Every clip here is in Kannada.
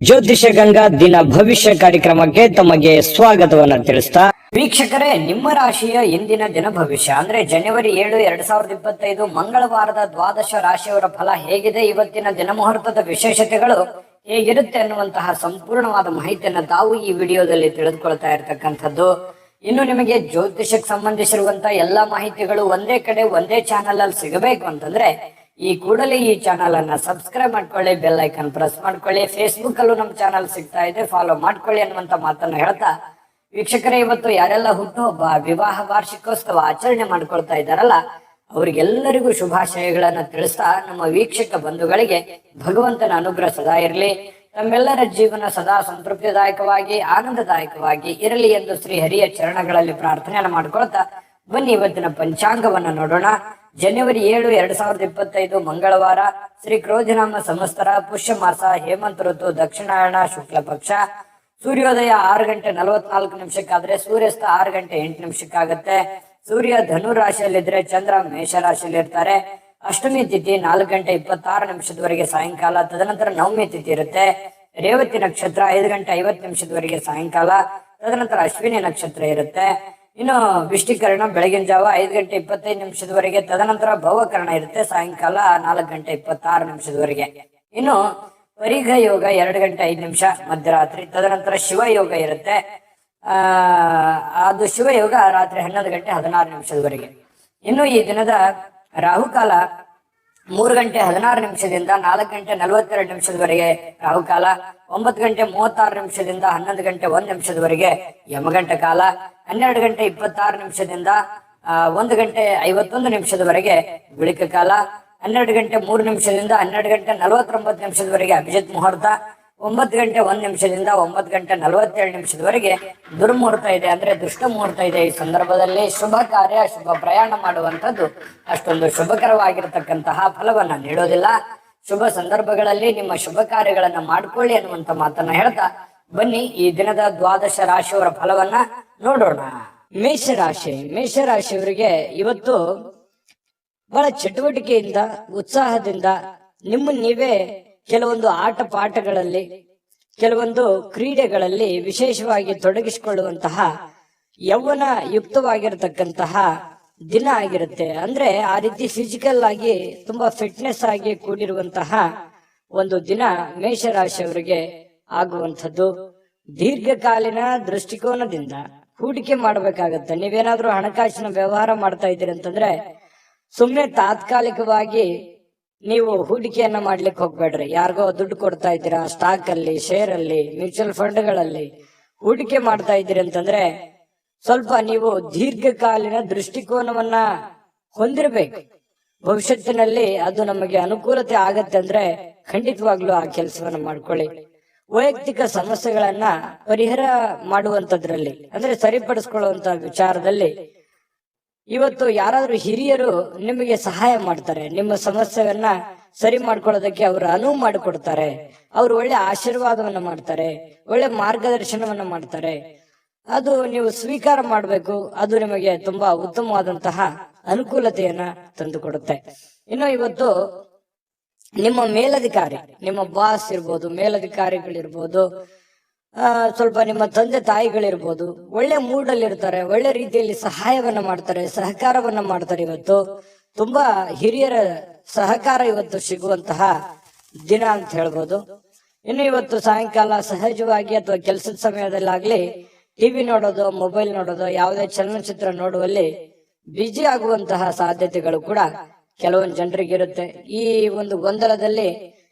ಜ್ಯೋತಿಷ ಗಂಗಾ ದಿನ ಭವಿಷ್ಯ ಕಾರ್ಯಕ್ರಮಕ್ಕೆ ತಮಗೆ ಸ್ವಾಗತವನ್ನ ತಿಳಿಸ್ತಾ ವೀಕ್ಷಕರೇ, ನಿಮ್ಮ ರಾಶಿಯ ಇಂದಿನ ದಿನ ಭವಿಷ್ಯ ಅಂದ್ರೆ ಜನವರಿ 7, 2025 ಮಂಗಳವಾರದ ದ್ವಾದಶ ರಾಶಿಯವರ ಫಲ ಹೇಗಿದೆ, ಇವತ್ತಿನ ದಿನ ಮುಹೂರ್ತದ ವಿಶೇಷತೆಗಳು ಹೇಗಿರುತ್ತೆ ಅನ್ನುವಂತಹ ಸಂಪೂರ್ಣವಾದ ಮಾಹಿತಿಯನ್ನು ತಾವು ಈ ವಿಡಿಯೋದಲ್ಲಿ ತಿಳಿದುಕೊಳ್ತಾ ಇರತಕ್ಕಂಥದ್ದು. ಇನ್ನು ನಿಮಗೆ ಜ್ಯೋತಿಷಕ್ಕೆ ಸಂಬಂಧಿಸಿರುವಂತಹ ಎಲ್ಲಾ ಮಾಹಿತಿಗಳು ಒಂದೇ ಕಡೆ ಒಂದೇ ಚಾನಲ್ ಅಲ್ಲಿ ಸಿಗಬೇಕು ಅಂತಂದ್ರೆ ಈ ಕೂಡಲೇ ಈ ಚಾನಲ್ ಅನ್ನ ಸಬ್ಸ್ಕ್ರೈಬ್ ಮಾಡ್ಕೊಳ್ಳಿ, ಬೆಲ್ ಐಕನ್ ಪ್ರೆಸ್ ಮಾಡ್ಕೊಳ್ಳಿ. ಫೇಸ್ಬುಕ್ ಅಲ್ಲೂ ನಮ್ಮ ಚಾನಲ್ ಸಿಗ್ತಾ ಇದೆ, ಫಾಲೋ ಮಾಡ್ಕೊಳ್ಳಿ ಅನ್ನುವಂತ ಮಾತನ್ನ ಹೇಳ್ತಾ ವೀಕ್ಷಕರೇ, ಇವತ್ತು ಯಾರೆಲ್ಲ ಹುಟ್ಟುಹಬ್ಬ, ವಿವಾಹ ವಾರ್ಷಿಕೋತ್ಸವ ಆಚರಣೆ ಮಾಡ್ಕೊಳ್ತಾ ಇದ್ದಾರಲ್ಲ ಅವರಿಗೆಲ್ಲರಿಗೂ ಶುಭಾಶಯಗಳನ್ನ ತಿಳಿಸ್ತಾ ನಮ್ಮ ವೀಕ್ಷಕ ಬಂಧುಗಳಿಗೆ ಭಗವಂತನ ಅನುಗ್ರಹ ಸದಾ ಇರಲಿ, ತಮ್ಮೆಲ್ಲರ ಜೀವನ ಸದಾ ಸಂತೃಪ್ತಿದಾಯಕವಾಗಿ ಆನಂದದಾಯಕವಾಗಿ ಇರಲಿ ಎಂದು ಶ್ರೀ ಹರಿಯ ಚರಣಗಳಲ್ಲಿ ಪ್ರಾರ್ಥನೆಯನ್ನು ಮಾಡ್ಕೊಳ್ತಾ ಬನ್ನಿ ಇವತ್ತಿನ ಪಂಚಾಂಗವನ್ನ ನೋಡೋಣ. ಜನವರಿ 7, 2025 ಮಂಗಳವಾರ, ಶ್ರೀ ಕ್ರೋಧಿನಾಮ ಸಂವತ್ಸರ, ಪುಷ್ಯ ಮಾಸ, ಹೇಮಂತ ಋತು, ದಕ್ಷಿಣಾಯಣ, ಶುಕ್ಲ ಪಕ್ಷ. ಸೂರ್ಯೋದಯ 6 ಗಂಟೆ 44 ನಿಮಿಷಕ್ಕಾದ್ರೆ ಸೂರ್ಯಾಸ್ತ 6 ಗಂಟೆ 8 ನಿಮಿಷಕ್ಕಾಗತ್ತೆ. ಸೂರ್ಯ ಧನು ರಾಶಿಯಲ್ಲಿದ್ರೆ ಚಂದ್ರ ಮೇಷ ರಾಶಿಯಲ್ಲಿ ಇರ್ತಾರೆ. ಅಷ್ಟಮಿ ತಿಥಿ 4 ಗಂಟೆ 26 ನಿಮಿಷದವರೆಗೆ ಸಾಯಂಕಾಲ, ತದನಂತರ ನವಮಿ ತಿಥಿ ಇರುತ್ತೆ. ರೇವತಿ ನಕ್ಷತ್ರ 5 ಗಂಟೆ 50 ನಿಮಿಷದವರೆಗೆ ಸಾಯಂಕಾಲ, ತದನಂತರ ಅಶ್ವಿನಿ ನಕ್ಷತ್ರ ಇರುತ್ತೆ. ಇನ್ನು ವಿಷ್ಟಿಕರಣ ಬೆಳಗಿನ ಜಾವ 5 ಗಂಟೆ 25 ನಿಮಿಷದವರೆಗೆ, ತದನಂತರ ಭವಕರಣ ಇರುತ್ತೆ ಸಾಯಂಕಾಲ 4 ಗಂಟೆ 26 ನಿಮಿಷದವರೆಗೆ. ಇನ್ನು ಪರಿಘ ಯೋಗ 2 ಗಂಟೆ 5 ನಿಮಿಷ ಮಧ್ಯರಾತ್ರಿ, ತದನಂತರ ಶಿವಯೋಗ ಇರುತ್ತೆ. ಅದು ಶಿವಯೋಗ ರಾತ್ರಿ 11 ಗಂಟೆ 16 ನಿಮಿಷದವರೆಗೆ. ಇನ್ನು ಈ ದಿನದ ರಾಹುಕಾಲ 3 ಗಂಟೆ 16 ನಿಮಿಷದಿಂದ 4 ಗಂಟೆ 42 ನಿಮಿಷದವರೆಗೆ ರಾಹುಕಾಲ, 9 ಗಂಟೆ 36 ನಿಮಿಷದಿಂದ 11 ಗಂಟೆ 1 ನಿಮಿಷದವರೆಗೆ ಯಮಗಂಟ ಕಾಲ, 12 ಗಂಟೆ 26 ನಿಮಿಷದಿಂದ 1 ಗಂಟೆ 51 ನಿಮಿಷದವರೆಗೆ ಗುಳಿಕ ಕಾಲ, 12 ಗಂಟೆ 3 ನಿಮಿಷದಿಂದ 12 ಗಂಟೆ 49 ನಿಮಿಷದವರೆಗೆ ಅಭಿಜಿತ್ ಮುಹೂರ್ತ, 9 ಗಂಟೆ 1 ನಿಮಿಷದಿಂದ 9 ಗಂಟೆ 47 ನಿಮಿಷದವರೆಗೆ ದುರ್ಮುಹೂರ್ತ ಇದೆ, ಅಂದ್ರೆ ದುಷ್ಟ ಮುಹೂರ್ತ ಇದೆ. ಈ ಸಂದರ್ಭದಲ್ಲಿ ಶುಭ ಕಾರ್ಯ, ಶುಭ ಪ್ರಯಾಣ ಮಾಡುವಂಥದ್ದು ಅಷ್ಟೊಂದು ಶುಭಕರವಾಗಿರತಕ್ಕಂತಹ ಫಲವನ್ನ ನೀಡೋದಿಲ್ಲ. ಶುಭ ಸಂದರ್ಭಗಳಲ್ಲಿ ನಿಮ್ಮ ಶುಭ ಕಾರ್ಯಗಳನ್ನ ಮಾಡ್ಕೊಳ್ಳಿ ಅನ್ನುವಂತ ಮಾತನ್ನ ಹೇಳ್ತಾ ಬನ್ನಿ ಈ ದಿನದ ದ್ವಾದಶ ರಾಶಿಯವರ ಫಲವನ್ನ ನೋಡೋಣ. ಮೇಷರಾಶಿಯವರಿಗೆ ಇವತ್ತು ಬಹಳ ಚಟುವಟಿಕೆಯಿಂದ, ಉತ್ಸಾಹದಿಂದ ನಿಮ್ಮ ನೀವೇ ಕೆಲವೊಂದು ಆಟ ಪಾಠಗಳಲ್ಲಿ, ಕೆಲವೊಂದು ಕ್ರೀಡೆಗಳಲ್ಲಿ ವಿಶೇಷವಾಗಿ ತೊಡಗಿಸಿಕೊಳ್ಳುವಂತಹ ಯೌವನ ಯುಕ್ತವಾಗಿರತಕ್ಕಂತಹ ದಿನ ಆಗಿರುತ್ತೆ. ಅಂದ್ರೆ ಆ ರೀತಿ ಫಿಸಿಕಲ್ ಆಗಿ ತುಂಬಾ ಫಿಟ್ನೆಸ್ ಆಗಿ ಕೂಡಿರುವಂತಹ ಒಂದು ದಿನ ಮೇಷರಾಶಿಯವರಿಗೆ ಆಗುವಂಥದ್ದು. ದೀರ್ಘಕಾಲೀನ ದೃಷ್ಟಿಕೋನದಿಂದ ಹೂಡಿಕೆ ಮಾಡ್ಬೇಕಾಗತ್ತೆ. ನೀವೇನಾದ್ರೂ ಹಣಕಾಸಿನ ವ್ಯವಹಾರ ಮಾಡ್ತಾ ಇದ್ದೀರಿ ಅಂತಂದ್ರೆ ಸುಮ್ನೆ ತಾತ್ಕಾಲಿಕವಾಗಿ ನೀವು ಹೂಡಿಕೆಯನ್ನ ಮಾಡ್ಲಿಕ್ಕೆ ಹೋಗ್ಬೇಡ್ರಿ. ಯಾರಿಗೋ ದುಡ್ಡು ಕೊಡ್ತಾ ಇದ್ದೀರಾ, ಸ್ಟಾಕ್ ಅಲ್ಲಿ, ಶೇರ್ ಅಲ್ಲಿ, ಮ್ಯೂಚುವಲ್ ಫಂಡ್ಗಳಲ್ಲಿ ಹೂಡಿಕೆ ಮಾಡ್ತಾ ಇದ್ದೀರಿ ಅಂತಂದ್ರೆ ಸ್ವಲ್ಪ ನೀವು ದೀರ್ಘಕಾಲೀನ ದೃಷ್ಟಿಕೋನವನ್ನ ಹೊಂದಿರಬೇಕು. ಭವಿಷ್ಯತ್ತಿನಲ್ಲಿ ಅದು ನಮಗೆ ಅನುಕೂಲತೆ ಆಗತ್ತೆ ಅಂದ್ರೆ ಖಂಡಿತವಾಗ್ಲೂ ಆ ಕೆಲಸವನ್ನ ಮಾಡ್ಕೊಳ್ಳಿ. ವೈಯಕ್ತಿಕ ಸಮಸ್ಯೆಗಳನ್ನ ಪರಿಹಾರ ಮಾಡುವಂತದ್ರಲ್ಲಿ, ಅಂದ್ರೆ ಸರಿಪಡಿಸ್ಕೊಳ್ಳುವಂತ ವಿಚಾರದಲ್ಲಿ ಇವತ್ತು ಯಾರಾದ್ರೂ ಹಿರಿಯರು ನಿಮಗೆ ಸಹಾಯ ಮಾಡ್ತಾರೆ. ನಿಮ್ಮ ಸಮಸ್ಯೆಯನ್ನ ಸರಿ ಮಾಡ್ಕೊಳ್ಳೋದಕ್ಕೆ ಅವರು ಅನುವು ಮಾಡಿಕೊಡ್ತಾರೆ. ಅವರು ಒಳ್ಳೆ ಆಶೀರ್ವಾದವನ್ನ ಮಾಡ್ತಾರೆ, ಒಳ್ಳೆ ಮಾರ್ಗದರ್ಶನವನ್ನ ಮಾಡ್ತಾರೆ. ಅದು ನೀವು ಸ್ವೀಕಾರ ಮಾಡಬೇಕು. ಅದು ನಿಮಗೆ ತುಂಬಾ ಉತ್ತಮವಾದಂತಹ ಅನುಕೂಲತೆಯನ್ನ ತಂದುಕೊಡುತ್ತೆ. ಇನ್ನು ಇವತ್ತು ನಿಮ್ಮ ಮೇಲಧಿಕಾರಿ, ನಿಮ್ಮ ಬಾಸ್ ಇರ್ಬೋದು, ಮೇಲಧಿಕಾರಿಗಳಿರ್ಬೋದು, ಸ್ವಲ್ಪ ನಿಮ್ಮ ತಂದೆ ತಾಯಿಗಳಿರ್ಬೋದು, ಒಳ್ಳೆ ಮೂಡಲ್ಲಿ ಇರ್ತಾರೆ, ಒಳ್ಳೆ ರೀತಿಯಲ್ಲಿ ಸಹಾಯವನ್ನ ಮಾಡ್ತಾರೆ, ಸಹಕಾರವನ್ನ ಮಾಡ್ತಾರೆ. ಇವತ್ತು ತುಂಬಾ ಹಿರಿಯರ ಸಹಕಾರ ಇವತ್ತು ಸಿಗುವಂತಹ ದಿನ ಅಂತ ಹೇಳ್ಬೋದು. ಇನ್ನು ಇವತ್ತು ಸಾಯಂಕಾಲ ಸಹಜವಾಗಿ ಅಥವಾ ಕೆಲಸದ ಸಮಯದಲ್ಲಾಗ್ಲಿ ಟಿವಿ ನೋಡೋದು, ಮೊಬೈಲ್ ನೋಡೋದು, ಯಾವುದೇ ಚಲನಚಿತ್ರ ನೋಡುವಲ್ಲಿ ಬಿಜಿ ಆಗುವಂತಹ ಸಾಧ್ಯತೆಗಳು ಕೂಡ ಕೆಲವೊಂದು ಜನರಿಗೆ ಇರುತ್ತೆ. ಈ ಒಂದು ಗೊಂದಲದಲ್ಲಿ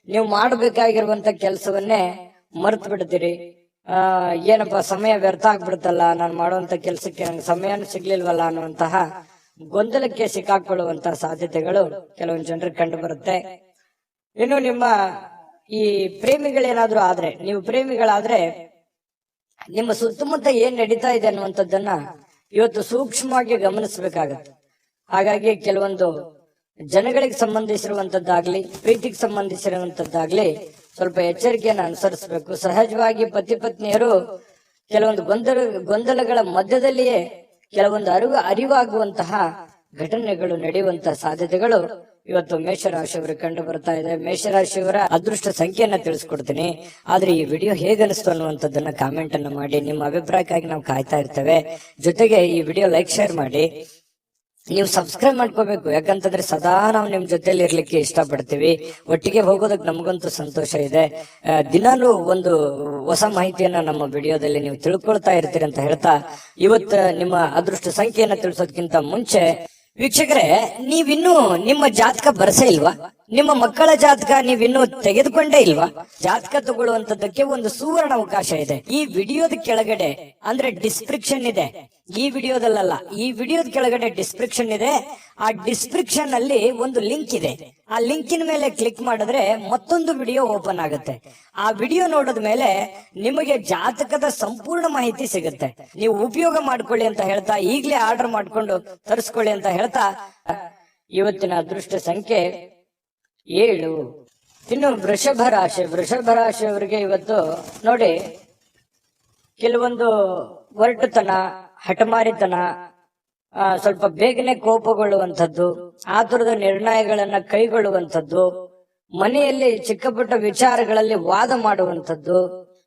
ನೀವು ಮಾಡಬೇಕಾಗಿರುವಂತ ಕೆಲಸವನ್ನೇ ಮರ್ತು ಬಿಡ್ತೀರಿ. ಏನಪ್ಪಾ ಸಮಯ ವ್ಯರ್ಥ ಆಗ್ಬಿಡುತ್ತಲ್ಲ, ನಾನು ಮಾಡುವಂತ ಕೆಲಸಕ್ಕೆ ನಂಗೆ ಸಮಯನೂ ಸಿಗ್ಲಿಲ್ವಲ್ಲ ಅನ್ನುವಂತಹ ಗೊಂದಲಕ್ಕೆ ಸಿಕ್ಕಾಕೊಳ್ಳುವಂತಹ ಸಾಧ್ಯತೆಗಳು ಕೆಲವೊಂದು ಜನರಿಗೆ ಕಂಡು ಬರುತ್ತೆ. ಇನ್ನು ನಿಮ್ಮ ಈ ಪ್ರೇಮಿಗಳೇನಾದ್ರೂ ಆದ್ರೆ, ನೀವು ಪ್ರೇಮಿಗಳಾದ್ರೆ ನಿಮ್ಮ ಸುತ್ತಮುತ್ತ ಏನ್ ನಡೀತಾ ಇದೆ ಅನ್ನುವಂಥದ್ದನ್ನ ಇವತ್ತು ಸೂಕ್ಷ್ಮವಾಗಿ ಗಮನಿಸಬೇಕಾಗತ್ತೆ. ಹಾಗಾಗಿ ಕೆಲವೊಂದು ಜನಗಳಿಗೆ ಸಂಬಂಧಿಸಿರುವಂತದ್ದಾಗ್ಲಿ, ಪ್ರೀತಿಗೆ ಸಂಬಂಧಿಸಿರುವಂತದ್ದಾಗ್ಲಿ ಸ್ವಲ್ಪ ಎಚ್ಚರಿಕೆಯನ್ನು ಅನುಸರಿಸಬೇಕು. ಸಹಜವಾಗಿ ಪತಿ ಪತ್ನಿಯರು ಕೆಲವೊಂದು ಗೊಂದಲಗಳ ಮಧ್ಯದಲ್ಲಿಯೇ ಕೆಲವೊಂದು ಅರಿವಾಗುವಂತಹ ಘಟನೆಗಳು ನಡೆಯುವಂತಹ ಸಾಧ್ಯತೆಗಳು ಇವತ್ತು ಮೇಷರಾಶಿಯವರಿಗೆ ಕಂಡು ಬರ್ತಾ ಇದೆ. ಮೇಷರಾಶಿಯವರ ಅದೃಷ್ಟ ಸಂಖ್ಯೆಯನ್ನ ತಿಳಿಸ್ಕೊಡ್ತೀನಿ. ಆದ್ರೆ ಈ ವಿಡಿಯೋ ಹೇಗನಿಸ್ತು ಅನ್ನುವಂಥದ್ದನ್ನ ಕಾಮೆಂಟ್ ಅನ್ನ ಮಾಡಿ. ನಿಮ್ಮ ಅಭಿಪ್ರಾಯಕ್ಕಾಗಿ ನಾವು ಕಾಯ್ತಾ ಇರ್ತೇವೆ. ಜೊತೆಗೆ ಈ ವಿಡಿಯೋ ಲೈಕ್ ಶೇರ್ ಮಾಡಿ. ನೀವು ಸಬ್ಸ್ಕ್ರೈಬ್ ಮಾಡ್ಕೋಬೇಕು, ಯಾಕಂತಂದ್ರೆ ಸದಾ ನಾವು ನಿಮ್ ಜೊತೆಲಿ ಇರ್ಲಿಕ್ಕೆ ಇಷ್ಟಪಡ್ತೀವಿ. ಒಟ್ಟಿಗೆ ಹೋಗೋದಕ್ಕೆ ನಮಗಂತೂ ಸಂತೋಷ ಇದೆ. ದಿನಾಲೂ ಒಂದು ಹೊಸ ಮಾಹಿತಿಯನ್ನ ನಮ್ಮ ವಿಡಿಯೋದಲ್ಲಿ ನೀವು ತಿಳ್ಕೊಳ್ತಾ ಇರ್ತೀರಿ ಅಂತ ಹೇಳ್ತಾ, ಇವತ್ತು ನಿಮ್ಮ ಅದೃಷ್ಟ ಸಂಖ್ಯೆಯನ್ನ ತಿಳಿಸೋದಕ್ಕಿಂತ ಮುಂಚೆ ವೀಕ್ಷಕರೇ, ನೀವಿನ್ನೂ ನಿಮ್ಮ ಜಾತಕ ಬರಸೇ ಇಲ್ವಾ? ನಿಮ್ಮ ಮಕ್ಕಳ ಜಾತಕ ನೀವಿನ್ನೂ ತೆಗೆದುಕೊಂಡೇ ಇಲ್ವಾ? ಜಾತಕ ತಗೊಳ್ಳುವಂತದ್ದಕ್ಕೆ ಒಂದು ಸುವರ್ಣ ಅವಕಾಶ ಇದೆ. ಈ ವಿಡಿಯೋದ ಕೆಳಗಡೆ ಅಂದ್ರೆ ಡಿಸ್ಕ್ರಿಪ್ಷನ್ ಇದೆ. ಈ ವಿಡಿಯೋದಲ್ಲ, ಈ ವಿಡಿಯೋದ ಕೆಳಗಡೆ ಡಿಸ್ಕ್ರಿಪ್ಷನ್ ಇದೆ. ಆ ಡಿಸ್ಕ್ರಿಪ್ಷನ್ ಅಲ್ಲಿ ಒಂದು ಲಿಂಕ್ ಇದೆ. ಆ ಲಿಂಕಿನ ಮೇಲೆ ಕ್ಲಿಕ್ ಮಾಡಿದ್ರೆ ಮತ್ತೊಂದು ವಿಡಿಯೋ ಓಪನ್ ಆಗುತ್ತೆ. ಆ ವಿಡಿಯೋ ನೋಡಿದ ಮೇಲೆ ನಿಮಗೆ ಜಾತಕದ ಸಂಪೂರ್ಣ ಮಾಹಿತಿ ಸಿಗುತ್ತೆ. ನೀವು ಉಪಯೋಗ ಮಾಡ್ಕೊಳ್ಳಿ ಅಂತ ಹೇಳ್ತಾ, ಈಗಲೇ ಆರ್ಡರ್ ಮಾಡ್ಕೊಂಡು ತರಿಸ್ಕೊಳ್ಳಿ ಅಂತ ಹೇಳ್ತಾ, ಇವತ್ತಿನ ಅದೃಷ್ಟ ಸಂಖ್ಯೆ 7. ಇನ್ನು ವೃಷಭ ರಾಶಿಯವರಿಗೆ ಇವತ್ತು ನೋಡಿ, ಕೆಲವೊಂದು ಒರಟುತನ, ಹಠಮಾರಿತನ, ಸ್ವಲ್ಪ ಬೇಗನೆ ಕೋಪಗೊಳ್ಳುವಂಥದ್ದು, ಆತುರದ ನಿರ್ಣಯಗಳನ್ನ ಕೈಗೊಳ್ಳುವಂಥದ್ದು, ಮನೆಯಲ್ಲಿ ಚಿಕ್ಕ ಪುಟ್ಟ ವಿಚಾರಗಳಲ್ಲಿ ವಾದ ಮಾಡುವಂಥದ್ದು,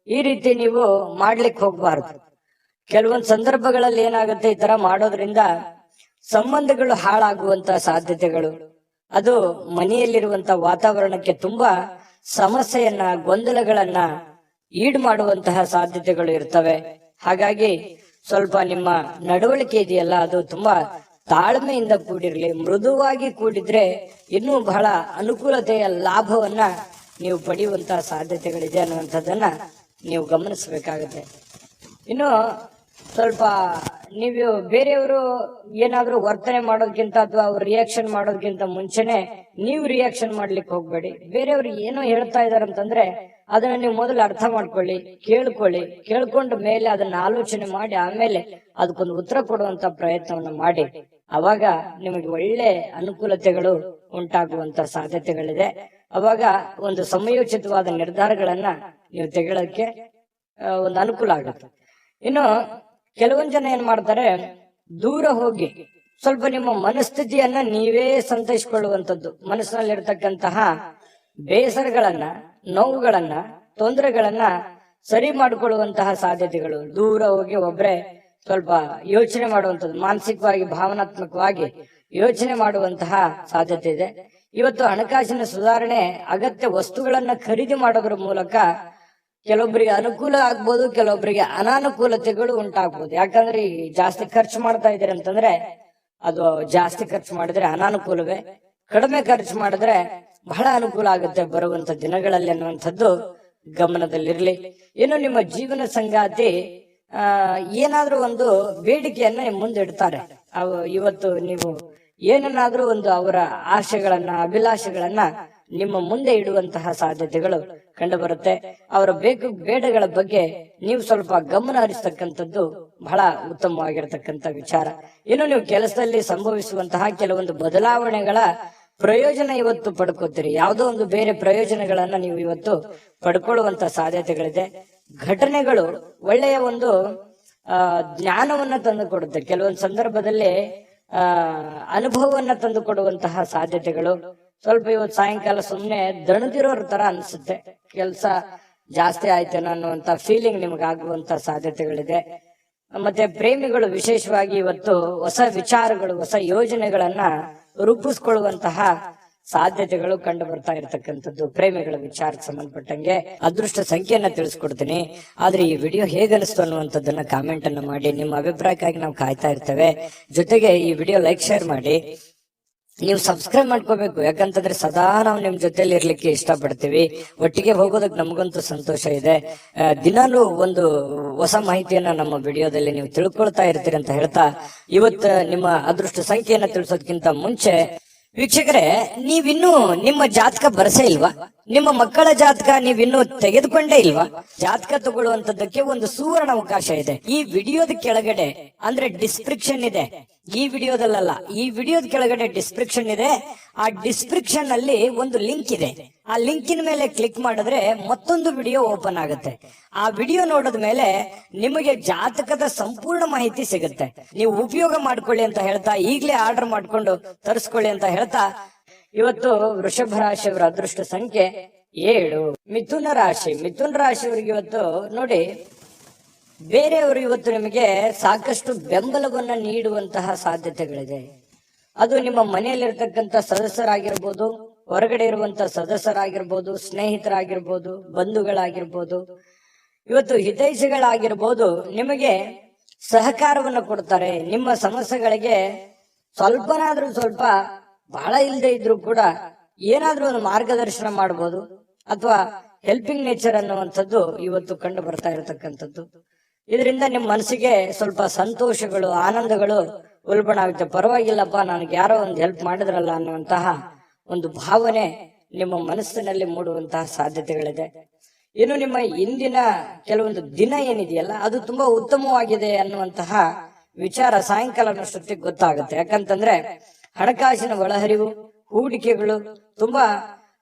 ಈ ರೀತಿ ನೀವು ಮಾಡ್ಲಿಕ್ಕೆ ಹೋಗ್ಬಾರ್ದು. ಕೆಲವೊಂದು ಸಂದರ್ಭಗಳಲ್ಲಿ ಏನಾಗುತ್ತೆ, ಈ ತರ ಮಾಡೋದ್ರಿಂದ ಸಂಬಂಧಗಳು ಹಾಳಾಗುವಂತ ಸಾಧ್ಯತೆಗಳು, ಅದು ಮನೆಯಲ್ಲಿರುವಂತ ವಾತಾವರಣಕ್ಕೆ ತುಂಬಾ ಸಮಸ್ಯೆಯನ್ನ, ಗೊಂದಲಗಳನ್ನ ಈಡು ಮಾಡುವಂತಹ ಸಾಧ್ಯತೆಗಳು ಇರ್ತವೆ. ಹಾಗಾಗಿ ಸ್ವಲ್ಪ ನಿಮ್ಮ ನಡವಳಿಕೆ ಇದೆಯಲ್ಲ, ಅದು ತುಂಬಾ ತಾಳ್ಮೆಯಿಂದ ಕೂಡಿರ್ಲಿ. ಮೃದುವಾಗಿ ಕೂಡಿದ್ರೆ ಇನ್ನೂ ಬಹಳ ಅನುಕೂಲತೆಯ ಲಾಭವನ್ನ ನೀವು ಪಡೆಯುವಂತಹ ಸಾಧ್ಯತೆಗಳಿದೆ ಅನ್ನುವಂಥದ್ದನ್ನ ನೀವು ಗಮನಿಸಬೇಕಾಗುತ್ತೆ. ಇನ್ನು ಸ್ವಲ್ಪ ನೀವು ಬೇರೆಯವರು ಏನಾದ್ರೂ ವರ್ತನೆ ಮಾಡೋದಕ್ಕಿಂತ ಅಥವಾ ಅವ್ರು ರಿಯಾಕ್ಷನ್ ಮಾಡೋದಕ್ಕಿಂತ ಮುಂಚೆನೆ ನೀವು ರಿಯಾಕ್ಷನ್ ಮಾಡ್ಲಿಕ್ಕೆ ಹೋಗ್ಬೇಡಿ. ಬೇರೆಯವ್ರು ಏನೋ ಹೇಳ್ತಾ ಇದಾರೆ ಅಂತಂದ್ರೆ ಅದನ್ನ ನೀವು ಮೊದಲು ಅರ್ಥ ಮಾಡ್ಕೊಳ್ಳಿ, ಕೇಳ್ಕೊಂಡ ಮೇಲೆ ಅದನ್ನ ಆಲೋಚನೆ ಮಾಡಿ ಆಮೇಲೆ ಅದಕ್ಕೊಂದು ಉತ್ತರ ಕೊಡುವಂತ ಪ್ರಯತ್ನವನ್ನ ಮಾಡಿ. ಅವಾಗ ನಿಮಗೆ ಒಳ್ಳೆ ಅನುಕೂಲತೆಗಳು ಉಂಟಾಗುವಂತ ಸಾಧ್ಯತೆಗಳಿದೆ. ಅವಾಗ ಒಂದು ಸಮಯೋಚಿತವಾದ ನಿರ್ಧಾರಗಳನ್ನ ನೀವು ತೆಗೊಳ್ಳೋಕೆ ಒಂದು ಅನುಕೂಲ ಆಗುತ್ತೆ. ಇನ್ನು ಕೆಲವೊಂದ್ ಜನ ಏನ್ ಮಾಡ್ತಾರೆ, ದೂರ ಹೋಗಿ ಸ್ವಲ್ಪ ನಿಮ್ಮ ಮನಸ್ಥಿತಿಯನ್ನ ನೀವೇ ಸಂತೈಸಿಕೊಳ್ಳುವಂಥದ್ದು, ಮನಸ್ಸಿನಲ್ಲಿರ್ತಕ್ಕಂತಹ ಬೇಸರಗಳನ್ನ, ನೋವುಗಳನ್ನ, ತೊಂದರೆಗಳನ್ನ ಸರಿ ಮಾಡಿಕೊಳ್ಳುವಂತಹ ಸಾಧ್ಯತೆಗಳು. ದೂರ ಹೋಗಿ ಒಬ್ರೆ ಸ್ವಲ್ಪ ಯೋಚನೆ ಮಾಡುವಂಥದ್ದು, ಮಾನಸಿಕವಾಗಿ ಭಾವನಾತ್ಮಕವಾಗಿ ಯೋಚನೆ ಮಾಡುವಂತಹ ಸಾಧ್ಯತೆ ಇದೆ. ಇವತ್ತು ಹಣಕಾಸಿನ ಸುಧಾರಣೆ, ಅಗತ್ಯ ವಸ್ತುಗಳನ್ನ ಖರೀದಿ ಮಾಡೋದ್ರ ಮೂಲಕ ಕೆಲವೊಬ್ಬರಿಗೆ ಅನುಕೂಲ ಆಗ್ಬೋದು, ಕೆಲವೊಬ್ಬರಿಗೆ ಅನಾನುಕೂಲತೆಗಳು ಉಂಟಾಗ್ಬೋದು. ಯಾಕಂದ್ರೆ ಈ ಜಾಸ್ತಿ ಖರ್ಚು ಮಾಡ್ತಾ ಇದ್ದೀರಿ ಅಂತಂದ್ರೆ ಅದು ಜಾಸ್ತಿ ಖರ್ಚು ಮಾಡಿದ್ರೆ ಅನಾನುಕೂಲವೇ, ಕಡಿಮೆ ಖರ್ಚು ಮಾಡಿದ್ರೆ ಬಹಳ ಅನುಕೂಲ ಆಗುತ್ತೆ ಬರುವಂತ ದಿನಗಳಲ್ಲಿ ಅನ್ನುವಂಥದ್ದು ಗಮನದಲ್ಲಿರ್ಲಿ. ಇನ್ನು ನಿಮ್ಮ ಜೀವನ ಸಂಗಾತಿ ಏನಾದ್ರೂ ಒಂದು ಬೇಡಿಕೆಯನ್ನ ಮುಂದೆ ಇಡ್ತಾರೆ. ಇವತ್ತು ನೀವು ಏನನ್ನಾದ್ರೂ ಒಂದು ಅವರ ಆಶೆಗಳನ್ನ, ಅಭಿಲಾಷೆಗಳನ್ನ ನಿಮ್ಮ ಮುಂದೆ ಇಡುವಂತಹ ಸಾಧ್ಯತೆಗಳು ಕಂಡು ಬರುತ್ತೆ. ಅವರ ಬೇಡಗಳ ಬಗ್ಗೆ ನೀವು ಸ್ವಲ್ಪ ಗಮನ ಹರಿಸ್ತಕ್ಕಂಥದ್ದು ಬಹಳ ಉತ್ತಮವಾಗಿರತಕ್ಕಂತ ವಿಚಾರ. ಇನ್ನು ನೀವು ಕೆಲಸದಲ್ಲಿ ಸಂಭವಿಸುವಂತಹ ಕೆಲವೊಂದು ಬದಲಾವಣೆಗಳ ಪ್ರಯೋಜನ ಇವತ್ತು ಪಡ್ಕೋತೀರಿ. ಯಾವುದೋ ಒಂದು ಬೇರೆ ಪ್ರಯೋಜನಗಳನ್ನ ನೀವು ಇವತ್ತು ಪಡ್ಕೊಳ್ಳುವಂತ ಸಾಧ್ಯತೆಗಳಿದೆ. ಘಟನೆಗಳು ಒಳ್ಳೆಯ ಒಂದು ಜ್ಞಾನವನ್ನ ತಂದು ಕೊಡುತ್ತೆ. ಕೆಲವೊಂದು ಸಂದರ್ಭದಲ್ಲಿ ಅನುಭವವನ್ನ ತಂದು ಕೊಡುವಂತಹ ಸಾಧ್ಯತೆಗಳು. ಸ್ವಲ್ಪ ಇವತ್ತು ಸಾಯಂಕಾಲ ಸುಮ್ನೆ ದಣದಿರೋರ್ ತರ ಅನ್ಸುತ್ತೆ, ಕೆಲಸ ಜಾಸ್ತಿ ಆಯ್ತೇನೋ ಅನ್ನುವಂತ ಫೀಲಿಂಗ್ ನಿಮ್ಗೆ ಆಗುವಂತ ಸಾಧ್ಯತೆಗಳಿದೆ. ಮತ್ತೆ ಪ್ರೇಮಿಗಳು ವಿಶೇಷವಾಗಿ ಇವತ್ತು ಹೊಸ ವಿಚಾರಗಳು, ಹೊಸ ಯೋಜನೆಗಳನ್ನ ರೂಪಿಸ್ಕೊಳ್ಳುವಂತಹ ಸಾಧ್ಯತೆಗಳು ಕಂಡು ಬರ್ತಾ ಇರತಕ್ಕಂಥದ್ದು. ಪ್ರೇಮಿಗಳ ವಿಚಾರಕ್ಕೆ ಸಂಬಂಧಪಟ್ಟಂಗೆ ಅದೃಷ್ಟ ಸಂಖ್ಯೆಯನ್ನ ತಿಳಿಸ್ಕೊಡ್ತೀನಿ. ಆದ್ರೆ ಈ ವಿಡಿಯೋ ಹೇಗನಿಸ್ತು ಅನ್ನುವಂಥದ್ದನ್ನ ಕಾಮೆಂಟ್ ಅನ್ನ ಮಾಡಿ. ನಿಮ್ಮ ಅಭಿಪ್ರಾಯಕ್ಕಾಗಿ ನಾವು ಕಾಯ್ತಾ ಇರ್ತೇವೆ. ಜೊತೆಗೆ ಈ ವಿಡಿಯೋ ಲೈಕ್ ಶೇರ್ ಮಾಡಿ. ನೀವು ಸಬ್ಸ್ಕ್ರೈಬ್ ಮಾಡ್ಕೋಬೇಕು, ಯಾಕಂತಂದ್ರೆ ಸದಾ ನಾವು ನಿಮ್ ಜೊತೆಲಿ ಇರ್ಲಿಕ್ಕೆ ಇಷ್ಟಪಡ್ತೀವಿ. ಒಟ್ಟಿಗೆ ಹೋಗೋದಕ್ಕೆ ನಮಗಂತೂ ಸಂತೋಷ ಇದೆ. ದಿನಾಲೂ ಒಂದು ಹೊಸ ಮಾಹಿತಿಯನ್ನ ನಮ್ಮ ವಿಡಿಯೋದಲ್ಲಿ ನೀವು ತಿಳ್ಕೊಳ್ತಾ ಇರ್ತೀರಿ ಅಂತ ಹೇಳ್ತಾ, ಇವತ್ತು ನಿಮ್ಮ ಅದೃಷ್ಟ ಸಂಖ್ಯೆಯನ್ನ ತಿಳಿಸೋದಕ್ಕಿಂತ ಮುಂಚೆ ವೀಕ್ಷಕರೇ, ನೀವಿನ್ನೂ ನಿಮ್ಮ ಜಾತಕ ಬರಸೇ ಇಲ್ವಾ? ನಿಮ್ಮ ಮಕ್ಕಳ ಜಾತಕ ನೀವಿನ್ನೂ ತೆಗೆದುಕೊಂಡೇ ಇಲ್ವಾ? ಜಾತಕ ತಗೊಳ್ಳುವಂತದ್ದಕ್ಕೆ ಒಂದು ಸುವರ್ಣ ಅವಕಾಶ ಇದೆ. ಈ ವಿಡಿಯೋದ ಕೆಳಗಡೆ ಅಂದ್ರೆ ಡಿಸ್ಕ್ರಿಪ್ಷನ್ ಇದೆ. ಈ ವಿಡಿಯೋದಲ್ಲ, ಈ ವಿಡಿಯೋದ ಕೆಳಗಡೆ ಡಿಸ್ಕ್ರಿಪ್ಷನ್ ಇದೆ. ಆ ಡಿಸ್ಕ್ರಿಪ್ಷನ್ ಅಲ್ಲಿ ಒಂದು ಲಿಂಕ್ ಇದೆ. ಆ ಲಿಂಕಿನ ಮೇಲೆ ಕ್ಲಿಕ್ ಮಾಡಿದ್ರೆ ಮತ್ತೊಂದು ವಿಡಿಯೋ ಓಪನ್ ಆಗುತ್ತೆ. ಆ ವಿಡಿಯೋ ನೋಡಿದ ಮೇಲೆ ನಿಮಗೆ ಜಾತಕದ ಸಂಪೂರ್ಣ ಮಾಹಿತಿ ಸಿಗುತ್ತೆ. ನೀವು ಉಪಯೋಗ ಮಾಡ್ಕೊಳ್ಳಿ ಅಂತ ಹೇಳ್ತಾ, ಈಗಲೇ ಆರ್ಡರ್ ಮಾಡ್ಕೊಂಡು ತರಿಸ್ಕೊಳ್ಳಿ ಅಂತ ಹೇಳ್ತಾ, ಇವತ್ತು ವೃಷಭ ರಾಶಿಯವರ ಅದೃಷ್ಟ ಸಂಖ್ಯೆ 7. ಮಿಥುನ ರಾಶಿಯವರಿಗೆ ಇವತ್ತು ನೋಡಿ, ಬೇರೆಯವರು ಇವತ್ತು ನಿಮಗೆ ಸಾಕಷ್ಟು ಬೆಂಬಲವನ್ನ ನೀಡುವಂತಹ ಸಾಧ್ಯತೆಗಳಿದೆ. ಅದು ನಿಮ್ಮ ಮನೆಯಲ್ಲಿರ್ತಕ್ಕಂಥ ಸದಸ್ಯರಾಗಿರ್ಬೋದು, ಹೊರಗಡೆ ಇರುವಂತಹ ಸದಸ್ಯರಾಗಿರ್ಬೋದು, ಸ್ನೇಹಿತರಾಗಿರ್ಬೋದು, ಬಂಧುಗಳಾಗಿರ್ಬೋದು, ಇವತ್ತು ಹಿತೈಷಿಗಳಾಗಿರ್ಬೋದು, ನಿಮಗೆ ಸಹಕಾರವನ್ನು ಕೊಡ್ತಾರೆ. ನಿಮ್ಮ ಸಮಸ್ಯೆಗಳಿಗೆ ಸ್ವಲ್ಪ ಬಹಳ ಇಲ್ಲದೆ ಇದ್ರು ಕೂಡ ಏನಾದ್ರೂ ಒಂದು ಮಾರ್ಗದರ್ಶನ ಮಾಡಬಹುದು, ಅಥವಾ ಹೆಲ್ಪಿಂಗ್ ನೇಚರ್ ಅನ್ನುವಂಥದ್ದು ಇವತ್ತು ಕಂಡು ಬರ್ತಾ ಇರತಕ್ಕಂಥದ್ದು. ಇದರಿಂದ ನಿಮ್ಮ ಮನಸ್ಸಿಗೆ ಸ್ವಲ್ಪ ಸಂತೋಷಗಳು, ಆನಂದಗಳು ಉಲ್ಬಣ ಆಗುತ್ತೆ. ಪರವಾಗಿಲ್ಲಪ್ಪ, ನನಗೆ ಯಾರೋ ಒಂದು ಹೆಲ್ಪ್ ಮಾಡಿದ್ರಲ್ಲ ಅನ್ನುವಂತಹ ಒಂದು ಭಾವನೆ ನಿಮ್ಮ ಮನಸ್ಸಿನಲ್ಲಿ ಮೂಡುವಂತಹ ಸಾಧ್ಯತೆಗಳಿದೆ. ಇನ್ನು ನಿಮ್ಮ ಇಂದಿನ ಕೆಲವೊಂದು ದಿನ ಏನಿದೆಯಲ್ಲ, ಅದು ತುಂಬಾ ಉತ್ತಮವಾಗಿದೆ ಅನ್ನುವಂತಹ ವಿಚಾರ ಸಾಯಂಕಾಲನಷ್ಟೊತ್ತಿಗೆ ಗೊತ್ತಾಗುತ್ತೆ. ಯಾಕಂತಂದ್ರೆ ಹಣಕಾಸಿನ ಒಳಹರಿವು, ಹೂಡಿಕೆಗಳು, ತುಂಬಾ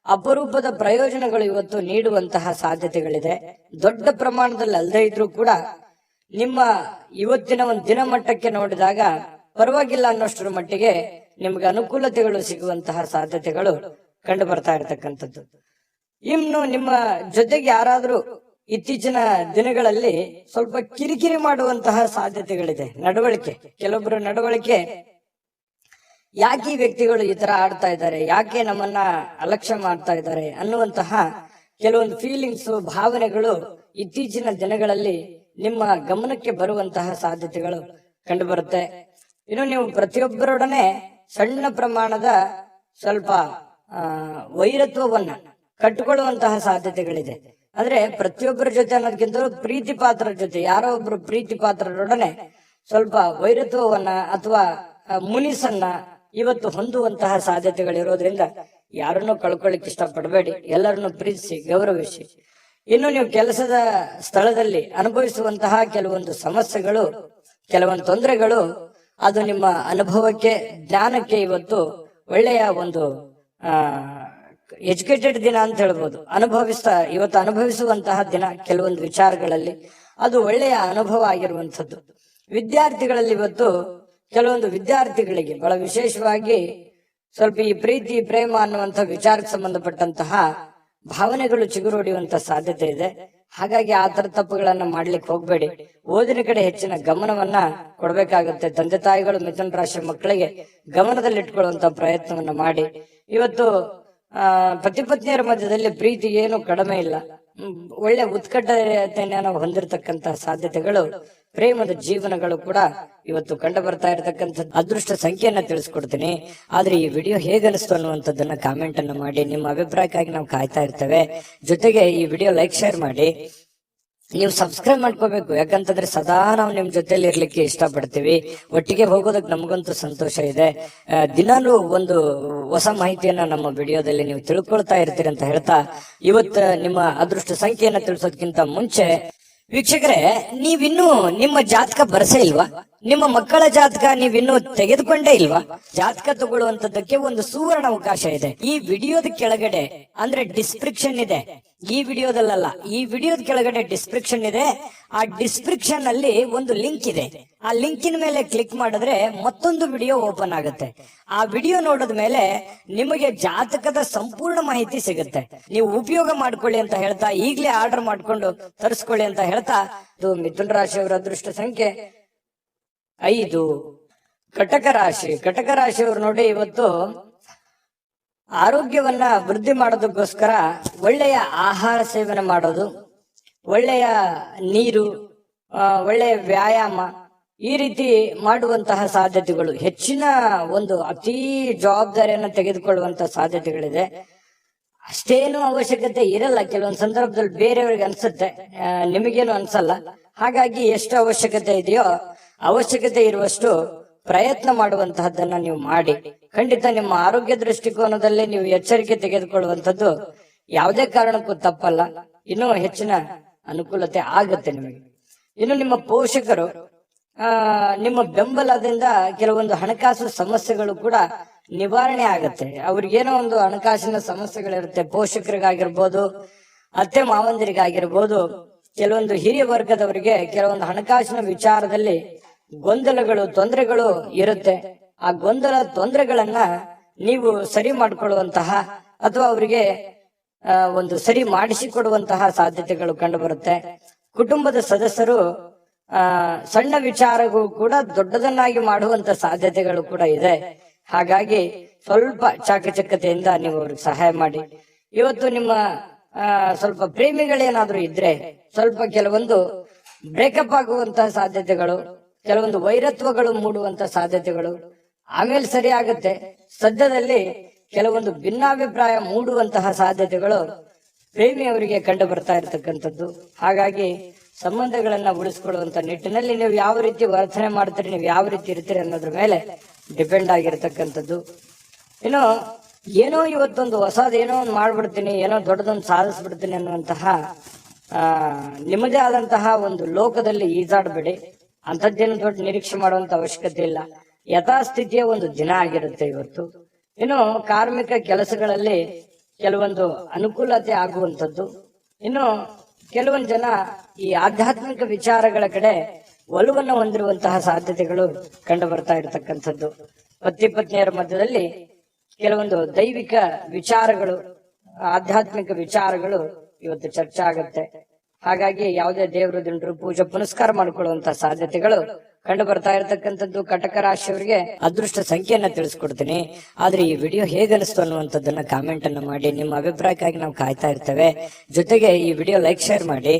ಅಪರೂಪದ ಪ್ರಯೋಜನಗಳು ಇವತ್ತು ನೀಡುವಂತಹ ಸಾಧ್ಯತೆಗಳಿದೆ. ದೊಡ್ಡ ಪ್ರಮಾಣದಲ್ಲಿ ಅಲ್ಲದೆ ಇದ್ರೂ ಕೂಡ ನಿಮ್ಮ ಇವತ್ತಿನ ಒಂದು ದಿನಮಟ್ಟಕ್ಕೆ ನೋಡಿದಾಗ ಪರವಾಗಿಲ್ಲ ಅನ್ನೋಷ್ಟರ ಮಟ್ಟಿಗೆ ನಿಮ್ಗೆ ಅನುಕೂಲತೆಗಳು ಸಿಗುವಂತಹ ಸಾಧ್ಯತೆಗಳು ಕಂಡು ಬರ್ತಾ ಇರತಕ್ಕಂಥದ್ದು. ಇನ್ನು ನಿಮ್ಮ ಜೊತೆಗೆ ಯಾರಾದ್ರೂ ಇತ್ತೀಚಿನ ದಿನಗಳಲ್ಲಿ ಸ್ವಲ್ಪ ಕಿರಿಕಿರಿ ಮಾಡುವಂತಹ ಸಾಧ್ಯತೆಗಳಿದೆ. ಕೆಲವೊಬ್ಬರು ನಡವಳಿಕೆ, ಯಾಕೆ ಈ ವ್ಯಕ್ತಿಗಳು ಈ ತರ ಆಡ್ತಾ ಇದ್ದಾರೆ, ಯಾಕೆ ನಮ್ಮನ್ನ ಅಲಕ್ಷ್ಯ ಮಾಡ್ತಾ ಇದ್ದಾರೆ ಅನ್ನುವಂತಹ ಕೆಲವೊಂದು ಫೀಲಿಂಗ್ಸ್, ಭಾವನೆಗಳು ಇತ್ತೀಚಿನ ದಿನಗಳಲ್ಲಿ ನಿಮ್ಮ ಗಮನಕ್ಕೆ ಬರುವಂತಹ ಸಾಧ್ಯತೆಗಳು ಕಂಡು ಬರುತ್ತೆ. ಇನ್ನು ನೀವು ಪ್ರತಿಯೊಬ್ಬರೊಡನೆ ಸಣ್ಣ ಪ್ರಮಾಣದ ಸ್ವಲ್ಪ ವೈರತ್ವವನ್ನ ಕಟ್ಟಿಕೊಳ್ಳುವಂತಹ ಸಾಧ್ಯತೆಗಳಿದೆ. ಅಂದ್ರೆ ಪ್ರತಿಯೊಬ್ಬರ ಜೊತೆ ಅನ್ನೋದಕ್ಕಿಂತ ಪ್ರೀತಿ ಪಾತ್ರರ ಜೊತೆ, ಯಾರೋ ಒಬ್ರು ಪ್ರೀತಿ ಪಾತ್ರರೊಡನೆ ಸ್ವಲ್ಪ ವೈರತ್ವವನ್ನ ಅಥವಾ ಮುನಿಸನ್ನ ಇವತ್ತು ಹೊಂದುವಂತಹ ಸಾಧ್ಯತೆಗಳಿರೋದ್ರಿಂದ ಯಾರನ್ನು ಕಳ್ಕೊಳ್ಳಿಕ್ ಇಷ್ಟಪಡಬೇಡಿ. ಎಲ್ಲರನ್ನು ಪ್ರೀತಿಸಿ, ಗೌರವಿಸಿ. ಇನ್ನು ನೀವು ಕೆಲಸದ ಸ್ಥಳದಲ್ಲಿ ಅನುಭವಿಸುವಂತಹ ಕೆಲವೊಂದು ಸಮಸ್ಯೆಗಳು, ಕೆಲವೊಂದು ತೊಂದರೆಗಳು, ಅದು ನಿಮ್ಮ ಅನುಭವಕ್ಕೆ, ಜ್ಞಾನಕ್ಕೆ ಇವತ್ತು ಒಳ್ಳೆಯ ಒಂದು ಎಜುಕೇಟೆಡ್ ದಿನ ಅಂತ ಹೇಳ್ಬೋದು. ಇವತ್ತು ಅನುಭವಿಸುವಂತಹ ದಿನ ಕೆಲವೊಂದು ವಿಚಾರಗಳಲ್ಲಿ ಅದು ಒಳ್ಳೆಯ ಅನುಭವ ಆಗಿರುವಂಥದ್ದು. ವಿದ್ಯಾರ್ಥಿಗಳಲ್ಲಿ ಇವತ್ತು ಕೆಲವೊಂದು ವಿದ್ಯಾರ್ಥಿಗಳಿಗೆ ಬಹಳ ವಿಶೇಷವಾಗಿ ಸ್ವಲ್ಪ ಈ ಪ್ರೀತಿ, ಪ್ರೇಮ ಅನ್ನುವಂಥ ವಿಚಾರಕ್ಕೆ ಸಂಬಂಧಪಟ್ಟಂತಹ ಭಾವನೆಗಳು ಚಿಗುರೊಡೆಯುವಂತ ಸಾಧ್ಯತೆ ಇದೆ. ಹಾಗಾಗಿ ಆ ತರ ತಪ್ಪುಗಳನ್ನ ಮಾಡ್ಲಿಕ್ಕೆ ಹೋಗ್ಬೇಡಿ. ಓದಿನ ಕಡೆ ಹೆಚ್ಚಿನ ಗಮನವನ್ನ ಕೊಡ್ಬೇಕಾಗುತ್ತೆ. ತಂದೆ ತಾಯಿಗಳು ಮಿಥುನ ರಾಶಿ ಮಕ್ಕಳಿಗೆ ಗಮನದಲ್ಲಿಟ್ಕೊಳ್ಳುವಂತ ಪ್ರಯತ್ನವನ್ನ ಮಾಡಿ. ಇವತ್ತು ಪತಿ ಪತ್ನಿಯರ ಮಧ್ಯದಲ್ಲಿ ಪ್ರೀತಿ ಏನು ಕಡಿಮೆ ಇಲ್ಲ. ಒಳ್ಳೆ ಉತ್ಕಟತೆಯನ್ನು ಹೊಂದಿರತಕ್ಕಂತ ಸಾಧ್ಯತೆಗಳು, ಪ್ರೇಮದ ಜೀವನಗಳು ಕೂಡ ಇವತ್ತು ಕಂಡು ಬರ್ತಾ ಇರತಕ್ಕಂಥ ಅದೃಷ್ಟ ಸಂಖ್ಯೆಯನ್ನ ತಿಳಿಸ್ಕೊಡ್ತೀನಿ. ಆದ್ರೆ ಈ ವಿಡಿಯೋ ಹೇಗನಿಸ್ತು ಅನ್ನುವಂಥದ್ದನ್ನ ಕಾಮೆಂಟ್ ಅನ್ನ ಮಾಡಿ. ನಿಮ್ಮ ಅಭಿಪ್ರಾಯಕ್ಕಾಗಿ ನಾವು ಕಾಯ್ತಾ ಇರ್ತೇವೆ. ಜೊತೆಗೆ ಈ ವಿಡಿಯೋ ಲೈಕ್, ಶೇರ್ ಮಾಡಿ. ನೀವು ಸಬ್ಸ್ಕ್ರೈಬ್ ಮಾಡ್ಕೋಬೇಕು. ಯಾಕಂತಂದ್ರೆ ಸದಾ ನಾವು ನಿಮ್ ಜೊತೆಲಿ ಇರ್ಲಿಕ್ಕೆ ಇಷ್ಟಪಡ್ತೀವಿ. ಒಟ್ಟಿಗೆ ಹೋಗೋದಕ್ಕೆ ನಮಗಂತೂ ಸಂತೋಷ ಇದೆ. ದಿನಾಲೂ ಒಂದು ಹೊಸ ಮಾಹಿತಿಯನ್ನ ನಮ್ಮ ವಿಡಿಯೋದಲ್ಲಿ ನೀವು ತಿಳ್ಕೊಳ್ತಾ ಇರ್ತೀರಿ ಅಂತ ಹೇಳ್ತಾ, ಇವತ್ತು ನಿಮ್ಮ ಅದೃಷ್ಟ ಸಂಖ್ಯೆಯನ್ನ ತಿಳಿಸೋದಕ್ಕಿಂತ ಮುಂಚೆ ವೀಕ್ಷಕರೇ, ನೀವಿನ್ನೂ ನಿಮ್ಮ ಜಾತಕ ಬರಸೇ ಇಲ್ವಾ? ನಿಮ್ಮ ಮಕ್ಕಳ ಜಾತಕ ನೀವಿನ್ನೂ ತೆಗೆದುಕೊಂಡೇ ಇಲ್ವಾ? ಜಾತಕ ತಗೊಳ್ಳುವಂತದ್ದಕ್ಕೆ ಒಂದು ಸುವರ್ಣ ಅವಕಾಶ ಇದೆ. ಈ ವಿಡಿಯೋದ ಕೆಳಗಡೆ ಅಂದ್ರೆ ಡಿಸ್ಕ್ರಿಪ್ಷನ್ ಇದೆ. ಈ ವಿಡಿಯೋದಲ್ಲ, ಈ ವಿಡಿಯೋದ ಕೆಳಗಡೆ ಡಿಸ್ಕ್ರಿಪ್ಷನ್ ಇದೆ. ಆ ಡಿಸ್ಕ್ರಿಪ್ಷನ್ ಅಲ್ಲಿ ಒಂದು ಲಿಂಕ್ ಇದೆ. ಆ ಲಿಂಕಿನ ಮೇಲೆ ಕ್ಲಿಕ್ ಮಾಡಿದ್ರೆ ಮತ್ತೊಂದು ವಿಡಿಯೋ ಓಪನ್ ಆಗುತ್ತೆ. ಆ ವಿಡಿಯೋ ನೋಡಿದ ಮೇಲೆ ನಿಮಗೆ ಜಾತಕದ ಸಂಪೂರ್ಣ ಮಾಹಿತಿ ಸಿಗುತ್ತೆ. ನೀವು ಉಪಯೋಗ ಮಾಡ್ಕೊಳ್ಳಿ ಅಂತ ಹೇಳ್ತಾ, ಈಗಲೇ ಆರ್ಡರ್ ಮಾಡ್ಕೊಂಡು ತರಿಸ್ಕೊಳ್ಳಿ ಅಂತ ಹೇಳ್ತಾ, ಇದು ಮಿಥುನ ರಾಶಿಯವರ ಅದೃಷ್ಟ ಸಂಖ್ಯೆ 5. ಕಟಕ ರಾಶಿಯವರು ನೋಡಿ, ಇವತ್ತು ಆರೋಗ್ಯವನ್ನ ವೃದ್ಧಿ ಮಾಡೋದಕ್ಕೋಸ್ಕರ ಒಳ್ಳೆಯ ಆಹಾರ ಸೇವನೆ ಮಾಡೋದು, ಒಳ್ಳೆಯ ನೀರು, ಒಳ್ಳೆಯ ವ್ಯಾಯಾಮ, ಈ ರೀತಿ ಮಾಡುವಂತಹ ಸಾಧ್ಯತೆಗಳು, ಹೆಚ್ಚಿನ ಒಂದು ಅತಿ ಜವಾಬ್ದಾರಿಯನ್ನು ತೆಗೆದುಕೊಳ್ಳುವಂತಹ ಸಾಧ್ಯತೆಗಳಿದೆ. ಅಷ್ಟೇನು ಅವಶ್ಯಕತೆ ಇರಲ್ಲ. ಕೆಲವೊಂದು ಸಂದರ್ಭದಲ್ಲಿ ಬೇರೆಯವ್ರಿಗೆ ಅನ್ಸುತ್ತೆ, ನಿಮಗೇನು ಅನ್ಸಲ್ಲ. ಹಾಗಾಗಿ ಎಷ್ಟು ಅವಶ್ಯಕತೆ ಇದೆಯೋ ಅವಶ್ಯಕತೆ ಇರುವಷ್ಟು ಪ್ರಯತ್ನ ಮಾಡುವಂತಹದ್ದನ್ನ ನೀವು ಮಾಡಿ. ಖಂಡಿತ ನಿಮ್ಮ ಆರೋಗ್ಯ ದೃಷ್ಟಿಕೋನದಲ್ಲಿ ನೀವು ಎಚ್ಚರಿಕೆ ತೆಗೆದುಕೊಳ್ಳುವಂಥದ್ದು ಯಾವುದೇ ಕಾರಣಕ್ಕೂ ತಪ್ಪಲ್ಲ. ಇನ್ನೂ ಹೆಚ್ಚಿನ ಅನುಕೂಲತೆ ಆಗುತ್ತೆ ನಿಮಗೆ. ಇನ್ನು ನಿಮ್ಮ ಪೋಷಕರು ನಿಮ್ಮ ಬೆಂಬಲದಿಂದ ಕೆಲವೊಂದು ಹಣಕಾಸು ಸಮಸ್ಯೆಗಳು ಕೂಡ ನಿವಾರಣೆ ಆಗುತ್ತೆ. ಅವ್ರಿಗೇನೋ ಒಂದು ಹಣಕಾಸಿನ ಸಮಸ್ಯೆಗಳಿರುತ್ತೆ. ಪೋಷಕರಿಗಾಗಿರ್ಬೋದು, ಅತ್ತೆ ಮಾವಂದಿರಿಗಾಗಿರ್ಬೋದು, ಕೆಲವೊಂದು ಹಿರಿಯ ವರ್ಗದವರಿಗೆ ಕೆಲವೊಂದು ಹಣಕಾಸಿನ ವಿಚಾರದಲ್ಲಿ ಗೊಂದಲಗಳು, ತೊಂದರೆಗಳು ಇರುತ್ತೆ. ಆ ಗೊಂದಲ ತೊಂದರೆಗಳನ್ನ ನೀವು ಸರಿ ಮಾಡಿಕೊಳ್ಳುವಂತಹ ಅಥವಾ ಅವರಿಗೆ ಒಂದು ಸರಿ ಮಾಡಿಸಿಕೊಡುವಂತಹ ಸಾಧ್ಯತೆಗಳು ಕಂಡು ಬರುತ್ತೆ. ಕುಟುಂಬದ ಸದಸ್ಯರು ಸಣ್ಣ ವಿಚಾರಗೂ ಕೂಡ ದೊಡ್ಡದನ್ನಾಗಿ ಮಾಡುವಂತ ಸಾಧ್ಯತೆಗಳು ಕೂಡ ಇದೆ. ಹಾಗಾಗಿ ಸ್ವಲ್ಪ ಚಾಕಚಕ್ಯತೆಯಿಂದ ನೀವು ಅವ್ರಿಗೆ ಸಹಾಯ ಮಾಡಿ. ಇವತ್ತು ನಿಮ್ಮ ಸ್ವಲ್ಪ ಪ್ರೇಮಿಗಳೇನಾದ್ರೂ ಇದ್ರೆ ಸ್ವಲ್ಪ ಕೆಲವೊಂದು ಬ್ರೇಕಪ್ ಆಗುವಂತಹ ಸಾಧ್ಯತೆಗಳು, ಕೆಲವೊಂದು ವೈರತ್ವಗಳು ಮೂಡುವಂತ ಸಾಧ್ಯತೆಗಳು ಆಮೇಲೆ ಸರಿ ಆಗುತ್ತೆ. ಸದ್ಯದಲ್ಲಿ ಕೆಲವೊಂದು ಭಿನ್ನಾಭಿಪ್ರಾಯ ಮೂಡುವಂತಹ ಸಾಧ್ಯತೆಗಳು ಪ್ರೇಮಿಯವರಿಗೆ ಕಂಡು ಬರ್ತಾ ಇರತಕ್ಕಂಥದ್ದು. ಹಾಗಾಗಿ ಸಂಬಂಧಗಳನ್ನ ಉಳಿಸ್ಕೊಳ್ಳುವಂತ ನಿಟ್ಟಿನಲ್ಲಿ ನೀವು ಯಾವ ರೀತಿ ವರ್ತನೆ ಮಾಡ್ತೀರಿ, ನೀವು ಯಾವ ರೀತಿ ಇರ್ತೀರಿ ಅನ್ನೋದ್ರ ಮೇಲೆ ಡಿಪೆಂಡ್ ಆಗಿರತಕ್ಕಂಥದ್ದು. ಇನ್ನು ಏನೋ ಇವತ್ತೊಂದು ಹೊಸದೇನೋ ಒಂದು ಮಾಡ್ಬಿಡ್ತೀನಿ, ಏನೋ ದೊಡ್ಡದೊಂದು ಸಾಧಿಸ್ಬಿಡ್ತೀನಿ ಅನ್ನುವಂತಹ ನಿಮ್ಮದೇ ಆದಂತಹ ಒಂದು ಲೋಕದಲ್ಲಿ ಈಜಾಡಬೇಡಿ. ಅಂಥದ್ದೇನು ದೊಡ್ಡ ನಿರೀಕ್ಷೆ ಮಾಡುವಂತ ಅವಶ್ಯಕತೆ ಇಲ್ಲ. ಯಥಾಸ್ಥಿತಿಯ ಒಂದು ದಿನ ಆಗಿರುತ್ತೆ ಇವತ್ತು. ಇನ್ನು ಕಾರ್ಮಿಕ ಕೆಲಸಗಳಲ್ಲಿ ಕೆಲವೊಂದು ಅನುಕೂಲತೆ ಆಗುವಂಥದ್ದು. ಇನ್ನು ಕೆಲವೊಂದು ಜನ ಈ ಆಧ್ಯಾತ್ಮಿಕ ವಿಚಾರಗಳ ಕಡೆ ಒಲವನ್ನು ಹೊಂದಿರುವಂತಹ ಸಾಧ್ಯತೆಗಳು ಕಂಡು ಬರ್ತಾ ಇರತಕ್ಕಂಥದ್ದು. ಪತಿ ಪತ್ನಿಯರ ಮಧ್ಯದಲ್ಲಿ ಕೆಲವೊಂದು ದೈವಿಕ ವಿಚಾರಗಳು, ಆಧ್ಯಾತ್ಮಿಕ ವಿಚಾರಗಳು ಇವತ್ತು ಚರ್ಚೆ ಆಗುತ್ತೆ. ಹಾಗಾಗಿ ಯಾವುದೇ ದೇವರು ದಿಂಡ್ರು ಪೂಜೆ ಪುನಸ್ಕಾರ ಮಾಡಿಕೊಳ್ಳುವಂತಹ ಸಾಧ್ಯತೆಗಳು ಕಂಡು ಬರ್ತಾ ಇರತಕ್ಕಂಥದ್ದು. ಕಟಕ ರಾಶಿಯವರಿಗೆ ಅದೃಷ್ಟ ಸಂಖ್ಯೆಯನ್ನ ತಿಳಿಸ್ಕೊಡ್ತೀನಿ. ಆದ್ರೆ ಈ ವಿಡಿಯೋ ಹೇಗನಿಸ್ತು ಅನ್ನುವಂಥದ್ದನ್ನ ಕಾಮೆಂಟ್ ಅನ್ನ ಮಾಡಿ. ನಿಮ್ಮ ಅಭಿಪ್ರಾಯಕ್ಕಾಗಿ ನಾವು ಕಾಯ್ತಾ ಇರ್ತೇವೆ. ಜೊತೆಗೆ ಈ ವಿಡಿಯೋ ಲೈಕ್ ಶೇರ್ ಮಾಡಿ.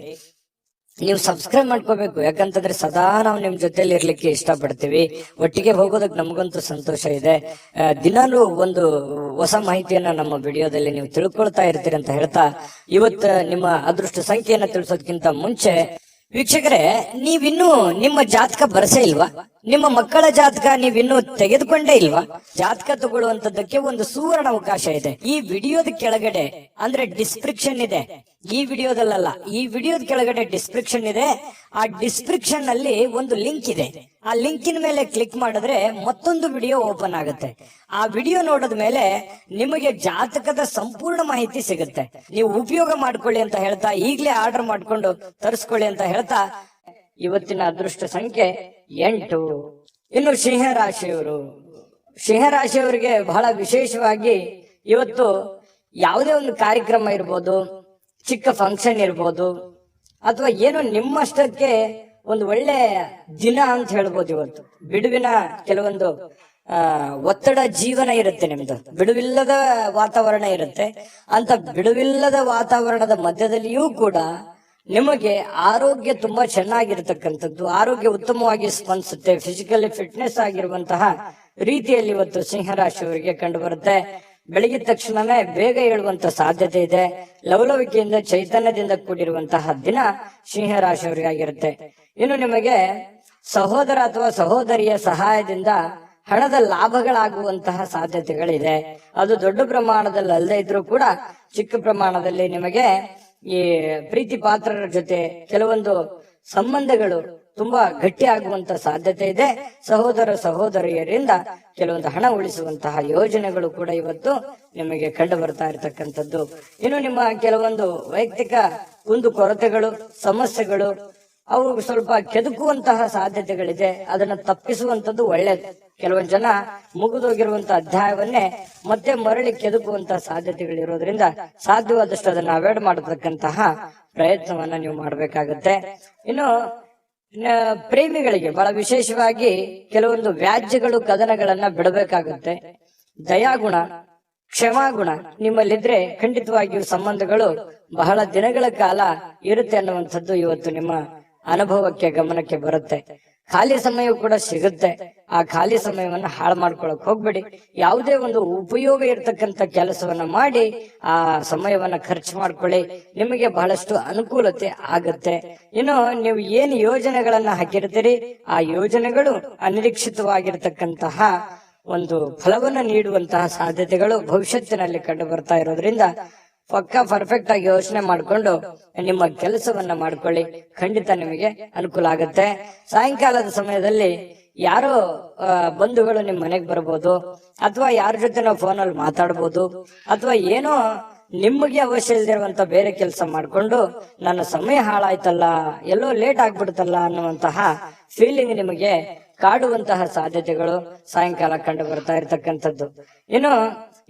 ನೀವು ಸಬ್ಸ್ಕ್ರೈಬ್ ಮಾಡ್ಕೋಬೇಕು, ಯಾಕಂತಂದ್ರೆ ಸದಾ ನಾವು ನಿಮ್ ಜೊತೆಲಿ ಇರ್ಲಿಕ್ಕೆ ಇಷ್ಟಪಡ್ತೀವಿ. ಒಟ್ಟಿಗೆ ಹೋಗೋದಕ್ಕೆ ನಮಗಂತೂ ಸಂತೋಷ ಇದೆ. ದಿನಾಲೂ ಒಂದು ಹೊಸ ಮಾಹಿತಿಯನ್ನ ನಮ್ಮ ವಿಡಿಯೋದಲ್ಲಿ ನೀವು ತಿಳ್ಕೊಳ್ತಾ ಇರ್ತೀರಿ ಅಂತ ಹೇಳ್ತಾ, ಇವತ್ತು ನಿಮ್ಮ ಅದೃಷ್ಟ ಸಂಖ್ಯೆಯನ್ನ ತಿಳಿಸೋದಕ್ಕಿಂತ ಮುಂಚೆ ವೀಕ್ಷಕರೇ, ನೀವಿನ್ನೂ ನಿಮ್ಮ ಜಾತಕ ಬರಸೇ ಇಲ್ವಾ? ನಿಮ್ಮ ಮಕ್ಕಳ ಜಾತಕ ನೀವಿನ್ನೂ ತೆಗೆದುಕೊಂಡೇ ಇಲ್ವಾ? ಜಾತಕ ತಗೊಳ್ಳುವಂತದ್ದಕ್ಕೆ ಒಂದು ಸುವರ್ಣ ಅವಕಾಶ ಇದೆ. ಈ ವಿಡಿಯೋದ ಕೆಳಗಡೆ ಅಂದ್ರೆ ಡಿಸ್ಕ್ರಿಪ್ಷನ್ ಇದೆ. ಈ ವಿಡಿಯೋದಲ್ಲ, ಈ ವಿಡಿಯೋದ ಕೆಳಗಡೆ ಡಿಸ್ಕ್ರಿಪ್ಷನ್ ಇದೆ. ಆ ಡಿಸ್ಕ್ರಿಪ್ಷನ್ ನಲ್ಲಿ ಒಂದು ಲಿಂಕ್ ಇದೆ. ಆ ಲಿಂಕಿನ ಮೇಲೆ ಕ್ಲಿಕ್ ಮಾಡಿದ್ರೆ ಮತ್ತೊಂದು ವಿಡಿಯೋ ಓಪನ್ ಆಗುತ್ತೆ. ಆ ವಿಡಿಯೋ ನೋಡಿದ ಮೇಲೆ ನಿಮಗೆ ಜಾತಕದ ಸಂಪೂರ್ಣ ಮಾಹಿತಿ ಸಿಗುತ್ತೆ. ನೀವು ಉಪಯೋಗ ಮಾಡ್ಕೊಳ್ಳಿ ಅಂತ ಹೇಳ್ತಾ, ಈಗಲೇ ಆರ್ಡರ್ ಮಾಡ್ಕೊಂಡು ತರಿಸ್ಕೊಳ್ಳಿ ಅಂತ ಹೇಳ್ತಾ, ಇವತ್ತಿನ ಅದೃಷ್ಟ ಸಂಖ್ಯೆ 8. ಇನ್ನು ಸಿಂಹರಾಶಿಯವರು, ಸಿಂಹರಾಶಿಯವರಿಗೆ ಬಹಳ ವಿಶೇಷವಾಗಿ ಇವತ್ತು ಯಾವುದೇ ಒಂದು ಕಾರ್ಯಕ್ರಮ ಇರ್ಬೋದು, ಚಿಕ್ಕ ಫಂಕ್ಷನ್ ಇರ್ಬೋದು, ಅಥವಾ ಏನೋ ನಿಮ್ಮಷ್ಟಕ್ಕೆ ಒಂದು ಒಳ್ಳೆ ದಿನ ಅಂತ ಹೇಳ್ಬೋದು. ಇವತ್ತು ಬಿಡುವಿನ ಕೆಲವೊಂದು ಒತ್ತಡ ಜೀವನ ಇರುತ್ತೆ, ನಿಮ್ದು ಬಿಡುವಿಲ್ಲದ ವಾತಾವರಣ ಇರುತ್ತೆ. ಅಂತ ಬಿಡುವಿಲ್ಲದ ವಾತಾವರಣದ ಮಧ್ಯದಲ್ಲಿಯೂ ಕೂಡ ನಿಮಗೆ ಆರೋಗ್ಯ ತುಂಬಾ ಚೆನ್ನಾಗಿರ್ತಕ್ಕಂಥದ್ದು, ಆರೋಗ್ಯ ಉತ್ತಮವಾಗಿ ಸ್ಪಂದಿಸುತ್ತೆ. ಫಿಸಿಕಲಿ ಫಿಟ್ನೆಸ್ ಆಗಿರುವಂತಹ ರೀತಿಯಲ್ಲಿ ಇವತ್ತು ಸಿಂಹರಾಶಿಯವರಿಗೆ ಕಂಡು ಬರುತ್ತೆ. ಬೆಳಗಿದ ತಕ್ಷಣವೇ ಬೇಗ ಏಳುವಂತ ಸಾಧ್ಯತೆ ಇದೆ. ಲವಲವಿಕೆಯಿಂದ ಚೈತನ್ಯದಿಂದ ಕೂಡಿರುವಂತಹ ದಿನ ಸಿಂಹರಾಶಿಯವರಿಗಾಗಿರುತ್ತೆ. ಇನ್ನು ನಿಮಗೆ ಸಹೋದರ ಅಥವಾ ಸಹೋದರಿಯ ಸಹಾಯದಿಂದ ಹಣದ ಲಾಭಗಳಾಗುವಂತಹ ಸಾಧ್ಯತೆಗಳಿದೆ. ಅದು ದೊಡ್ಡ ಪ್ರಮಾಣದಲ್ಲಿ ಅಲ್ಲದೆ ಇದ್ರೂ ಕೂಡ ಚಿಕ್ಕ ಪ್ರಮಾಣದಲ್ಲಿ ನಿಮಗೆ ಈ ಪ್ರೀತಿ ಪಾತ್ರರ ಜೊತೆ ಕೆಲವೊಂದು ಸಂಬಂಧಗಳು ತುಂಬಾ ಗಟ್ಟಿ ಆಗುವಂತ ಸಾಧ್ಯತೆ ಇದೆ. ಸಹೋದರ ಸಹೋದರಿಯರಿಂದ ಕೆಲವೊಂದು ಹಣ ಉಳಿಸುವಂತಹ ಯೋಜನೆಗಳು ಕೂಡ ಇವತ್ತು ನಿಮಗೆ ಕಂಡು ಬರ್ತಾ ಇರತಕ್ಕಂಥದ್ದು. ಇನ್ನು ನಿಮ್ಮ ಕೆಲವೊಂದು ವೈಯಕ್ತಿಕ ಕುಂದು ಕೊರತೆಗಳು, ಸಮಸ್ಯೆಗಳು ಅವು ಸ್ವಲ್ಪ ಕೆದಕುವಂತಹ ಸಾಧ್ಯತೆಗಳಿದೆ. ಅದನ್ನ ತಪ್ಪಿಸುವಂತದ್ದು ಒಳ್ಳೇದು. ಕೆಲವೊಂದು ಜನ ಮುಗಿದೋಗಿರುವಂತಹ ಅಧ್ಯಾಯವನ್ನೇ ಮತ್ತೆ ಮರಳಿ ಕೆದಕುವಂತಹ ಸಾಧ್ಯತೆಗಳಿರೋದ್ರಿಂದ ಸಾಧ್ಯವಾದಷ್ಟು ಅದನ್ನ ಅವಾಯ್ಡ್ ಮಾಡತಕ್ಕಂತಹ ಪ್ರಯತ್ನವನ್ನ ನೀವು ಮಾಡ್ಬೇಕಾಗತ್ತೆ. ಇನ್ನು ಪ್ರೇಮಿಗಳಿಗೆ ಬಹಳ ವಿಶೇಷವಾಗಿ ಕೆಲವೊಂದು ವ್ಯಾಜ್ಯಗಳು, ಕದನಗಳನ್ನ ಬಿಡಬೇಕಾಗುತ್ತೆ. ದಯಾಗುಣ, ಕ್ಷಮಾಗುಣ ನಿಮ್ಮಲ್ಲಿದ್ರೆ ಖಂಡಿತವಾಗಿಯೂ ಸಂಬಂಧಗಳು ಬಹಳ ದಿನಗಳ ಕಾಲ ಇರುತ್ತೆ ಅನ್ನುವಂಥದ್ದು ಇವತ್ತು ನಿಮ್ಮ ಅನುಭವಕ್ಕೆ, ಗಮನಕ್ಕೆ ಬರುತ್ತೆ. ಖಾಲಿ ಸಮಯ ಕೂಡ ಸಿಗುತ್ತೆ. ಆ ಖಾಲಿ ಸಮಯವನ್ನ ಹಾಳು ಮಾಡ್ಕೊಳಕ್ ಹೋಗ್ಬೇಡಿ. ಯಾವುದೇ ಒಂದು ಉಪಯೋಗ ಇರತಕ್ಕಂತ ಕೆಲಸವನ್ನ ಮಾಡಿ ಆ ಸಮಯವನ್ನ ಖರ್ಚು ಮಾಡ್ಕೊಳ್ಳಿ. ನಿಮಗೆ ಬಹಳಷ್ಟು ಅನುಕೂಲತೆ ಆಗತ್ತೆ. ಇನ್ನು ನೀವು ಏನು ಯೋಜನೆಗಳನ್ನ ಹಾಕಿರ್ತೀರಿ, ಆ ಯೋಜನೆಗಳು ಅನಿರೀಕ್ಷಿತವಾಗಿರ್ತಕ್ಕಂತಹ ಒಂದು ಫಲವನ್ನು ನೀಡುವಂತಹ ಸಾಧ್ಯತೆಗಳು ಭವಿಷ್ಯತ್ತಿನಲ್ಲಿ ಕಂಡು ಬರ್ತಾ ಇರೋದ್ರಿಂದ ಪಕ್ಕಾ ಪರ್ಫೆಕ್ಟ್ ಆಗಿ ಯೋಚನೆ ಮಾಡಿಕೊಂಡು ನಿಮ್ಮ ಕೆಲಸವನ್ನ ಮಾಡ್ಕೊಳ್ಳಿ. ಖಂಡಿತ ನಿಮಗೆ ಅನುಕೂಲ ಆಗತ್ತೆ. ಸಾಯಂಕಾಲದ ಸಮಯದಲ್ಲಿ ಯಾರೋ ಬಂಧುಗಳು ನಿಮ್ ಮನೆಗೆ ಬರ್ಬೋದು, ಅಥವಾ ಯಾರ ಜೊತೆ ನಾವು ಫೋನಲ್ಲಿ ಮಾತಾಡ್ಬೋದು, ಅಥವಾ ಏನೋ ನಿಮಗೆ ಅವಶ್ಯ ಇಲ್ದಿರುವಂತ ಬೇರೆ ಕೆಲಸ ಮಾಡ್ಕೊಂಡು ನನ್ನ ಸಮಯ ಹಾಳಾಯ್ತಲ್ಲ, ಎಲ್ಲೋ ಲೇಟ್ ಆಗ್ಬಿಡ್ತಲ್ಲ ಅನ್ನುವಂತಹ ಫೀಲಿಂಗ್ ನಿಮಗೆ ಕಾಡುವಂತಹ ಸಾಧ್ಯತೆಗಳು ಸಾಯಂಕಾಲ ಕಂಡು ಬರ್ತಾ ಇರತಕ್ಕಂಥದ್ದು. ಇನ್ನು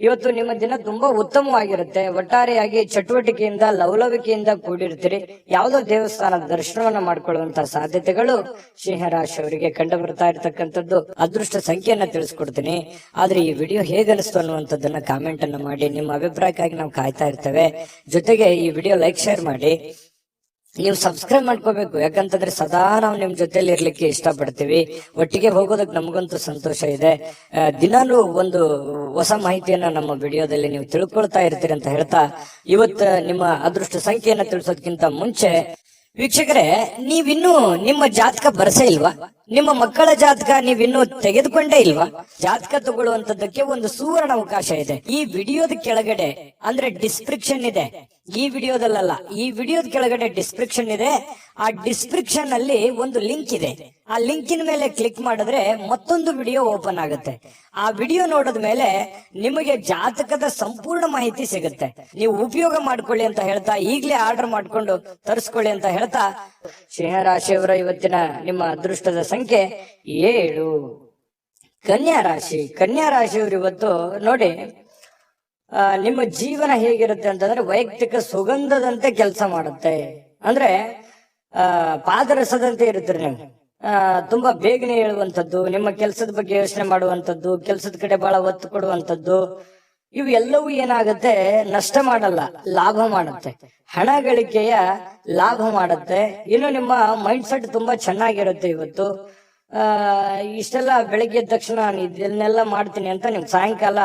ಇವತ್ತು ನಿಮ್ಮ ದಿನ ತುಂಬಾ ಉತ್ತಮವಾಗಿರುತ್ತೆ. ಒಟ್ಟಾರೆಯಾಗಿ ಚಟುವಟಿಕೆಯಿಂದ ಲವಲವಿಕೆಯಿಂದ ಕೂಡಿರ್ತೀರಿ. ಯಾವುದೋ ದೇವಸ್ಥಾನದ ದರ್ಶನವನ್ನ ಮಾಡ್ಕೊಳ್ಳುವಂತಹ ಸಾಧ್ಯತೆಗಳು ಸಿಂಹರಾಶಿಯವರಿಗೆ ಕಂಡು ಬರ್ತಾ ಇರತಕ್ಕಂಥದ್ದು. ಅದೃಷ್ಟ ಸಂಖ್ಯೆಯನ್ನ ತಿಳಿಸ್ಕೊಡ್ತೀನಿ. ಆದ್ರೆ ಈ ವಿಡಿಯೋ ಹೇಗನಿಸ್ತು ಅನ್ನುವಂಥದ್ದನ್ನ ಕಾಮೆಂಟ್ ಅನ್ನ ಮಾಡಿ. ನಿಮ್ಮ ಅಭಿಪ್ರಾಯಕ್ಕಾಗಿ ನಾವು ಕಾಯ್ತಾ ಇರ್ತೇವೆ. ಜೊತೆಗೆ ಈ ವಿಡಿಯೋ ಲೈಕ್ ಶೇರ್ ಮಾಡಿ. ನೀವು ಸಬ್ಸ್ಕ್ರೈಬ್ ಮಾಡ್ಕೋಬೇಕು, ಯಾಕಂತಂದ್ರೆ ಸದಾ ನಾವು ನಿಮ್ ಜೊತೆಲಿ ಇರ್ಲಿಕ್ಕೆ ಇಷ್ಟಪಡ್ತೀವಿ. ಒಟ್ಟಿಗೆ ಹೋಗೋದಕ್ಕೆ ನಮಗಂತೂ ಸಂತೋಷ ಇದೆ. ದಿನಾಲೂ ಒಂದು ಹೊಸ ಮಾಹಿತಿಯನ್ನ ನಮ್ಮ ವಿಡಿಯೋದಲ್ಲಿ ನೀವು ತಿಳ್ಕೊಳ್ತಾ ಇರ್ತೀರಿ ಅಂತ ಹೇಳ್ತಾ, ಇವತ್ತು ನಿಮ್ಮ ಅದೃಷ್ಟ ಸಂಖ್ಯೆಯನ್ನ ತಿಳಿಸೋದಕ್ಕಿಂತ ಮುಂಚೆ ವೀಕ್ಷಕರೇ, ನೀವಿನ್ನೂ ನಿಮ್ಮ ಜಾತಕ ಬರಸೇ ಇಲ್ವಾ? ನಿಮ್ಮ ಮಕ್ಕಳ ಜಾತಕ ನೀವಿನ್ನೂ ತೆಗೆದುಕೊಂಡೇ ಇಲ್ವಾ? ಜಾತಕ ತಗೊಳ್ಳುವಂತದ್ದಕ್ಕೆ ಒಂದು ಸುವರ್ಣ ಅವಕಾಶ ಇದೆ. ಈ ವಿಡಿಯೋದ ಕೆಳಗಡೆ ಅಂದ್ರೆ ಡಿಸ್ಕ್ರಿಪ್ಷನ್ ಇದೆ. ಈ ವಿಡಿಯೋದಲ್ಲ, ಈ ವಿಡಿಯೋದ ಕೆಳಗಡೆ ಡಿಸ್ಕ್ರಿಪ್ಷನ್ ಇದೆ. ಆ ಡಿಸ್ಕ್ರಿಪ್ಷನ್ ಅಲ್ಲಿ ಒಂದು ಲಿಂಕ್ ಇದೆ. ಆ ಲಿಂಕಿನ ಮೇಲೆ ಕ್ಲಿಕ್ ಮಾಡಿದ್ರೆ ಮತ್ತೊಂದು ವಿಡಿಯೋ ಓಪನ್ ಆಗುತ್ತೆ. ಆ ವಿಡಿಯೋ ನೋಡಿದ ಮೇಲೆ ನಿಮಗೆ ಜಾತಕದ ಸಂಪೂರ್ಣ ಮಾಹಿತಿ ಸಿಗುತ್ತೆ. ನೀವು ಉಪಯೋಗ ಮಾಡ್ಕೊಳ್ಳಿ ಅಂತ ಹೇಳ್ತಾ, ಈಗಲೇ ಆರ್ಡರ್ ಮಾಡ್ಕೊಂಡು ತರಿಸ್ಕೊಳ್ಳಿ ಅಂತ ಹೇಳ್ತಾ, ಸಿಂಹರಾಶಿಯವರ ಇವತ್ತಿನ ನಿಮ್ಮ ಅದೃಷ್ಟದ ಸಂಖ್ಯೆ 7. ಕನ್ಯಾ ರಾಶಿ. ಕನ್ಯಾ ರಾಶಿಯವರು ಇವತ್ತು ನೋಡಿ, ನಿಮ್ಮ ಜೀವನ ಹೇಗಿರುತ್ತೆ ಅಂತಂದ್ರೆ ವೈಯಕ್ತಿಕ ಸುಗಂಧದಂತೆ ಕೆಲಸ ಮಾಡುತ್ತೆ. ಅಂದ್ರೆ ಪಾದರಸದಂತೆ ಇರುತ್ತೀರಿ ನೀವು. ತುಂಬಾ ಬೇಗನೆ ಹೇಳುವಂಥದ್ದು, ನಿಮ್ಮ ಕೆಲಸದ ಬಗ್ಗೆ ಯೋಚನೆ ಮಾಡುವಂಥದ್ದು, ಕೆಲಸದ ಕಡೆ ಬಹಳ ಒತ್ತು ಕೊಡುವಂಥದ್ದು, ಇವು ಎಲ್ಲವೂ ಏನಾಗುತ್ತೆ, ನಷ್ಟ ಮಾಡಲ್ಲ, ಲಾಭ ಮಾಡುತ್ತೆ. ಹಣ ಗಳಿಕೆಯ ಲಾಭ ಮಾಡುತ್ತೆ. ಇನ್ನು ನಿಮ್ಮ ಮೈಂಡ್ ಸೆಟ್ ತುಂಬಾ ಚೆನ್ನಾಗಿರುತ್ತೆ. ಇವತ್ತು ಇಷ್ಟೆಲ್ಲ ಬೆಳಿಗ್ಗೆ ಎದ್ದ ತಕ್ಷಣ ಇದನ್ನೆಲ್ಲ ಮಾಡ್ತೀನಿ ಅಂತ ನಿಮ್ ಸಾಯಂಕಾಲ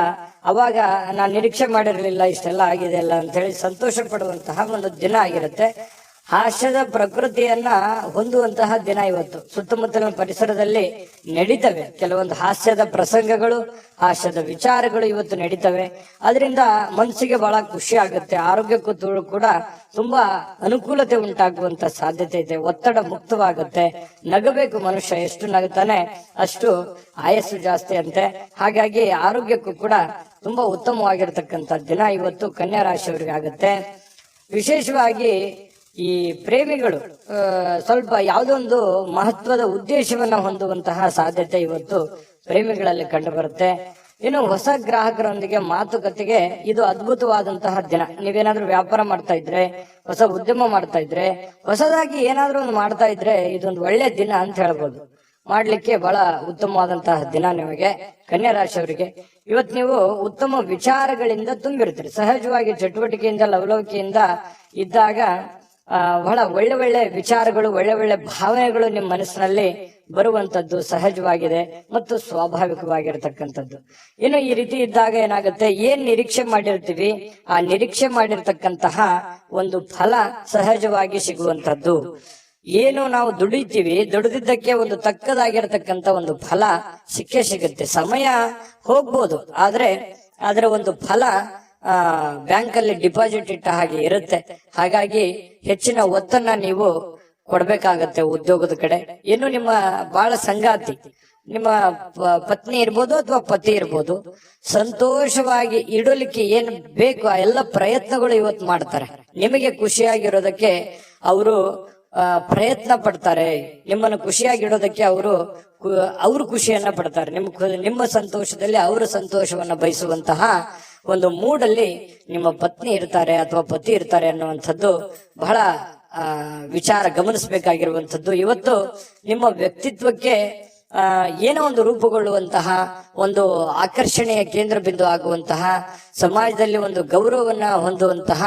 ಅವಾಗ ನಾನು ನಿರೀಕ್ಷೆ ಮಾಡಿರ್ಲಿಲ್ಲ ಇಷ್ಟೆಲ್ಲ ಆಗಿದೆ ಅಲ್ಲ ಅಂತ ಹೇಳಿ ಸಂತೋಷ ಪಡುವಂತಹ ಒಂದು ದಿನ ಆಗಿರುತ್ತೆ. ಹಾಸ್ಯದ ಪ್ರಕೃತಿಯನ್ನ ಹೊಂದುವಂತಹ ದಿನ ಇವತ್ತು. ಸುತ್ತಮುತ್ತಲಿನ ಪರಿಸರದಲ್ಲಿ ನಡೀತವೆ ಕೆಲವೊಂದು ಹಾಸ್ಯದ ಪ್ರಸಂಗಗಳು, ಹಾಸ್ಯದ ವಿಚಾರಗಳು ಇವತ್ತು ನಡೀತವೆ. ಅದರಿಂದ ಮನಸ್ಸಿಗೆ ಬಹಳ ಖುಷಿ ಆಗುತ್ತೆ. ಆರೋಗ್ಯಕ್ಕೂ ಕೂಡ ತುಂಬಾ ಅನುಕೂಲತೆ ಉಂಟಾಗುವಂತ ಸಾಧ್ಯತೆ ಇದೆ. ಒತ್ತಡ ಮುಕ್ತವಾಗುತ್ತೆ. ನಗಬೇಕು ಮನುಷ್ಯ, ಎಷ್ಟು ನಗುತ್ತಾನೆ ಅಷ್ಟು ಆಯಸ್ಸು ಜಾಸ್ತಿ ಅಂತೆ. ಹಾಗಾಗಿ ಆರೋಗ್ಯಕ್ಕೂ ಕೂಡ ತುಂಬಾ ಉತ್ತಮವಾಗಿರ್ತಕ್ಕಂಥ ದಿನ ಇವತ್ತು ಕನ್ಯಾ ರಾಶಿಯವರಿಗೆ ಆಗುತ್ತೆ. ವಿಶೇಷವಾಗಿ ಈ ಪ್ರೇಮಿಗಳು ಸ್ವಲ್ಪ ಯಾವುದೋ ಒಂದು ಮಹತ್ವದ ಉದ್ದೇಶವನ್ನ ಹೊಂದುವಂತಹ ಸಾಧ್ಯತೆ ಇವತ್ತು ಪ್ರೇಮಿಗಳಲ್ಲಿ ಕಂಡು ಬರುತ್ತೆ. ಇನ್ನು ಹೊಸ ಗ್ರಾಹಕರೊಂದಿಗೆ ಮಾತುಕತೆಗೆ ಇದು ಅದ್ಭುತವಾದಂತಹ ದಿನ. ನೀವೇನಾದ್ರೂ ವ್ಯಾಪಾರ ಮಾಡ್ತಾ ಇದ್ರೆ, ಹೊಸ ಉದ್ಯಮ ಮಾಡ್ತಾ ಇದ್ರೆ, ಹೊಸದಾಗಿ ಏನಾದ್ರೂ ಒಂದು ಮಾಡ್ತಾ ಇದ್ರೆ ಇದೊಂದು ಒಳ್ಳೆ ದಿನ ಅಂತ ಹೇಳ್ಬೋದು. ಮಾಡ್ಲಿಕ್ಕೆ ಬಹಳ ಉತ್ತಮವಾದಂತಹ ದಿನ ನಿಮಗೆ ಕನ್ಯಾ ರಾಶಿಯವರಿಗೆ. ಇವತ್ತು ನೀವು ಉತ್ತಮ ವಿಚಾರಗಳಿಂದ ತುಂಬಿರ್ತೀರಿ. ಸಹಜವಾಗಿ ಚಟುವಟಿಕೆಯಿಂದ ಲವಲವಿಕೆಯಿಂದ ಇದ್ದಾಗ ಬಹಳ ಒಳ್ಳೆ ಒಳ್ಳೆ ವಿಚಾರಗಳು, ಒಳ್ಳೆ ಒಳ್ಳೆ ಭಾವನೆಗಳು ನಿಮ್ಮ ಮನಸ್ಸಿನಲ್ಲಿ ಬರುವಂತದ್ದು ಸಹಜವಾಗಿದೆ ಮತ್ತು ಸ್ವಾಭಾವಿಕವಾಗಿರ್ತಕ್ಕಂಥದ್ದು. ಇನ್ನು ಈ ರೀತಿ ಇದ್ದಾಗ ಏನಾಗುತ್ತೆ, ಏನ್ ನಿರೀಕ್ಷೆ ಮಾಡಿರ್ತೀವಿ ಆ ನಿರೀಕ್ಷೆ ಮಾಡಿರ್ತಕ್ಕಂತಹ ಒಂದು ಫಲ ಸಹಜವಾಗಿ ಸಿಗುವಂತದ್ದು. ಏನು ನಾವು ದುಡಿತೀವಿ, ದುಡಿದಿದ್ದಕ್ಕೆ ಒಂದು ತಕ್ಕದಾಗಿರ್ತಕ್ಕಂಥ ಒಂದು ಫಲ ಸಿಕ್ಕೇ ಸಿಗುತ್ತೆ. ಸಮಯ ಹೋಗ್ಬೋದು, ಆದ್ರೆ ಅದರ ಒಂದು ಫಲ ಬ್ಯಾಂಕ್ ಅಲ್ಲಿ ಡಿಪಾಸಿಟ್ ಇಟ್ಟ ಹಾಗೆ ಇರುತ್ತೆ. ಹಾಗಾಗಿ ಹೆಚ್ಚಿನ ಒತ್ತನ್ನ ನೀವು ಕೊಡ್ಬೇಕಾಗತ್ತೆ ಉದ್ಯೋಗದ ಕಡೆ. ಇನ್ನು ನಿಮ್ಮ ಬಹಳ ಸಂಗಾತಿ, ನಿಮ್ಮ ಪತ್ನಿ ಇರ್ಬೋದು ಅಥವಾ ಪತಿ ಇರ್ಬೋದು, ಸಂತೋಷವಾಗಿ ಇಡಲಿಕ್ಕೆ ಏನ್ ಬೇಕು ಆ ಎಲ್ಲ ಪ್ರಯತ್ನಗಳು ಇವತ್ತು ಮಾಡ್ತಾರೆ. ನಿಮಗೆ ಖುಷಿಯಾಗಿರೋದಕ್ಕೆ ಅವರು ಪ್ರಯತ್ನ ಪಡ್ತಾರೆ. ನಿಮ್ಮನ್ನು ಖುಷಿಯಾಗಿಡೋದಕ್ಕೆ ಅವರು ಖುಷಿಯನ್ನ ಪಡ್ತಾರೆ. ನಿಮ್ಮ ಸಂತೋಷದಲ್ಲಿ ಅವರು ಸಂತೋಷವನ್ನ ಬಯಸುವಂತಹ ಒಂದು ಮೂಡಲ್ಲಿ ನಿಮ್ಮ ಪತ್ನಿ ಇರ್ತಾರೆ ಅಥವಾ ಪತಿ ಇರ್ತಾರೆ ಅನ್ನುವಂಥದ್ದು ಬಹಳ ವಿಚಾರ ಗಮನಿಸಬೇಕಾಗಿರುವಂಥದ್ದು. ಇವತ್ತು ನಿಮ್ಮ ವ್ಯಕ್ತಿತ್ವಕ್ಕೆ ಏನೋ ಒಂದು ರೂಪುಗೊಳ್ಳುವಂತಹ, ಒಂದು ಆಕರ್ಷಣೆಯ ಕೇಂದ್ರ ಬಿಂದು ಆಗುವಂತಹ, ಸಮಾಜದಲ್ಲಿ ಒಂದು ಗೌರವವನ್ನ ಹೊಂದುವಂತಹ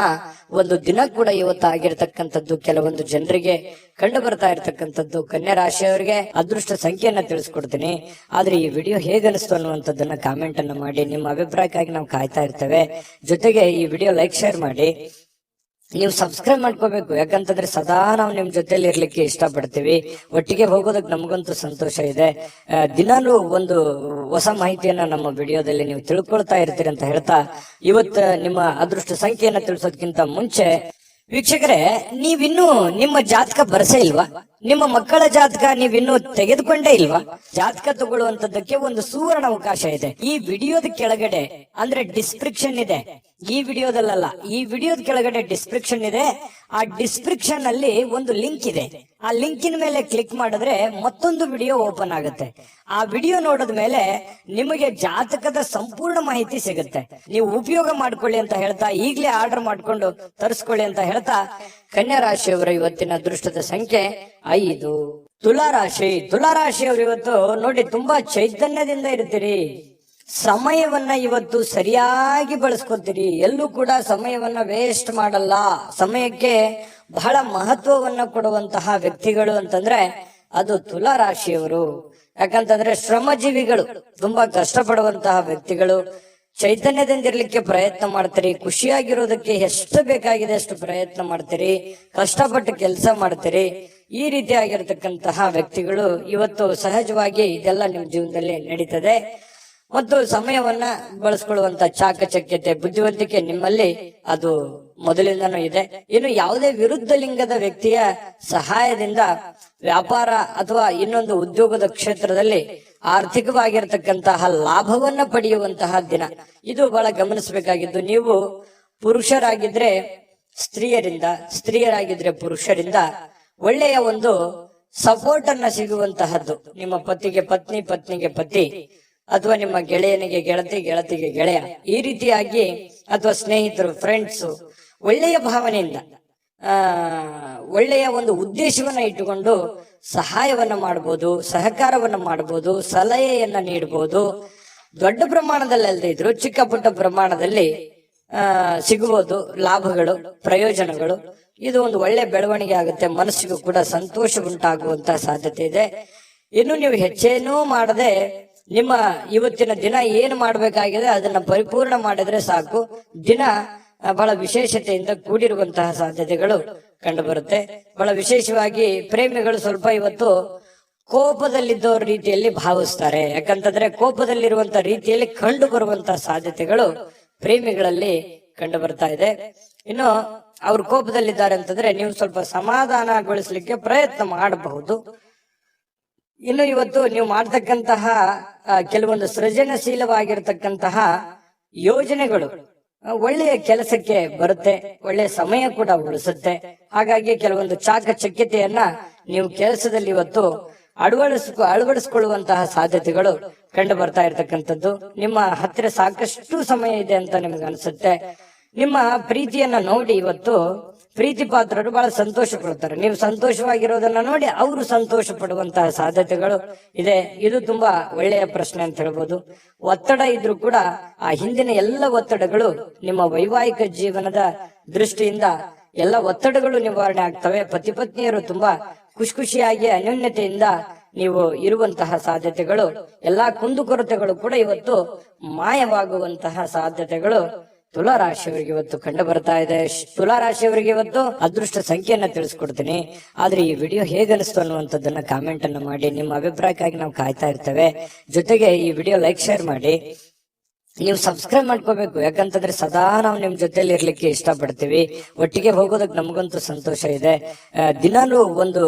ಒಂದು ದಿನ ಕೂಡ ಇವತ್ತು ಆಗಿರ್ತಕ್ಕಂಥದ್ದು ಕೆಲವೊಂದು ಜನರಿಗೆ ಕಂಡು ಬರ್ತಾ ಇರ್ತಕ್ಕಂಥದ್ದು. ಕನ್ಯಾ ರಾಶಿಯವರಿಗೆ ಅದೃಷ್ಟ ಸಂಖ್ಯೆಯನ್ನ ತಿಳಿಸ್ಕೊಡ್ತೀನಿ. ಆದ್ರೆ ಈ ವಿಡಿಯೋ ಹೇಗನಿಸ್ತು ಅನ್ನುವಂಥದ್ದನ್ನ ಕಾಮೆಂಟ್ ಅನ್ನ ಮಾಡಿ. ನಿಮ್ಮ ಅಭಿಪ್ರಾಯಕ್ಕಾಗಿ ನಾವು ಕಾಯ್ತಾ ಇರ್ತೇವೆ. ಜೊತೆಗೆ ಈ ವಿಡಿಯೋ ಲೈಕ್ ಶೇರ್ ಮಾಡಿ. ನೀವು ಸಬ್ಸ್ಕ್ರೈಬ್ ಮಾಡ್ಕೋಬೇಕು, ಯಾಕಂತಂದ್ರೆ ಸದಾ ನಾವು ನಿಮ್ ಜೊತೆಲಿ ಇರ್ಲಿಕ್ಕೆ ಇಷ್ಟಪಡ್ತೀವಿ. ಒಟ್ಟಿಗೆ ಹೋಗೋದಕ್ಕೆ ನಮಗಂತೂ ಸಂತೋಷ ಇದೆ. ದಿನಾಲೂ ಒಂದು ಹೊಸ ಮಾಹಿತಿಯನ್ನ ನಮ್ಮ ವಿಡಿಯೋದಲ್ಲಿ ನೀವು ತಿಳ್ಕೊಳ್ತಾ ಇರ್ತೀರಿ ಅಂತ ಹೇಳ್ತಾ, ಇವತ್ತು ನಿಮ್ಮ ಅದೃಷ್ಟ ಸಂಖ್ಯೆಯನ್ನ ತಿಳಿಸೋದಕ್ಕಿಂತ ಮುಂಚೆ ವೀಕ್ಷಕರೇ, ನೀವಿನ್ನೂ ನಿಮ್ಮ ಜಾತಕ ಬರಸೇ ಇಲ್ವಾ? ನಿಮ್ಮ ಮಕ್ಕಳ ಜಾತಕ ನೀವಿನ್ನೂ ತೆಗೆದುಕೊಂಡೇ ಇಲ್ವಾ? ಜಾತಕ ತಗೊಳ್ಳುವಂತದ್ದಕ್ಕೆ ಒಂದು ಸುವರ್ಣ ಅವಕಾಶ ಇದೆ. ಈ ವಿಡಿಯೋದ ಕೆಳಗಡೆ ಅಂದ್ರೆ ಡಿಸ್ಕ್ರಿಪ್ಷನ್ ಇದೆ. ಈ ವಿಡಿಯೋದಲ್ಲ, ಈ ವಿಡಿಯೋದ ಕೆಳಗಡೆ ಡಿಸ್ಕ್ರಿಪ್ಷನ್ ಇದೆ. ಆ ಡಿಸ್ಕ್ರಿಪ್ಷನ್ ಅಲ್ಲಿ ಒಂದು ಲಿಂಕ್ ಇದೆ. ಆ ಲಿಂಕಿನ ಮೇಲೆ ಕ್ಲಿಕ್ ಮಾಡಿದ್ರೆ ಮತ್ತೊಂದು ವಿಡಿಯೋ ಓಪನ್ ಆಗುತ್ತೆ. ಆ ವಿಡಿಯೋ ನೋಡಿದ ಮೇಲೆ ನಿಮಗೆ ಜಾತಕದ ಸಂಪೂರ್ಣ ಮಾಹಿತಿ ಸಿಗುತ್ತೆ. ನೀವು ಉಪಯೋಗ ಮಾಡ್ಕೊಳ್ಳಿ ಅಂತ ಹೇಳ್ತಾ, ಈಗಲೇ ಆರ್ಡರ್ ಮಾಡ್ಕೊಂಡು ತರಿಸ್ಕೊಳ್ಳಿ ಅಂತ ಹೇಳ್ತಾ, ಕನ್ಯಾ ರಾಶಿಯವರ ಇವತ್ತಿನ ಅದೃಷ್ಟದ ಸಂಖ್ಯೆ 5. ತುಲಾರಾಶಿಯವರು ಇವತ್ತು ನೋಡಿ ತುಂಬಾ ಚೈತನ್ಯದಿಂದ ಇರ್ತೀರಿ. ಸಮಯವನ್ನ ಇವತ್ತು ಸರಿಯಾಗಿ ಬಳಸ್ಕೊತೀರಿ. ಎಲ್ಲೂ ಕೂಡ ಸಮಯವನ್ನ ವೇಸ್ಟ್ ಮಾಡಲ್ಲ. ಸಮಯಕ್ಕೆ ಬಹಳ ಮಹತ್ವವನ್ನ ಕೊಡುವಂತಹ ವ್ಯಕ್ತಿಗಳು ಅಂತಂದ್ರೆ ಅದು ತುಲಾರಾಶಿಯವರು. ಯಾಕಂತಂದ್ರೆ ಶ್ರಮಜೀವಿಗಳು, ತುಂಬಾ ಕಷ್ಟಪಡುವಂತಹ ವ್ಯಕ್ತಿಗಳು. ಚೈತನ್ಯದಿಂದಿರ್ಲಿಕ್ಕೆ ಪ್ರಯತ್ನ ಮಾಡ್ತೀರಿ. ಖುಷಿಯಾಗಿರೋದಕ್ಕೆ ಎಷ್ಟು ಬೇಕಾಗಿದೆ ಅಷ್ಟು ಪ್ರಯತ್ನ ಮಾಡ್ತೀರಿ. ಕಷ್ಟಪಟ್ಟು ಕೆಲಸ ಮಾಡ್ತೀರಿ. ಈ ರೀತಿಯಾಗಿರ್ತಕ್ಕಂತಹ ವ್ಯಕ್ತಿಗಳು ಇವತ್ತು ಸಹಜವಾಗಿ ಇದೆಲ್ಲ ನಿಮ್ಮ ಜೀವನದಲ್ಲಿ ನಡೀತದೆ. ಮತ್ತು ಸಮಯವನ್ನ ಬಳಸ್ಕೊಳ್ಳುವಂತ ಚಾಕಚಕ್ಯತೆ, ಬುದ್ಧಿವಂತಿಕೆ ನಿಮ್ಮಲ್ಲಿ ಅದು ಮೊದಲಿಂದನೂ ಇದೆ. ಇನ್ನು ಯಾವುದೇ ವಿರುದ್ಧ ಲಿಂಗದ ವ್ಯಕ್ತಿಯ ಸಹಾಯದಿಂದ ವ್ಯಾಪಾರ ಅಥವಾ ಇನ್ನೊಂದು ಉದ್ಯೋಗದ ಕ್ಷೇತ್ರದಲ್ಲಿ ಆರ್ಥಿಕವಾಗಿರ್ತಕ್ಕಂತಹ ಲಾಭವನ್ನ ಪಡೆಯುವಂತಹ ದಿನ ಇದು ಬಹಳ ಗಮನಿಸಬೇಕಾಗಿದ್ದು. ನೀವು ಪುರುಷರಾಗಿದ್ರೆ ಸ್ತ್ರೀಯರಿಂದ, ಸ್ತ್ರೀಯರಾಗಿದ್ರೆ ಪುರುಷರಿಂದ ಒಳ್ಳೆಯ ಒಂದು ಸಪೋರ್ಟ್ ಅನ್ನ ಸಿಗುವಂತಹದ್ದು. ನಿಮ್ಮ ಪತಿಗೆ ಪತ್ನಿ, ಪತ್ನಿಗೆ ಪತಿ, ಅಥವಾ ನಿಮ್ಮ ಗೆಳೆಯನಿಗೆ ಗೆಳತಿ, ಗೆಳತಿಗೆ ಗೆಳೆಯ, ಈ ರೀತಿಯಾಗಿ ಅಥವಾ ಸ್ನೇಹಿತರು, ಫ್ರೆಂಡ್ಸ್ ಒಳ್ಳೆಯ ಭಾವನೆಯಿಂದ ಒಳ್ಳೆಯ ಒಂದು ಉದ್ದೇಶವನ್ನ ಇಟ್ಟುಕೊಂಡು ಸಹಾಯವನ್ನ ಮಾಡಬಹುದು, ಸಹಕಾರವನ್ನ ಮಾಡಬಹುದು, ಸಲಹೆಯನ್ನ ನೀಡಬಹುದು. ದೊಡ್ಡ ಪ್ರಮಾಣದಲ್ಲಿ ಅಲ್ಲದೆ ಇದ್ರು ಚಿಕ್ಕ ಪುಟ್ಟ ಪ್ರಮಾಣದಲ್ಲಿ ಸಿಗಬಹುದು ಲಾಭಗಳು, ಪ್ರಯೋಜನಗಳು. ಇದು ಒಂದು ಒಳ್ಳೆ ಬೆಳವಣಿಗೆ ಆಗುತ್ತೆ. ಮನಸ್ಸಿಗೂ ಕೂಡ ಸಂತೋಷ ಉಂಟಾಗುವಂತಹ ಸಾಧ್ಯತೆ ಇದೆ. ಇನ್ನು ನೀವು ಹೆಚ್ಚೇನೂ ಮಾಡದೆ ನಿಮ್ಮ ಇವತ್ತಿನ ದಿನ ಏನು ಮಾಡಬೇಕಾಗಿದೆ ಅದನ್ನ ಪರಿಪೂರ್ಣ ಮಾಡಿದ್ರೆ ಸಾಕು. ದಿನ ಬಹಳ ವಿಶೇಷತೆಯಿಂದ ಕೂಡಿರುವಂತಹ ಸಾಧ್ಯತೆಗಳು ಕಂಡು ಬರುತ್ತೆ. ಬಹಳ ವಿಶೇಷವಾಗಿ ಪ್ರೇಮಿಗಳು ಸ್ವಲ್ಪ ಇವತ್ತು ಕೋಪದಲ್ಲಿದ್ದವ್ರ ರೀತಿಯಲ್ಲಿ ಭಾವಿಸ್ತಾರೆ. ಯಾಕಂತಂದ್ರೆ ಕೋಪದಲ್ಲಿರುವಂತಹ ರೀತಿಯಲ್ಲಿ ಕಂಡು ಬರುವಂತಹ ಸಾಧ್ಯತೆಗಳು ಪ್ರೇಮಿಗಳಲ್ಲಿ ಕಂಡು ಬರ್ತಾ ಇದೆ. ಇನ್ನು ಅವ್ರು ಕೋಪದಲ್ಲಿದ್ದಾರೆ ಅಂತಂದ್ರೆ ನೀವು ಸ್ವಲ್ಪ ಸಮಾಧಾನಗೊಳಿಸ್ಲಿಕ್ಕೆ ಪ್ರಯತ್ನ ಮಾಡಬಹುದು. ಇನ್ನು ಇವತ್ತು ನೀವು ಮಾಡ್ತಕ್ಕಂತಹ ಕೆಲವೊಂದು ಸೃಜನಶೀಲವಾಗಿರ್ತಕ್ಕಂತಹ ಯೋಜನೆಗಳು ಒಳ್ಳೆಯ ಕೆಲಸಕ್ಕೆ ಬರುತ್ತೆ, ಒಳ್ಳೆಯ ಸಮಯ ಕೂಡ ಉಳಿಸುತ್ತೆ. ಹಾಗಾಗಿ ಕೆಲವೊಂದು ಚಾಕಚಕ್ಯತೆಯನ್ನ ನೀವು ಕೆಲಸದಲ್ಲಿ ಇವತ್ತು ಅಳವಡಿಸಿಕೊಳ್ಳುವಂತಹ ಸಾಧ್ಯತೆಗಳು ಕಂಡು ಬರ್ತಾ ಇರ್ತಕ್ಕಂಥದ್ದು. ನಿಮ್ಮ ಹತ್ತಿರ ಸಾಕಷ್ಟು ಸಮಯ ಇದೆ ಅಂತ ನಿಮ್ಗೆ ಅನ್ಸುತ್ತೆ. ನಿಮ್ಮ ಪ್ರೀತಿಯನ್ನ ನೋಡಿ ಇವತ್ತು ಪ್ರೀತಿ ಪಾತ್ರರು ಬಹಳ ಸಂತೋಷ ಪಡ್ತಾರೆ. ನೀವು ಸಂತೋಷವಾಗಿರೋದನ್ನ ನೋಡಿ ಅವರು ಸಂತೋಷ ಪಡುವಂತಹ ಸಾಧ್ಯತೆಗಳು ಇದೆ. ಇದು ತುಂಬಾ ಒಳ್ಳೆಯ ಪ್ರಶ್ನೆ ಅಂತ ಹೇಳ್ಬೋದು. ಒತ್ತಡ ಇದ್ರೂ ಕೂಡ ಆ ಹಿಂದಿನ ಎಲ್ಲ ಒತ್ತಡಗಳು ನಿಮ್ಮ ವೈವಾಹಿಕ ಜೀವನದ ದೃಷ್ಟಿಯಿಂದ ಎಲ್ಲ ಒತ್ತಡಗಳು ನಿವಾರಣೆ ಆಗ್ತವೆ. ಪತಿ ಪತ್ನಿಯರು ತುಂಬಾ ಖುಷಿಯಾಗಿ ಅನ್ಯೋನ್ಯತೆಯಿಂದ ನೀವು ಇರುವಂತಹ ಸಾಧ್ಯತೆಗಳು, ಎಲ್ಲಾ ಕುಂದುಕೊರತೆಗಳು ಕೂಡ ಇವತ್ತು ಮಾಯವಾಗುವಂತಹ ಸಾಧ್ಯತೆಗಳು ತುಲಾರಾಶಿಯವರಿಗೆ ಇವತ್ತು ಕಂಡು ಬರ್ತಾ ಇದೆ. ತುಲಾರಾಶಿಯವರಿಗೆ ಇವತ್ತು ಅದೃಷ್ಟ ಸಂಖ್ಯೆಯನ್ನ ತಿಳಿಸ್ಕೊಡ್ತೀನಿ. ಆದ್ರೆ ಈ ವಿಡಿಯೋ ಹೇಗನಿಸ್ತು ಅನ್ನುವಂಥದ್ದನ್ನ ಕಾಮೆಂಟ್ ಅನ್ನ ಮಾಡಿ. ನಿಮ್ಮ ಅಭಿಪ್ರಾಯಕ್ಕಾಗಿ ನಾವು ಕಾಯ್ತಾ ಇರ್ತೇವೆ. ಜೊತೆಗೆ ಈ ವಿಡಿಯೋ ಲೈಕ್, ಶೇರ್ ಮಾಡಿ. ನೀವು ಸಬ್ಸ್ಕ್ರೈಬ್ ಮಾಡ್ಕೋಬೇಕು. ಯಾಕಂತಂದ್ರೆ ಸದಾ ನಾವು ನಿಮ್ ಜೊತೆಲಿ ಇರ್ಲಿಕ್ಕೆ ಇಷ್ಟಪಡ್ತೀವಿ. ಒಟ್ಟಿಗೆ ಹೋಗೋದಕ್ಕೆ ನಮಗಂತೂ ಸಂತೋಷ ಇದೆ. ದಿನಾಲೂ ಒಂದು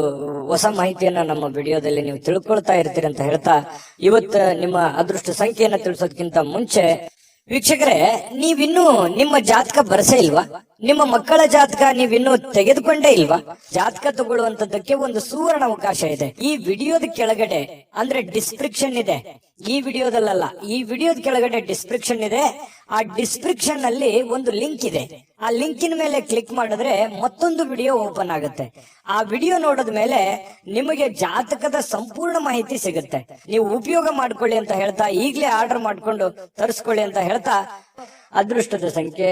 ಹೊಸ ಮಾಹಿತಿಯನ್ನ ನಮ್ಮ ವಿಡಿಯೋದಲ್ಲಿ ನೀವು ತಿಳ್ಕೊಳ್ತಾ ಇರ್ತೀರಿ ಅಂತ ಹೇಳ್ತಾ, ಇವತ್ತು ನಿಮ್ಮ ಅದೃಷ್ಟ ಸಂಖ್ಯೆಯನ್ನ ತಿಳಿಸೋದಕ್ಕಿಂತ ಮುಂಚೆ ವೀಕ್ಷಕರೇ, ನೀವಿನ್ನೂ ನಿಮ್ಮ ಜಾತಕ ಬರಸೇ ಇಲ್ವಾ? ನಿಮ್ಮ ಮಕ್ಕಳ ಜಾತಕ ನೀವಿನ್ನೂ ತೆಗೆದುಕೊಂಡೇ ಇಲ್ವಾ? ಜಾತಕ ತಗೊಳ್ಳುವಂತದ್ದಕ್ಕೆ ಒಂದು ಸುವರ್ಣ ಅವಕಾಶ ಇದೆ. ಈ ವಿಡಿಯೋದ ಕೆಳಗಡೆ ಅಂದ್ರೆ ಡಿಸ್ಕ್ರಿಪ್ಷನ್ ಇದೆ. ಈ ವಿಡಿಯೋದಲ್ಲ, ಈ ವಿಡಿಯೋದ ಕೆಳಗಡೆ ಡಿಸ್ಕ್ರಿಪ್ಷನ್ ಇದೆ. ಆ ಡಿಸ್ಕ್ರಿಪ್ಷನ್ ಅಲ್ಲಿ ಒಂದು ಲಿಂಕ್ ಇದೆ. ಆ ಲಿಂಕಿನ ಮೇಲೆ ಕ್ಲಿಕ್ ಮಾಡಿದ್ರೆ ಮತ್ತೊಂದು ವಿಡಿಯೋ ಓಪನ್ ಆಗುತ್ತೆ. ಆ ವಿಡಿಯೋ ನೋಡಿದ ಮೇಲೆ ನಿಮಗೆ ಜಾತಕದ ಸಂಪೂರ್ಣ ಮಾಹಿತಿ ಸಿಗುತ್ತೆ. ನೀವು ಉಪಯೋಗ ಮಾಡ್ಕೊಳ್ಳಿ ಅಂತ ಹೇಳ್ತಾ, ಈಗಲೇ ಆರ್ಡರ್ ಮಾಡ್ಕೊಂಡು ತರಿಸ್ಕೊಳ್ಳಿ ಅಂತ ಹೇಳ್ತಾ, ಅದೃಷ್ಟದ ಸಂಖ್ಯೆ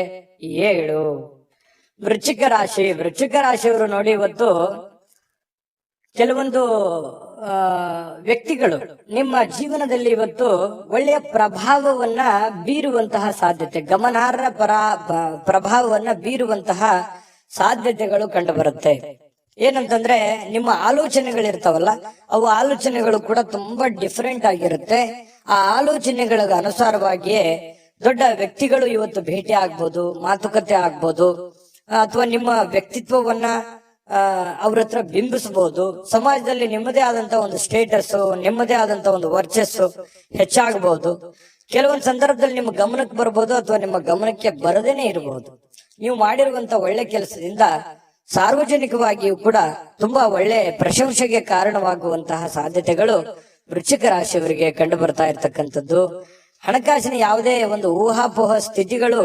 7. ವೃಶ್ಚಿಕ ರಾಶಿಯವರು ನೋಡಿ, ಇವತ್ತು ಕೆಲವೊಂದು ವ್ಯಕ್ತಿಗಳು ನಿಮ್ಮ ಜೀವನದಲ್ಲಿ ಇವತ್ತು ಒಳ್ಳೆಯ ಪ್ರಭಾವವನ್ನ ಬೀರುವಂತಹ ಸಾಧ್ಯತೆ, ಗಮನಾರ್ಹ ಪ್ರಭಾವವನ್ನ ಬೀರುವಂತಹ ಸಾಧ್ಯತೆಗಳು ಕಂಡು ಬರುತ್ತೆ. ಏನಂತಂದ್ರೆ ನಿಮ್ಮ ಆಲೋಚನೆಗಳಿರ್ತಾವಲ್ಲ, ಅವು ಆಲೋಚನೆಗಳು ಕೂಡ ತುಂಬಾ ಡಿಫರೆಂಟ್ ಆಗಿರುತ್ತೆ. ಆ ಆಲೋಚನೆಗಳ ಅನುಸಾರವಾಗಿಯೇ ದೊಡ್ಡ ವ್ಯಕ್ತಿಗಳು ಇವತ್ತು ಭೇಟಿ ಆಗ್ಬೋದು, ಮಾತುಕತೆ ಆಗ್ಬೋದು, ಅಥವಾ ನಿಮ್ಮ ವ್ಯಕ್ತಿತ್ವವನ್ನ ಅವ್ರ ಹತ್ರ ಬಿಂಬಿಸಬಹುದು. ಸಮಾಜದಲ್ಲಿ ನಿಮ್ಮದೇ ಆದಂತ ಒಂದು ಸ್ಟೇಟಸ್, ನಿಮ್ಮದೇ ಆದಂತ ಒಂದು ವರ್ಚಸ್ಸು ಹೆಚ್ಚಾಗಬಹುದು. ಕೆಲವೊಂದು ಸಂದರ್ಭದಲ್ಲಿ ನಿಮ್ಮ ಗಮನಕ್ಕೆ ಬರ್ಬೋದು ಅಥವಾ ನಿಮ್ಮ ಗಮನಕ್ಕೆ ಬರದೇನೆ ಇರಬಹುದು. ನೀವು ಮಾಡಿರುವಂತ ಒಳ್ಳೆ ಕೆಲಸದಿಂದ ಸಾರ್ವಜನಿಕವಾಗಿಯೂ ಕೂಡ ತುಂಬಾ ಒಳ್ಳೆ ಪ್ರಶಂಸೆಗೆ ಕಾರಣವಾಗುವಂತಹ ಸಾಧ್ಯತೆಗಳು ವೃಶ್ಚಿಕ ರಾಶಿಯವರಿಗೆ ಕಂಡು ಬರ್ತಾ ಇರ್ತಕ್ಕಂಥದ್ದು. ಹಣಕಾಸಿನ ಯಾವುದೇ ಒಂದು ಊಹಾಪೋಹ ಸ್ಥಿತಿಗಳು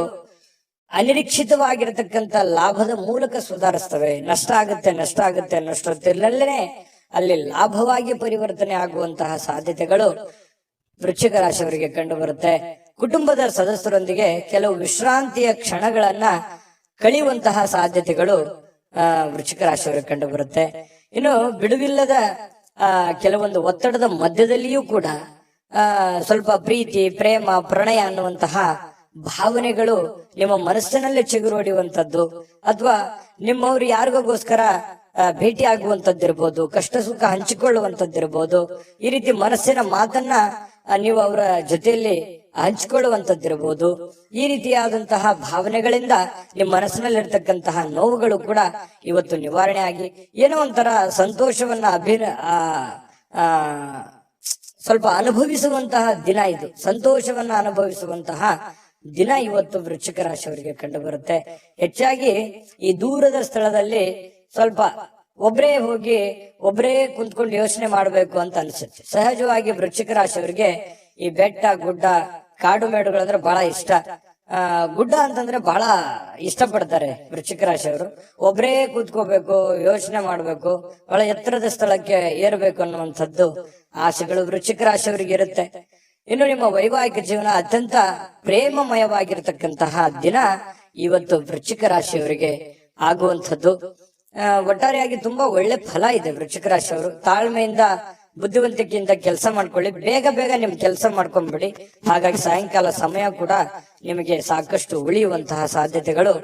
ಅನಿರೀಕ್ಷಿತವಾಗಿರತಕ್ಕಂತ ಲಾಭದ ಮೂಲಕ ಸುಧಾರಿಸ್ತವೆ. ನಷ್ಟ ಆಗುತ್ತೆ ಅನ್ನೋಷ್ಟೊತ್ತಿರಲೇ ಅಲ್ಲಿ ಲಾಭವಾಗಿ ಪರಿವರ್ತನೆ ಆಗುವಂತಹ ಸಾಧ್ಯತೆಗಳು ವೃಶ್ಚಿಕ ರಾಶಿಯವರಿಗೆ ಕಂಡು ಬರುತ್ತೆ. ಕುಟುಂಬದ ಸದಸ್ಯರೊಂದಿಗೆ ಕೆಲವು ವಿಶ್ರಾಂತಿಯ ಕ್ಷಣಗಳನ್ನ ಕಳೆಯುವಂತಹ ಸಾಧ್ಯತೆಗಳು ವೃಶ್ಚಿಕ ರಾಶಿಯವರಿಗೆ ಕಂಡು ಬರುತ್ತೆ. ಇನ್ನು ಬಿಡುವಿಲ್ಲದ ಕೆಲವೊಂದು ಒತ್ತಡದ ಮಧ್ಯದಲ್ಲಿಯೂ ಕೂಡ ಸ್ವಲ್ಪ ಪ್ರೀತಿ, ಪ್ರೇಮ, ಪ್ರಣಯ ಅನ್ನುವಂತಹ ಭಾವನೆಗಳು ನಿಮ್ಮ ಮನಸ್ಸಿನಲ್ಲೇ ಚಿಗುರು ಹೊಡೆಯುವಂಥದ್ದು ಅಥವಾ ನಿಮ್ಮವ್ರು ಯಾರಿಗೋಸ್ಕರ ಭೇಟಿ ಆಗುವಂತದ್ದಿರ್ಬೋದು, ಕಷ್ಟ ಸುಖ ಹಂಚಿಕೊಳ್ಳುವಂತದ್ದಿರ್ಬೋದು. ಈ ರೀತಿ ಮನಸ್ಸಿನ ಮಾತನ್ನ ನೀವು ಅವರ ಜೊತೆಯಲ್ಲಿ ಹಂಚಿಕೊಳ್ಳುವಂತದ್ದಿರ್ಬೋದು. ಈ ರೀತಿಯಾದಂತಹ ಭಾವನೆಗಳಿಂದ ನಿಮ್ಮ ಮನಸ್ಸಿನಲ್ಲಿರ್ತಕ್ಕಂತಹ ನೋವುಗಳು ಕೂಡ ಇವತ್ತು ನಿವಾರಣೆ ಆಗಿ ಏನೋ ಒಂಥರ ಸಂತೋಷವನ್ನ ಸ್ವಲ್ಪ ಅನುಭವಿಸುವಂತಹ ದಿನ ಇದು. ಸಂತೋಷವನ್ನ ಅನುಭವಿಸುವಂತಹ ದಿನ ಇವತ್ತು ವೃಶ್ಚಿಕ ರಾಶಿಯವರಿಗೆ ಕಂಡು ಬರುತ್ತೆ. ಹೆಚ್ಚಾಗಿ ಈ ದೂರದ ಸ್ಥಳದಲ್ಲಿ ಸ್ವಲ್ಪ ಒಬ್ರೇ ಕುಂತ್ಕೊಂಡು ಯೋಚನೆ ಮಾಡ್ಬೇಕು ಅಂತ ಅನ್ಸುತ್ತೆ. ಸಹಜವಾಗಿ ವೃಶ್ಚಿಕ ರಾಶಿಯವರಿಗೆ ಈ ಬೆಟ್ಟ, ಗುಡ್ಡ, ಕಾಡು ಮೇಡುಗಳಂದ್ರೆ ಬಹಳ ಇಷ್ಟ. ಗುಡ್ಡ ಅಂತಂದ್ರೆ ಬಹಳ ಇಷ್ಟಪಡ್ತಾರೆ ವೃಶ್ಚಿಕ ರಾಶಿಯವರು. ಒಬ್ರೇ ಕೂತ್ಕೋಬೇಕು, ಯೋಚನೆ ಮಾಡ್ಬೇಕು, ಬಹಳ ಎತ್ತರದ ಸ್ಥಳಕ್ಕೆ ಏರ್ಬೇಕು ಅನ್ನುವಂಥದ್ದು ಆಸೆಗಳು ವೃಶ್ಚಿಕ ರಾಶಿಯವರಿಗೆ ಇರುತ್ತೆ. ಇನ್ನು ನಿಮ್ಮ ವೈವಾಹಿಕ ಜೀವನ ಅತ್ಯಂತ ಪ್ರೇಮಮಯವಾಗಿರ್ತಕ್ಕಂತಹ ದಿನ ಇವತ್ತು ವೃಶ್ಚಿಕ ರಾಶಿಯವರಿಗೆ ಆಗುವಂಥದ್ದು. ಒಟ್ಟಾರೆಯಾಗಿ ತುಂಬಾ ಒಳ್ಳೆ ಫಲ ಇದೆ ವೃಶ್ಚಿಕ ರಾಶಿಯವರು. ತಾಳ್ಮೆಯಿಂದ, ಬುದ್ಧಿವಂತಿಕೆಯಿಂದ ಕೆಲಸ ಮಾಡ್ಕೊಳ್ಳಿ. ಬೇಗ ನಿಮ್ ಕೆಲಸ ಮಾಡ್ಕೊಂಡ್ಬಿಡಿ. ಹಾಗಾಗಿ ಸಾಯಂಕಾಲ ಸಮಯ ಕೂಡ ನಿಮಗೆ ಸಾಕಷ್ಟು ಉಳಿಯುವಂತಹ ಸಾಧ್ಯತೆಗಳು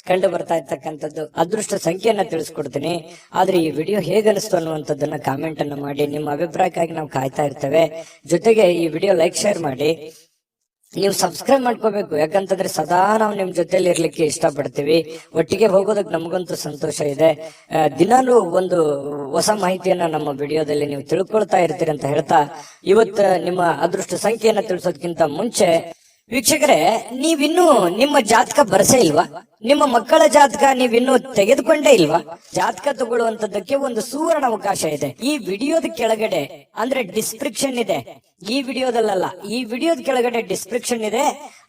ಕಂಡು ಬರ್ತಾ ಇರ್ತಕ್ಕಂಥದ್ದು. ಅದೃಷ್ಟ ಸಂಖ್ಯೆಯನ್ನ ತಿಳಿಸ್ಕೊಡ್ತೀನಿ. ಆದ್ರೆ ಈ ವಿಡಿಯೋ ಹೇಗನಿಸ್ತು ಅನ್ನುವಂಥದ್ದನ್ನ ಕಾಮೆಂಟ್ ಅನ್ನು ಮಾಡಿ. ನಿಮ್ಮ ಅಭಿಪ್ರಾಯಕ್ಕಾಗಿ ನಾವು ಕಾಯ್ತಾ ಇರ್ತೇವೆ. ಜೊತೆಗೆ ಈ ವಿಡಿಯೋ ಲೈಕ್, ಶೇರ್ ಮಾಡಿ. ನೀವು ಸಬ್ಸ್ಕ್ರೈಬ್ ಮಾಡ್ಕೋಬೇಕು. ಯಾಕಂತಂದ್ರೆ ಸದಾ ನಾವು ನಿಮ್ ಜೊತೆಲಿ ಇರ್ಲಿಕ್ಕೆ ಇಷ್ಟಪಡ್ತೀವಿ. ಒಟ್ಟಿಗೆ ಹೋಗೋದಕ್ಕೆ ನಮಗಂತೂ ಸಂತೋಷ ಇದೆ. ದಿನಾನು ಒಂದು ಹೊಸ ಮಾಹಿತಿಯನ್ನ ನಮ್ಮ ವಿಡಿಯೋದಲ್ಲಿ ನೀವು ತಿಳ್ಕೊಳ್ತಾ ಇರ್ತೀರಿ ಅಂತ ಹೇಳ್ತಾ, ಇವತ್ತು ನಿಮ್ಮ ಅದೃಷ್ಟ ಸಂಖ್ಯೆಯನ್ನ ತಿಳಿಸೋದಕ್ಕಿಂತ ಮುಂಚೆ ವೀಕ್ಷಕರೇ, ನೀವಿನ್ನೂ ನಿಮ್ಮ ಜಾತಕ ಬರ್ಸೇ ಇಲ್ವಾ? ನಿಮ್ಮ ಮಕ್ಕಳ ಜಾತಕ ನೀವಿನ್ನೂ ತೆಗೆದುಕೊಂಡೇ ಇಲ್ವಾ? ಜಾತಕ ತಗೊಳ್ಳುವಂತದ್ದಕ್ಕೆ ಒಂದು ಸುವರ್ಣ ಅವಕಾಶ ಇದೆ. ಈ ವಿಡಿಯೋದ ಕೆಳಗಡೆ ಅಂದ್ರೆ ಡಿಸ್ಕ್ರಿಪ್ಷನ್ ಇದೆ. ಈ ವಿಡಿಯೋದಲ್ಲ, ಈ ವಿಡಿಯೋದ ಕೆಳಗಡೆ ಡಿಸ್ಕ್ರಿಪ್ಷನ್ ಇದೆ.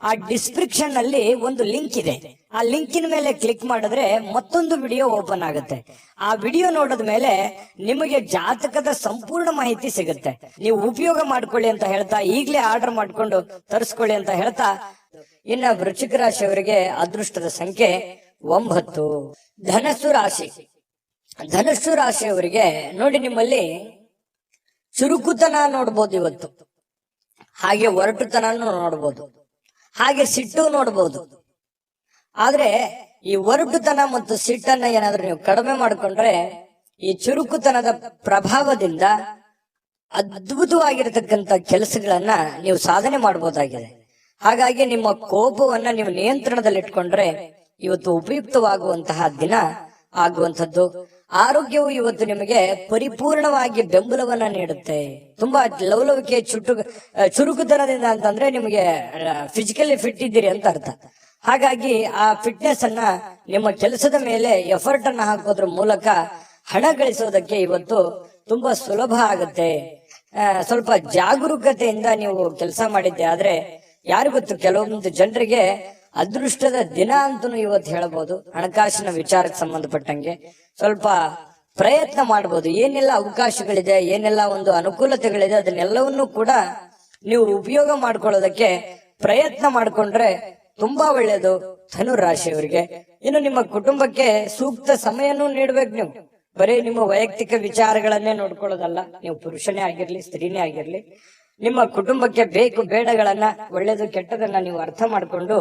ಆ ಡಿಸ್ಕ್ರಿಪ್ಷನ್ ಅಲ್ಲಿ ಒಂದು ಲಿಂಕ್ ಇದೆ. ಆ ಲಿಂಕಿನ ಮೇಲೆ ಕ್ಲಿಕ್ ಮಾಡಿದ್ರೆ ಮತ್ತೊಂದು ವಿಡಿಯೋ ಓಪನ್ ಆಗುತ್ತೆ. ಆ ವಿಡಿಯೋ ನೋಡಿದ ಮೇಲೆ ನಿಮಗೆ ಜಾತಕದ ಸಂಪೂರ್ಣ ಮಾಹಿತಿ ಸಿಗುತ್ತೆ. ನೀವು ಉಪಯೋಗ ಮಾಡ್ಕೊಳ್ಳಿ ಅಂತ ಹೇಳ್ತಾ, ಈಗಲೇ ಆರ್ಡರ್ ಮಾಡ್ಕೊಂಡು ತರಿಸ್ಕೊಳ್ಳಿ ಅಂತ ಹೇಳ್ತಾ, ಇನ್ನ ವೃಶ್ಚಿಕ ರಾಶಿಯವರಿಗೆ ಅದೃಷ್ಟದ ಸಂಖ್ಯೆ 9. ಧನಸ್ಸು ರಾಶಿಯವರಿಗೆ ನೋಡಿ, ನಿಮ್ಮಲ್ಲಿ ಚುರುಕುತನ ನೋಡ್ಬೋದು ಇವತ್ತು, ಹಾಗೆ ಒರಟುತನನು ನೋಡ್ಬೋದು, ಹಾಗೆ ಸಿಟ್ಟು ನೋಡ್ಬೋದು. ಆದ್ರೆ ಈ ಒರಟುತನ ಮತ್ತು ಸಿಟ್ಟನ್ನ ಏನಾದ್ರೂ ನೀವು ಕಡಿಮೆ ಮಾಡ್ಕೊಂಡ್ರೆ ಈ ಚುರುಕುತನದ ಪ್ರಭಾವದಿಂದ ಅದ್ಭುತವಾಗಿರತಕ್ಕಂತ ಕೆಲಸಗಳನ್ನ ನೀವು ಸಾಧನೆ ಮಾಡಬಹುದಾಗಿದೆ. ಹಾಗಾಗಿ ನಿಮ್ಮ ಕೋಪವನ್ನ ನೀವು ನಿಯಂತ್ರಣದಲ್ಲಿಟ್ಕೊಂಡ್ರೆ ಇವತ್ತು ಉಪಯುಕ್ತವಾಗುವಂತಹ ದಿನ ಆಗುವಂಥದ್ದು. ಆರೋಗ್ಯವು ಇವತ್ತು ನಿಮಗೆ ಪರಿಪೂರ್ಣವಾಗಿ ಬೆಂಬಲವನ್ನ ನೀಡುತ್ತೆ. ತುಂಬಾ ಲವಲವಿಕೆ, ಚುರುಕುತನದಿಂದ ಅಂತಂದ್ರೆ ನಿಮಗೆ ಫಿಸಿಕಲಿ ಫಿಟ್ ಇದ್ದೀರಿ ಅಂತ ಅರ್ಥ. ಹಾಗಾಗಿ ಆ ಫಿಟ್ನೆಸ್ ಅನ್ನ ನಿಮ್ಮ ಕೆಲಸದ ಮೇಲೆ ಎಫರ್ಟ್ ಅನ್ನ ಹಾಕೋದ್ರ ಮೂಲಕ ಹಣ ಗಳಿಸೋದಕ್ಕೆ ಇವತ್ತು ತುಂಬಾ ಸುಲಭ ಆಗುತ್ತೆ. ಸ್ವಲ್ಪ ಜಾಗರೂಕತೆಯಿಂದ ನೀವು ಕೆಲಸ ಮಾಡಿದ್ದೆ ಆದ್ರೆ ಯಾರು ಗೊತ್ತು, ಕೆಲವೊಂದು ಜನರಿಗೆ ಅದೃಷ್ಟದ ದಿನ ಅಂತನೂ ಇವತ್ತು ಹೇಳಬಹುದು. ಹಣಕಾಸಿನ ವಿಚಾರಕ್ಕೆ ಸಂಬಂಧಪಟ್ಟಂಗೆ ಸ್ವಲ್ಪ ಪ್ರಯತ್ನ ಮಾಡಬಹುದು. ಏನೆಲ್ಲ ಅವಕಾಶಗಳಿದೆ, ಏನೆಲ್ಲ ಒಂದು ಅನುಕೂಲತೆಗಳಿದೆ, ಅದನ್ನೆಲ್ಲವನ್ನೂ ಕೂಡ ನೀವು ಉಪಯೋಗ ಮಾಡ್ಕೊಳ್ಳೋದಕ್ಕೆ ಪ್ರಯತ್ನ ಮಾಡ್ಕೊಂಡ್ರೆ ತುಂಬಾ ಒಳ್ಳೇದು ಧನುರಾಶಿಯವರಿಗೆ. ಇನ್ನು ನಿಮ್ಮ ಕುಟುಂಬಕ್ಕೆ ಸೂಕ್ತ ಸಮಯನೂ ನೀಡ್ಬೇಕು. ನೀವು ಬರೀ ನಿಮ್ಮ ವೈಯಕ್ತಿಕ ವಿಚಾರಗಳನ್ನೇ ನೋಡ್ಕೊಳ್ಳೋದಲ್ಲ. ನೀವು ಪುರುಷನೇ ಆಗಿರ್ಲಿ, ಸ್ತ್ರೀನೇ ಆಗಿರ್ಲಿ, ನಿಮ್ಮ ಕುಟುಂಬಕ್ಕೆ ಬೇಕು ಬೇಡಗಳನ್ನ, ಒಳ್ಳೇದು ಕೆಟ್ಟದನ್ನ ನೀವು ಅರ್ಥ ಮಾಡ್ಕೊಂಡು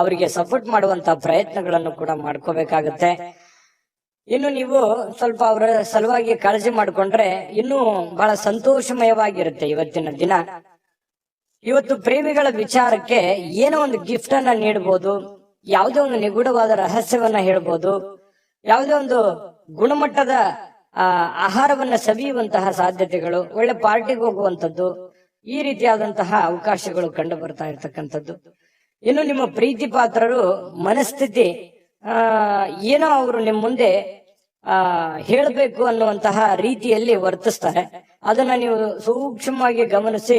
ಅವರಿಗೆ ಸಪೋರ್ಟ್ ಮಾಡುವಂತ ಪ್ರಯತ್ನಗಳನ್ನು ಕೂಡ ಮಾಡ್ಕೋಬೇಕಾಗತ್ತೆ. ಇನ್ನು ನೀವು ಸ್ವಲ್ಪ ಅವರ ಸಲುವಾಗಿ ಕಾಳಜಿ ಮಾಡ್ಕೊಂಡ್ರೆ ಇನ್ನೂ ಬಹಳ ಸಂತೋಷಮಯವಾಗಿರುತ್ತೆ ಇವತ್ತಿನ ದಿನ. ಇವತ್ತು ಪ್ರೇಮಿಗಳ ವಿಚಾರಕ್ಕೆ ಏನೋ ಒಂದು ಗಿಫ್ಟ್ ಅನ್ನ ನೀಡಬಹುದು, ಯಾವುದೇ ಒಂದು ನಿಗೂಢವಾದ ರಹಸ್ಯವನ್ನ ಹೇಳ್ಬೋದು, ಯಾವುದೇ ಒಂದು ಗುಣಮಟ್ಟದ ಆಹಾರವನ್ನ ಸವಿಯುವಂತಹ ಸಾಧ್ಯತೆಗಳು, ಒಳ್ಳೆ ಪಾರ್ಟಿಗೆ ಹೋಗುವಂಥದ್ದು, ಈ ರೀತಿಯಾದಂತಹ ಅವಕಾಶಗಳು ಕಂಡು ಬರ್ತಾ ಇರ್ತಕ್ಕಂಥದ್ದು. ಇನ್ನು ನಿಮ್ಮ ಪ್ರೀತಿ ಪಾತ್ರರು ಮನಸ್ಥಿತಿ ಏನೋ ಅವರು ನಿಮ್ಮ ಮುಂದೆ ಹೇಳಬೇಕು ಅನ್ನುವಂತಹ ರೀತಿಯಲ್ಲಿ ವರ್ತಿಸ್ತಾರೆ. ಅದನ್ನ ನೀವು ಸೂಕ್ಷ್ಮವಾಗಿ ಗಮನಿಸಿ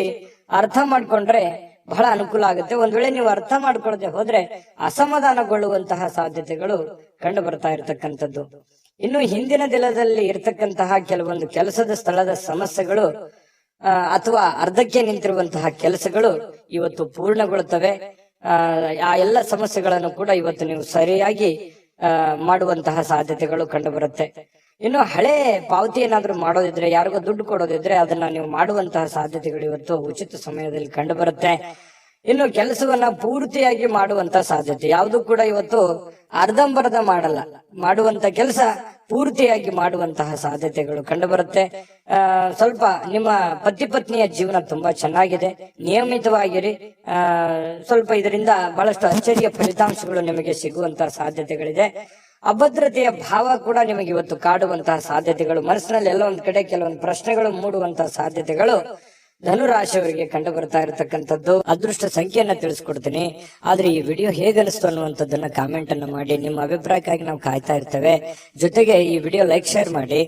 ಅರ್ಥ ಮಾಡ್ಕೊಂಡ್ರೆ ಬಹಳ ಅನುಕೂಲ ಆಗುತ್ತೆ. ಒಂದ್ ವೇಳೆ ನೀವು ಅರ್ಥ ಮಾಡ್ಕೊಳ್ಳದೆ ಹೋದ್ರೆ ಅಸಮಾಧಾನಗೊಳ್ಳುವಂತಹ ಸಾಧ್ಯತೆಗಳು ಕಂಡು ಬರ್ತಾ ಇರತಕ್ಕಂಥದ್ದು. ಇನ್ನು ಹಿಂದಿನ ದಿನದಲ್ಲಿ ಇರತಕ್ಕಂತಹ ಕೆಲವೊಂದು ಕೆಲಸದ ಸ್ಥಳದ ಸಮಸ್ಯೆಗಳು ಅಥವಾ ಅರ್ಧಕ್ಕೆ ನಿಂತಿರುವಂತಹ ಕೆಲಸಗಳು ಇವತ್ತು ಪೂರ್ಣಗೊಳ್ಳುತ್ತವೆ. ಆ ಎಲ್ಲ ಸಮಸ್ಯೆಗಳನ್ನು ಕೂಡ ಇವತ್ತು ನೀವು ಸರಿಯಾಗಿ ಮಾಡುವಂತಹ ಸಾಧ್ಯತೆಗಳು ಕಂಡು ಬರುತ್ತೆ. ಇನ್ನು ಹಳೆ ಪಾವತಿ ಏನಾದ್ರೂ ಮಾಡೋದಿದ್ರೆ, ಯಾರಿಗೋ ದುಡ್ಡು ಕೊಡೋದಿದ್ರೆ ಅದನ್ನ ನೀವು ಮಾಡುವಂತಹ ಸಾಧ್ಯತೆಗಳು ಇವತ್ತು ಉಚಿತ ಸಮಯದಲ್ಲಿ ಕಂಡು ಬರುತ್ತೆ. ಇನ್ನು ಕೆಲಸವನ್ನ ಪೂರ್ತಿಯಾಗಿ ಮಾಡುವಂತ ಸಾಧ್ಯತೆ, ಯಾವುದು ಕೂಡ ಇವತ್ತು ಅರ್ಧಂಬರ್ಧ ಮಾಡಲ್ಲ, ಮಾಡುವಂತ ಕೆಲಸ ಪೂರ್ತಿಯಾಗಿ ಮಾಡುವಂತಹ ಸಾಧ್ಯತೆಗಳು ಕಂಡು ಬರುತ್ತೆ. ಸ್ವಲ್ಪ ನಿಮ್ಮ ಪತಿ ಪತ್ನಿಯ ಜೀವನ ತುಂಬಾ ಚೆನ್ನಾಗಿದೆ, ನಿಯಮಿತವಾಗಿರಿ. ಸ್ವಲ್ಪ ಇದರಿಂದ ಬಹಳಷ್ಟು ಅಚ್ಚರಿಯ ಫಲಿತಾಂಶಗಳು ನಿಮಗೆ ಸಿಗುವಂತಹ ಸಾಧ್ಯತೆಗಳಿದೆ. ಅಭದ್ರತೆಯ ಭಾವ ಕೂಡ ನಿಮಗೆ ಇವತ್ತು ಕಾಡುವಂತಹ ಸಾಧ್ಯತೆಗಳು, ಮನಸ್ಸಿನಲ್ಲಿ ಎಲ್ಲ ಒಂದ್ ಕಡೆ ಕೆಲವೊಂದು ಪ್ರಶ್ನೆಗಳು ಮೂಡುವಂತಹ ಸಾಧ್ಯತೆಗಳು ಧನುರಾಶಿಯವರಿಗೆ ಕಂಡು ಬರ್ತಾ ಇರತಕ್ಕಂಥದ್ದು. ಅದೃಷ್ಟ ಸಂಖ್ಯೆಯನ್ನ ತಿಳಿಸ್ಕೊಡ್ತೀನಿ, ಆದ್ರೆ ಈ ವಿಡಿಯೋ ಹೇಗನಿಸ್ತು ಅನ್ನುವಂಥದ್ದನ್ನ ಕಾಮೆಂಟ್ ಅನ್ನ ಮಾಡಿ. ನಿಮ್ಮ ಅಭಿಪ್ರಾಯಕ್ಕಾಗಿ ನಾವು ಕಾಯ್ತಾ ಇರ್ತೇವೆ. ಜೊತೆಗೆ ಈ ವಿಡಿಯೋ ಲೈಕ್ ಶೇರ್ ಮಾಡಿ.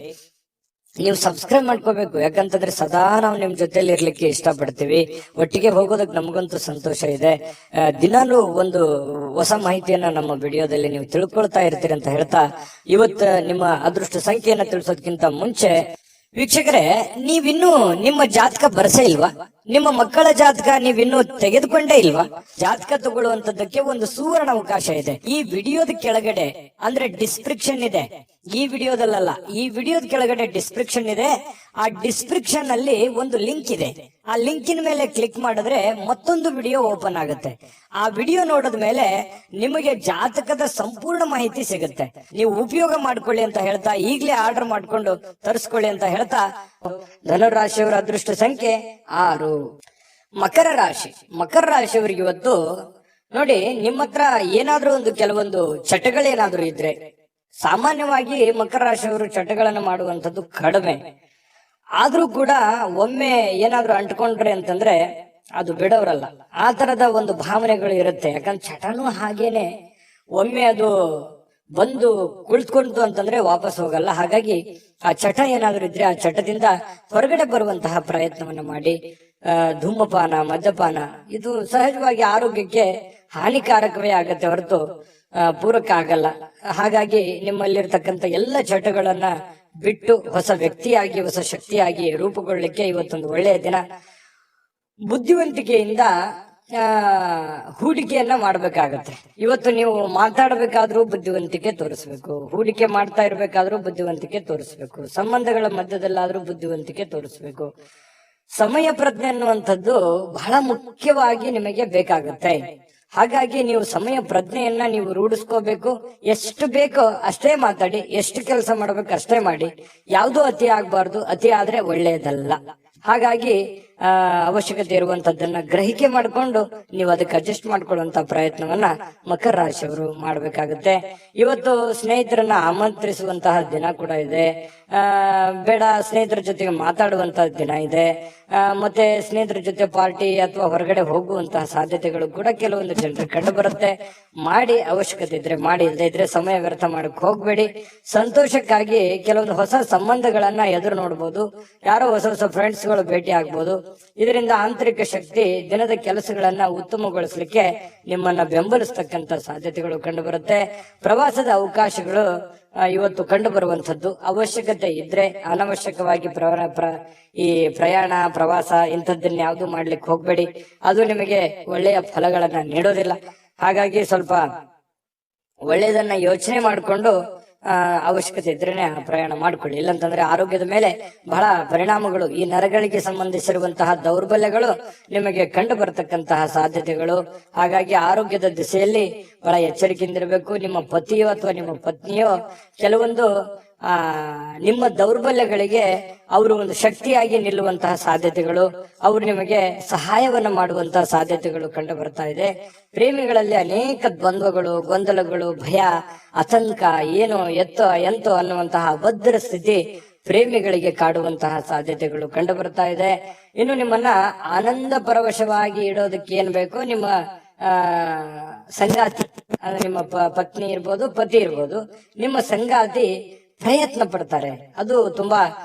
ನೀವು ಸಬ್ಸ್ಕ್ರೈಬ್ ಮಾಡ್ಕೋಬೇಕು, ಯಾಕಂತಂದ್ರೆ ಸದಾ ನಾವು ನಿಮ್ ಜೊತೆಲಿ ಇರ್ಲಿಕ್ಕೆ ಇಷ್ಟಪಡ್ತೀವಿ. ಒಟ್ಟಿಗೆ ಹೋಗೋದಕ್ಕೆ ನಮಗಂತೂ ಸಂತೋಷ ಇದೆ. ದಿನಾಲೂ ಒಂದು ಹೊಸ ಮಾಹಿತಿಯನ್ನ ನಮ್ಮ ವಿಡಿಯೋದಲ್ಲಿ ನೀವು ತಿಳ್ಕೊಳ್ತಾ ಇರ್ತೀರಿ ಅಂತ ಹೇಳ್ತಾ, ಇವತ್ತು ನಿಮ್ಮ ಅದೃಷ್ಟ ಸಂಖ್ಯೆಯನ್ನ ತಿಳಿಸೋದಕ್ಕಿಂತ ಮುಂಚೆ ವೀಕ್ಷಕರೇ, ನೀವಿನ್ನೂ ನಿಮ್ಮ ಜಾತಕ ಬರ್ಸೇ ಇಲ್ವಾ? ನಿಮ್ಮ ಮಕ್ಕಳ ಜಾತಕ ನೀವಿನ್ನೂ ತೆಗೆದುಕೊಂಡೇ ಇಲ್ವಾ? ಜಾತಕ ತಗೊಳ್ಳುವಂತದ್ದಕ್ಕೆ ಒಂದು ಸುವರ್ಣ ಅವಕಾಶ ಇದೆ. ಈ ವಿಡಿಯೋದ ಕೆಳಗಡೆ ಅಂದ್ರೆ ಡಿಸ್ಕ್ರಿಪ್ಷನ್ ಇದೆ, ಈ ವಿಡಿಯೋದಲ್ಲ, ಈ ವಿಡಿಯೋದ ಕೆಳಗಡೆ ಡಿಸ್ಕ್ರಿಪ್ಷನ್ ಇದೆ. ಆ ಡಿಸ್ಕ್ರಿಪ್ಷನ್ ಅಲ್ಲಿ ಒಂದು ಲಿಂಕ್ ಇದೆ. ಆ ಲಿಂಕಿನ ಮೇಲೆ ಕ್ಲಿಕ್ ಮಾಡಿದ್ರೆ ಮತ್ತೊಂದು ವಿಡಿಯೋ ಓಪನ್ ಆಗುತ್ತೆ. ಆ ವಿಡಿಯೋ ನೋಡಿದ ಮೇಲೆ ನಿಮಗೆ ಜಾತಕದ ಸಂಪೂರ್ಣ ಮಾಹಿತಿ ಸಿಗುತ್ತೆ. ನೀವು ಉಪಯೋಗ ಮಾಡ್ಕೊಳ್ಳಿ ಅಂತ ಹೇಳ್ತಾ, ಈಗಲೇ ಆರ್ಡರ್ ಮಾಡ್ಕೊಂಡು ತರಿಸ್ಕೊಳ್ಳಿ ಅಂತ ಹೇಳ್ತಾ, ಧನುರಾಶಿಯವರ ಅದೃಷ್ಟ ಸಂಖ್ಯೆ 6. ಮಕರ ರಾಶಿ. ಮಕರ ರಾಶಿಯವರಿಗೆ ಇವತ್ತು ನೋಡಿ, ನಿಮ್ಮ ಹತ್ರ ಏನಾದ್ರೂ ಒಂದು ಕೆಲವೊಂದು ಚಟಗಳೇನಾದ್ರೂ ಇದ್ರೆ, ಸಾಮಾನ್ಯವಾಗಿ ಮಕರ ರಾಶಿಯವರು ಚಟಗಳನ್ನು ಮಾಡುವಂಥದ್ದು ಕಡಿಮೆ. ಆದ್ರೂ ಕೂಡ ಒಮ್ಮೆ ಏನಾದ್ರೂ ಅಂಟ್ಕೊಂಡ್ರೆ ಅಂತಂದ್ರೆ ಅದು ಬಿಡೋರಲ್ಲ. ಆ ತರದ ಒಂದು ಭಾವನೆಗಳು ಇರುತ್ತೆ. ಯಾಕಂದ್ರೆ ಚಟನೂ ಹಾಗೇನೆ, ಒಮ್ಮೆ ಅದು ಬಂದು ಕುಳಿತುಕೊಂತು ಅಂತಂದ್ರೆ ವಾಪಸ್ ಹೋಗಲ್ಲ. ಹಾಗಾಗಿ ಆ ಚಟ ಏನಾದ್ರೂ ಇದ್ರೆ ಆ ಚಟದಿಂದ ಹೊರಗಡೆ ಬರುವಂತಹ ಪ್ರಯತ್ನವನ್ನ ಮಾಡಿ. ಧೂಮಪಾನ, ಮದ್ಯಪಾನ ಇದು ಸಹಜವಾಗಿ ಆರೋಗ್ಯಕ್ಕೆ ಹಾನಿಕಾರಕವೇ ಆಗತ್ತೆ ಹೊರತು ಪೂರಕ ಆಗಲ್ಲ. ಹಾಗಾಗಿ ನಿಮ್ಮಲ್ಲಿರ್ತಕ್ಕಂಥ ಎಲ್ಲ ಚಟಗಳನ್ನ ಬಿಟ್ಟು ಹೊಸ ವ್ಯಕ್ತಿಯಾಗಿ, ಹೊಸ ಶಕ್ತಿಯಾಗಿ ರೂಪುಗೊಳ್ಳಲಿಕ್ಕೆ ಇವತ್ತೊಂದು ಒಳ್ಳೆಯ ದಿನ. ಬುದ್ಧಿವಂತಿಕೆಯಿಂದ ಹೂಡಿಕೆಯನ್ನ ಮಾಡ್ಬೇಕಾಗತ್ತೆ. ಇವತ್ತು ನೀವು ಮಾತಾಡಬೇಕಾದ್ರೂ ಬುದ್ಧಿವಂತಿಕೆ ತೋರಿಸ್ಬೇಕು, ಹೂಡಿಕೆ ಮಾಡ್ತಾ ಇರ್ಬೇಕಾದ್ರೂ ಬುದ್ಧಿವಂತಿಕೆ ತೋರಿಸ್ಬೇಕು, ಸಂಬಂಧಗಳ ಮಧ್ಯದಲ್ಲಾದ್ರೂ ಬುದ್ಧಿವಂತಿಕೆ ತೋರಿಸ್ಬೇಕು. ಸಮಯ ಪ್ರಜ್ಞೆ ಅನ್ನುವಂಥದ್ದು ಬಹಳ ಮುಖ್ಯವಾಗಿ ನಿಮಗೆ ಬೇಕಾಗುತ್ತೆ. ಹಾಗಾಗಿ ನೀವು ಸಮಯ ಪ್ರಜ್ಞೆಯನ್ನ ನೀವು ರೂಢಿಸ್ಕೋಬೇಕು. ಎಷ್ಟು ಬೇಕೋ ಅಷ್ಟೇ ಮಾತಾಡಿ, ಎಷ್ಟು ಕೆಲಸ ಮಾಡ್ಬೇಕು ಅಷ್ಟೇ ಮಾಡಿ. ಯಾವುದೂ ಅತಿ ಆಗ್ಬಾರ್ದು, ಅತಿ ಆದ್ರೆ ಒಳ್ಳೆಯದಲ್ಲ. ಹಾಗಾಗಿ ಅವಶ್ಯಕತೆ ಇರುವಂತದ್ದನ್ನ ಗ್ರಹಿಕೆ ಮಾಡಿಕೊಂಡು ನೀವು ಅದಕ್ಕೆ ಅಡ್ಜಸ್ಟ್ ಮಾಡ್ಕೊಳ್ಳುವಂತ ಪ್ರಯತ್ನವನ್ನ ಮಕರ ರಾಶಿಯವರು ಮಾಡ್ಬೇಕಾಗುತ್ತೆ. ಇವತ್ತು ಸ್ನೇಹಿತರನ್ನ ಆಮಂತ್ರಿಸುವಂತಹ ದಿನ ಕೂಡ ಇದೆ. ಬೇಡ, ಸ್ನೇಹಿತರ ಜೊತೆಗೆ ಮಾತಾಡುವಂತಹ ದಿನ ಇದೆ. ಮತ್ತೆ ಸ್ನೇಹಿತರ ಜೊತೆ ಪಾರ್ಟಿ ಅಥವಾ ಹೊರಗಡೆ ಹೋಗುವಂತಹ ಸಾಧ್ಯತೆಗಳು ಕೂಡ ಕೆಲವೊಂದು ಜನರಿಗೆ ಕಂಡು ಬರುತ್ತೆ. ಮಾಡಿ, ಅವಶ್ಯಕತೆ ಇದ್ರೆ ಮಾಡಿ, ಇಲ್ಲದೆ ಇದ್ರೆ ಸಮಯ ವ್ಯರ್ಥ ಮಾಡಕ್ ಹೋಗ್ಬೇಡಿ. ಸಂತೋಷಕ್ಕಾಗಿ ಕೆಲವೊಂದು ಹೊಸ ಸಂಬಂಧಗಳನ್ನ ಎದುರು ನೋಡ್ಬೋದು, ಯಾರೋ ಹೊಸ ಹೊಸ ಫ್ರೆಂಡ್ಸ್ ಗಳು ಭೇಟಿ ಆಗ್ಬೋದು. ಇದರಿಂದ ಆಂತರಿಕ ಶಕ್ತಿ ದಿನದ ಕೆಲಸಗಳನ್ನ ಉತ್ತಮಗೊಳಿಸಲಿಕ್ಕೆ ನಿಮ್ಮನ್ನ ಬೆಂಬಲಿಸ್ತಕ್ಕಂತ ಸಾಧ್ಯತೆಗಳು ಕಂಡು ಬರುತ್ತೆ. ಪ್ರವಾಸದ ಅವಕಾಶಗಳು ಇವತ್ತು ಕಂಡು ಬರುವಂತದ್ದು. ಅವಶ್ಯಕತೆ ಇದ್ರೆ ಅನವಶ್ಯಕವಾಗಿ ಈ ಪ್ರಯಾಣ, ಪ್ರವಾಸ ಇಂಥದ್ದನ್ನ ಯಾವ್ದು ಮಾಡ್ಲಿಕ್ಕೆ ಹೋಗ್ಬೇಡಿ. ಅದು ನಿಮಗೆ ಒಳ್ಳೆಯ ಫಲಗಳನ್ನ ನೀಡೋದಿಲ್ಲ. ಹಾಗಾಗಿ ಸ್ವಲ್ಪ ಒಳ್ಳೆಯದನ್ನ ಯೋಚನೆ ಮಾಡಿಕೊಂಡು ಅವಶ್ಯಕತೆ ಇದ್ರೇನೆ ಪ್ರಯಾಣ ಮಾಡ್ಕೊಳ್ಳಿ. ಇಲ್ಲಂತಂದ್ರೆ ಆರೋಗ್ಯದ ಮೇಲೆ ಬಹಳ ಪರಿಣಾಮಗಳು, ಈ ನರಗಳಿಗೆ ಸಂಬಂಧಿಸಿರುವಂತಹ ದೌರ್ಬಲ್ಯಗಳು ನಿಮಗೆ ಕಂಡು ಬರತಕ್ಕಂತಹ ಸಾಧ್ಯತೆಗಳು. ಹಾಗಾಗಿ ಆರೋಗ್ಯದ ದಿಸೆಯಲ್ಲಿ ಬಹಳ ಎಚ್ಚರಿಕೆಯಿಂದಿರಬೇಕು. ನಿಮ್ಮ ಪತಿಯೋ ಅಥವಾ ನಿಮ್ಮ ಪತ್ನಿಯೋ ಕೆಲವೊಂದು ನಿಮ್ಮ ದೌರ್ಬಲ್ಯಗಳಿಗೆ ಅವರು ಒಂದು ಶಕ್ತಿಯಾಗಿ ನಿಲ್ಲುವಂತಹ ಸಾಧ್ಯತೆಗಳು, ಅವರು ನಿಮಗೆ ಸಹಾಯವನ್ನ ಮಾಡುವಂತಹ ಸಾಧ್ಯತೆಗಳು ಕಂಡು ಬರ್ತಾ ಇದೆ. ಪ್ರೇಮಿಗಳಲ್ಲಿ ಅನೇಕ ದ್ವಂದ್ವಗಳು, ಗೊಂದಲಗಳು, ಭಯ, ಆತಂಕ, ಏನೋ ಎಂತೋ ಅನ್ನುವಂತಹ ಅಭದ್ರ ಸ್ಥಿತಿ ಪ್ರೇಮಿಗಳಿಗೆ ಕಾಡುವಂತಹ ಸಾಧ್ಯತೆಗಳು ಕಂಡು ಬರ್ತಾ ಇದೆ. ಇನ್ನು ನಿಮ್ಮನ್ನ ಆನಂದ ಪರವಶವಾಗಿ ಇಡೋದಕ್ಕೆ ಏನ್ ಬೇಕು, ನಿಮ್ಮ ಸಂಗಾತಿ ಅಂದ್ರೆ ನಿಮ್ಮ ಪತ್ನಿ ಇರ್ಬೋದು, ಪತಿ ಇರ್ಬೋದು, ನಿಮ್ಮ ಸಂಗಾತಿ ಪ್ರಯತ್ನ ಪಡ್ತಾರೆ. ಅದು ತುಂಬಾ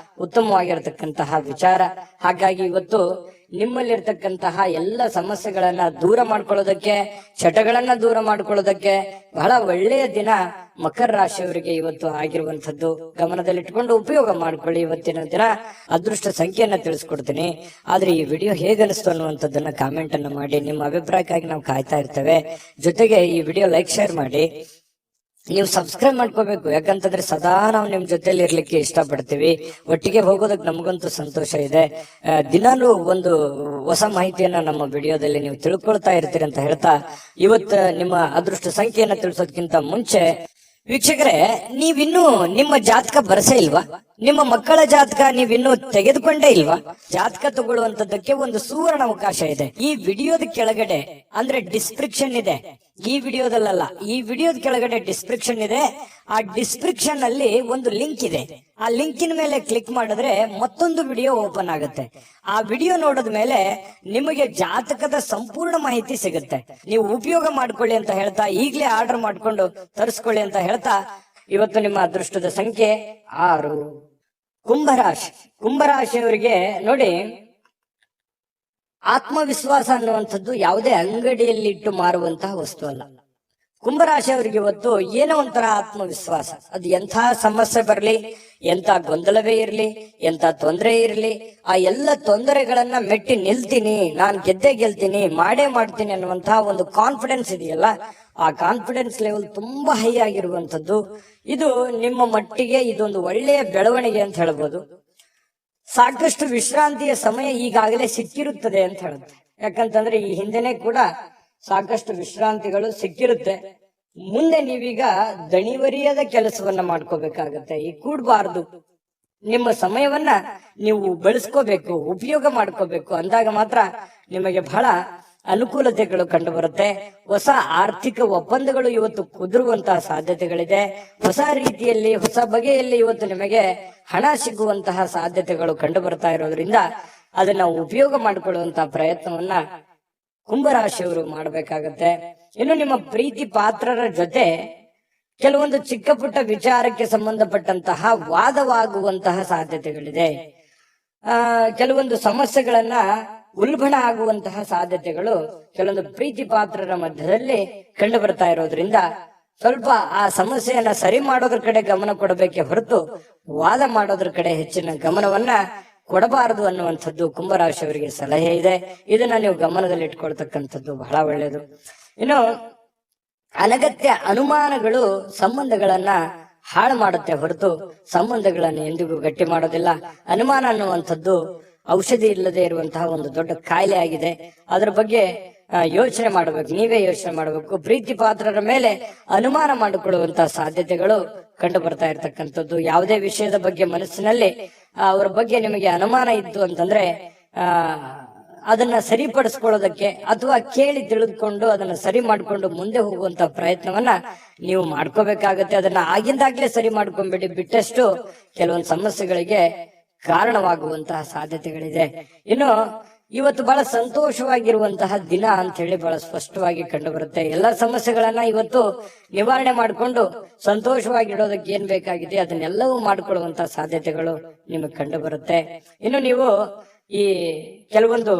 ಉತ್ತಮವಾಗಿರತಕ್ಕಂತಹ ವಿಚಾರ. ಹಾಗಾಗಿ ಇವತ್ತು ನಿಮ್ಮಲ್ಲಿರ್ತಕ್ಕಂತಹ ಎಲ್ಲ ಸಮಸ್ಯೆಗಳನ್ನ ದೂರ ಮಾಡ್ಕೊಳ್ಳೋದಕ್ಕೆ, ಚಟಗಳನ್ನ ದೂರ ಮಾಡ್ಕೊಳ್ಳೋದಕ್ಕೆ ಬಹಳ ಒಳ್ಳೆಯ ದಿನ ಮಕರ ರಾಶಿಯವರಿಗೆ ಇವತ್ತು ಆಗಿರುವಂತದ್ದು. ಗಮನದಲ್ಲಿಟ್ಕೊಂಡು ಉಪಯೋಗ ಮಾಡ್ಕೊಳ್ಳಿ. ಇವತ್ತಿನ ದಿನ ಅದೃಷ್ಟ ಸಂಖ್ಯೆಯನ್ನ ತಿಳಿಸ್ಕೊಡ್ತೀನಿ. ಆದ್ರೆ ಈ ವಿಡಿಯೋ ಹೇಗನಿಸ್ತು ಅನ್ನುವಂಥದ್ದನ್ನ ಕಾಮೆಂಟ್ ಅನ್ನ ಮಾಡಿ. ನಿಮ್ಮ ಅಭಿಪ್ರಾಯಕ್ಕಾಗಿ ನಾವು ಕಾಯ್ತಾ ಇರ್ತೇವೆ. ಜೊತೆಗೆ ಈ ವಿಡಿಯೋ ಲೈಕ್, ಶೇರ್ ಮಾಡಿ. ನೀವು ಸಬ್ಸ್ಕ್ರೈಬ್ ಮಾಡ್ಕೋಬೇಕು, ಯಾಕಂತಂದ್ರೆ ಸದಾ ನಾವು ನಿಮ್ ಜೊತೆಲಿ ಇರ್ಲಿಕ್ಕೆ ಇಷ್ಟಪಡ್ತೀವಿ. ಒಟ್ಟಿಗೆ ಹೋಗೋದಕ್ಕೆ ನಮಗಂತೂ ಸಂತೋಷ ಇದೆ. ದಿನಾಲೂ ಒಂದು ಹೊಸ ಮಾಹಿತಿಯನ್ನ ನಮ್ಮ ವಿಡಿಯೋದಲ್ಲಿ ನೀವು ತಿಳ್ಕೊಳ್ತಾ ಇರ್ತೀರಿ ಅಂತ ಹೇಳ್ತಾ, ಇವತ್ತು ನಿಮ್ಮ ಅದೃಷ್ಟ ಸಂಖ್ಯೆಯನ್ನ ತಿಳಿಸೋದಕ್ಕಿಂತ ಮುಂಚೆ ವೀಕ್ಷಕರೇ, ನೀವಿನ್ನೂ ನಿಮ್ಮ ಜಾತಕ ಬರಸೇ ಇಲ್ವಾ? ನಿಮ್ಮ ಮಕ್ಕಳ ಜಾತಕ ನೀವಿನ್ನೂ ತೆಗೆದುಕೊಂಡೇ ಇಲ್ವಾ? ಜಾತಕ ತಗೊಳ್ಳುವಂತದ್ದಕ್ಕೆ ಒಂದು ಸುವರ್ಣ ಅವಕಾಶ ಇದೆ. ಈ ವಿಡಿಯೋದ ಕೆಳಗಡೆ ಅಂದ್ರೆ ಡಿಸ್ಕ್ರಿಪ್ಷನ್ ಇದೆ. ಈ ವಿಡಿಯೋದಲ್ಲ, ಈ ವಿಡಿಯೋದ ಕೆಳಗಡೆ ಡಿಸ್ಕ್ರಿಪ್ಷನ್ ಇದೆ. ಆ ಡಿಸ್ಕ್ರಿಪ್ಷನ್ ಅಲ್ಲಿ ಒಂದು ಲಿಂಕ್ ಇದೆ. ಆ ಲಿಂಕಿನ ಮೇಲೆ ಕ್ಲಿಕ್ ಮಾಡಿದ್ರೆ ಮತ್ತೊಂದು ವಿಡಿಯೋ ಓಪನ್ ಆಗುತ್ತೆ. ಆ ವಿಡಿಯೋ ನೋಡಿದ ಮೇಲೆ ನಿಮಗೆ ಜಾತಕದ ಸಂಪೂರ್ಣ ಮಾಹಿತಿ ಸಿಗುತ್ತೆ. ನೀವು ಉಪಯೋಗ ಮಾಡ್ಕೊಳ್ಳಿ ಅಂತ ಹೇಳ್ತಾ, ಈಗಲೇ ಆರ್ಡರ್ ಮಾಡ್ಕೊಂಡು ತರಿಸ್ಕೊಳ್ಳಿ ಅಂತ ಹೇಳ್ತಾ, ಇವತ್ತು ನಿಮ್ಮ ಅದೃಷ್ಟದ ಸಂಖ್ಯೆ 6. ಕುಂಭರಾಶಿ. ಕುಂಭರಾಶಿಯವರಿಗೆ ನೋಡಿ, ಆತ್ಮವಿಶ್ವಾಸ ಅನ್ನುವಂಥದ್ದು ಯಾವುದೇ ಅಂಗಡಿಯಲ್ಲಿ ಇಟ್ಟು ಮಾರುವಂತಹ ವಸ್ತು ಅಲ್ಲ. ಕುಂಭರಾಶಿಯವರಿಗೆ ಇವತ್ತು ಏನೋ ಒಂಥರ ಆತ್ಮವಿಶ್ವಾಸ. ಅದು ಎಂಥ ಸಮಸ್ಯೆ ಬರಲಿ, ಎಂಥ ಗೊಂದಲವೇ ಇರಲಿ, ಎಂಥ ತೊಂದರೆ ಇರಲಿ, ಆ ಎಲ್ಲ ತೊಂದರೆಗಳನ್ನ ಮೆಟ್ಟಿ ನಿಲ್ತೀನಿ, ನಾನು ಗೆದ್ದೇ ಗೆಲ್ತೀನಿ, ಮಾಡೇ ಮಾಡ್ತೀನಿ ಅನ್ನುವಂತಹ ಒಂದು ಕಾನ್ಫಿಡೆನ್ಸ್ ಇದೆಯಲ್ಲ, ಆ ಕಾನ್ಫಿಡೆನ್ಸ್ ಲೆವೆಲ್ ತುಂಬಾ ಹೈ ಆಗಿರುವಂತದ್ದು. ಇದು ನಿಮ್ಮ ಮಟ್ಟಿಗೆ ಇದೊಂದು ಒಳ್ಳೆಯ ಬೆಳವಣಿಗೆ ಅಂತ ಹೇಳ್ಬೋದು. ಸಾಕಷ್ಟು ವಿಶ್ರಾಂತಿಯ ಸಮಯ ಈಗಾಗಲೇ ಸಿಕ್ಕಿರುತ್ತದೆ ಅಂತ ಹೇಳುತ್ತೆ. ಯಾಕಂತಂದ್ರೆ ಈ ಹಿಂದೆನೆ ಕೂಡ ಸಾಕಷ್ಟು ವಿಶ್ರಾಂತಿಗಳು ಸಿಕ್ಕಿರುತ್ತೆ. ಮುಂದೆ ನೀವೀಗ ದಣಿವರಿಯದ ಕೆಲಸವನ್ನ ಮಾಡ್ಕೋಬೇಕಾಗತ್ತೆ. ಈ ಕೂಡಬಾರದು. ನಿಮ್ಮ ಸಮಯವನ್ನ ನೀವು ಬಳಸ್ಕೋಬೇಕು, ಉಪಯೋಗ ಮಾಡ್ಕೋಬೇಕು. ಅಂದಾಗ ಮಾತ್ರ ನಿಮಗೆ ಬಹಳ ಅನುಕೂಲತೆಗಳು ಕಂಡು ಬರುತ್ತೆ. ಹೊಸ ಆರ್ಥಿಕ ಒಪ್ಪಂದಗಳು ಇವತ್ತು ಕುದುರುವಂತಹ ಸಾಧ್ಯತೆಗಳಿದೆ. ಹೊಸ ರೀತಿಯಲ್ಲಿ, ಹೊಸ ಬಗೆಯಲ್ಲಿ ಇವತ್ತು ನಿಮಗೆ ಹಣ ಸಿಗುವಂತಹ ಸಾಧ್ಯತೆಗಳು ಕಂಡು ಬರ್ತಾ ಇರೋದ್ರಿಂದ ಅದನ್ನ ಉಪಯೋಗ ಮಾಡಿಕೊಳ್ಳುವಂತಹ ಪ್ರಯತ್ನವನ್ನ ಕುಂಭರಾಶಿಯವರು ಮಾಡಬೇಕಾಗತ್ತೆ. ಇನ್ನು ನಿಮ್ಮ ಪ್ರೀತಿ ಪಾತ್ರರ ಜೊತೆ ಕೆಲವೊಂದು ಚಿಕ್ಕ ಪುಟ್ಟ ವಿಚಾರಕ್ಕೆ ಸಂಬಂಧಪಟ್ಟಂತಹ ವಾದವಾಗುವಂತಹ ಸಾಧ್ಯತೆಗಳಿದೆ. ಕೆಲವೊಂದು ಸಮಸ್ಯೆಗಳನ್ನ ಉಲ್ಬಣ ಆಗುವಂತಹ ಸಾಧ್ಯತೆಗಳು ಕೆಲವೊಂದು ಪ್ರೀತಿ ಪಾತ್ರರ ಮಧ್ಯದಲ್ಲಿ ಕಂಡು ಬರ್ತಾ ಇರೋದ್ರಿಂದ ಸ್ವಲ್ಪ ಆ ಸಮಸ್ಯೆಯನ್ನ ಸರಿ ಮಾಡೋದ್ರ ಕಡೆ ಗಮನ ಕೊಡಬೇಕೆ ಹೊರತು ವಾದ ಮಾಡೋದ್ರ ಕಡೆ ಹೆಚ್ಚಿನ ಗಮನವನ್ನ ಕೊಡಬಾರದು ಅನ್ನುವಂಥದ್ದು ಕುಂಭರಾಶಿಯವರಿಗೆ ಸಲಹೆ ಇದೆ. ಇದನ್ನ ನೀವು ಗಮನದಲ್ಲಿ ಇಟ್ಕೊಳ್ತಕ್ಕಂಥದ್ದು ಬಹಳ ಒಳ್ಳೆಯದು. ಇನ್ನು ಅನಗತ್ಯ ಅನುಮಾನಗಳು ಸಂಬಂಧಗಳನ್ನ ಹಾಳು ಮಾಡುತ್ತೆ ಹೊರತು ಸಂಬಂಧಗಳನ್ನು ಎಂದಿಗೂ ಗಟ್ಟಿ ಮಾಡೋದಿಲ್ಲ. ಅನುಮಾನ ಅನ್ನುವಂಥದ್ದು ಔಷಧಿ ಇಲ್ಲದೆ ಇರುವಂತಹ ಒಂದು ದೊಡ್ಡ ಕಾಯಿಲೆ ಆಗಿದೆ. ಅದರ ಬಗ್ಗೆ ಯೋಚನೆ ಮಾಡಬೇಕು, ನೀವೇ ಯೋಚನೆ ಮಾಡಬೇಕು. ಪ್ರೀತಿ ಪಾತ್ರರ ಮೇಲೆ ಅನುಮಾನ ಮಾಡಿಕೊಳ್ಳುವಂತಹ ಸಾಧ್ಯತೆಗಳು ಕಂಡು ಬರ್ತಾ ಇರ್ತಕ್ಕಂಥದ್ದು. ಯಾವುದೇ ವಿಷಯದ ಬಗ್ಗೆ ಮನಸ್ಸಿನಲ್ಲಿ ಅವರ ಬಗ್ಗೆ ನಿಮಗೆ ಅನುಮಾನ ಇತ್ತು ಅಂತಂದ್ರೆ ಅದನ್ನ ಸರಿಪಡಿಸ್ಕೊಳ್ಳೋದಕ್ಕೆ ಅಥವಾ ಕೇಳಿ ತಿಳಿದುಕೊಂಡು ಅದನ್ನ ಸರಿ ಮಾಡ್ಕೊಂಡು ಮುಂದೆ ಹೋಗುವಂತ ಪ್ರಯತ್ನವನ್ನ ನೀವು ಮಾಡ್ಕೋಬೇಕಾಗತ್ತೆ. ಅದನ್ನ ಆಗಿಂದಾಗ್ಲೇ ಸರಿ ಮಾಡ್ಕೊಂಡ್ಬಿಡಿ. ಬಿಟ್ಟಷ್ಟು ಕೆಲವೊಂದು ಸಮಸ್ಯೆಗಳಿಗೆ ಕಾರಣವಾಗುವಂತಹ ಸಾಧ್ಯತೆಗಳಿದೆ. ಇನ್ನು ಇವತ್ತು ಬಹಳ ಸಂತೋಷವಾಗಿರುವಂತಹ ದಿನ ಅಂತ ಹೇಳಿ ಬಹಳ ಸ್ಪಷ್ಟವಾಗಿ ಕಂಡು ಬರುತ್ತೆ. ಎಲ್ಲಾ ಸಮಸ್ಯೆಗಳನ್ನ ಇವತ್ತು ನಿವಾರಣೆ ಮಾಡಿಕೊಂಡು ಸಂತೋಷವಾಗಿಡೋದಕ್ಕೆ ಏನ್ ಬೇಕಾಗಿದೆ ಅದನ್ನೆಲ್ಲವೂ ಮಾಡ್ಕೊಳ್ಳುವಂತಹ ಸಾಧ್ಯತೆಗಳು ನಿಮಗೆ ಕಂಡು ಬರುತ್ತೆ. ಇನ್ನು ನೀವು ಈ ಕೆಲವೊಂದು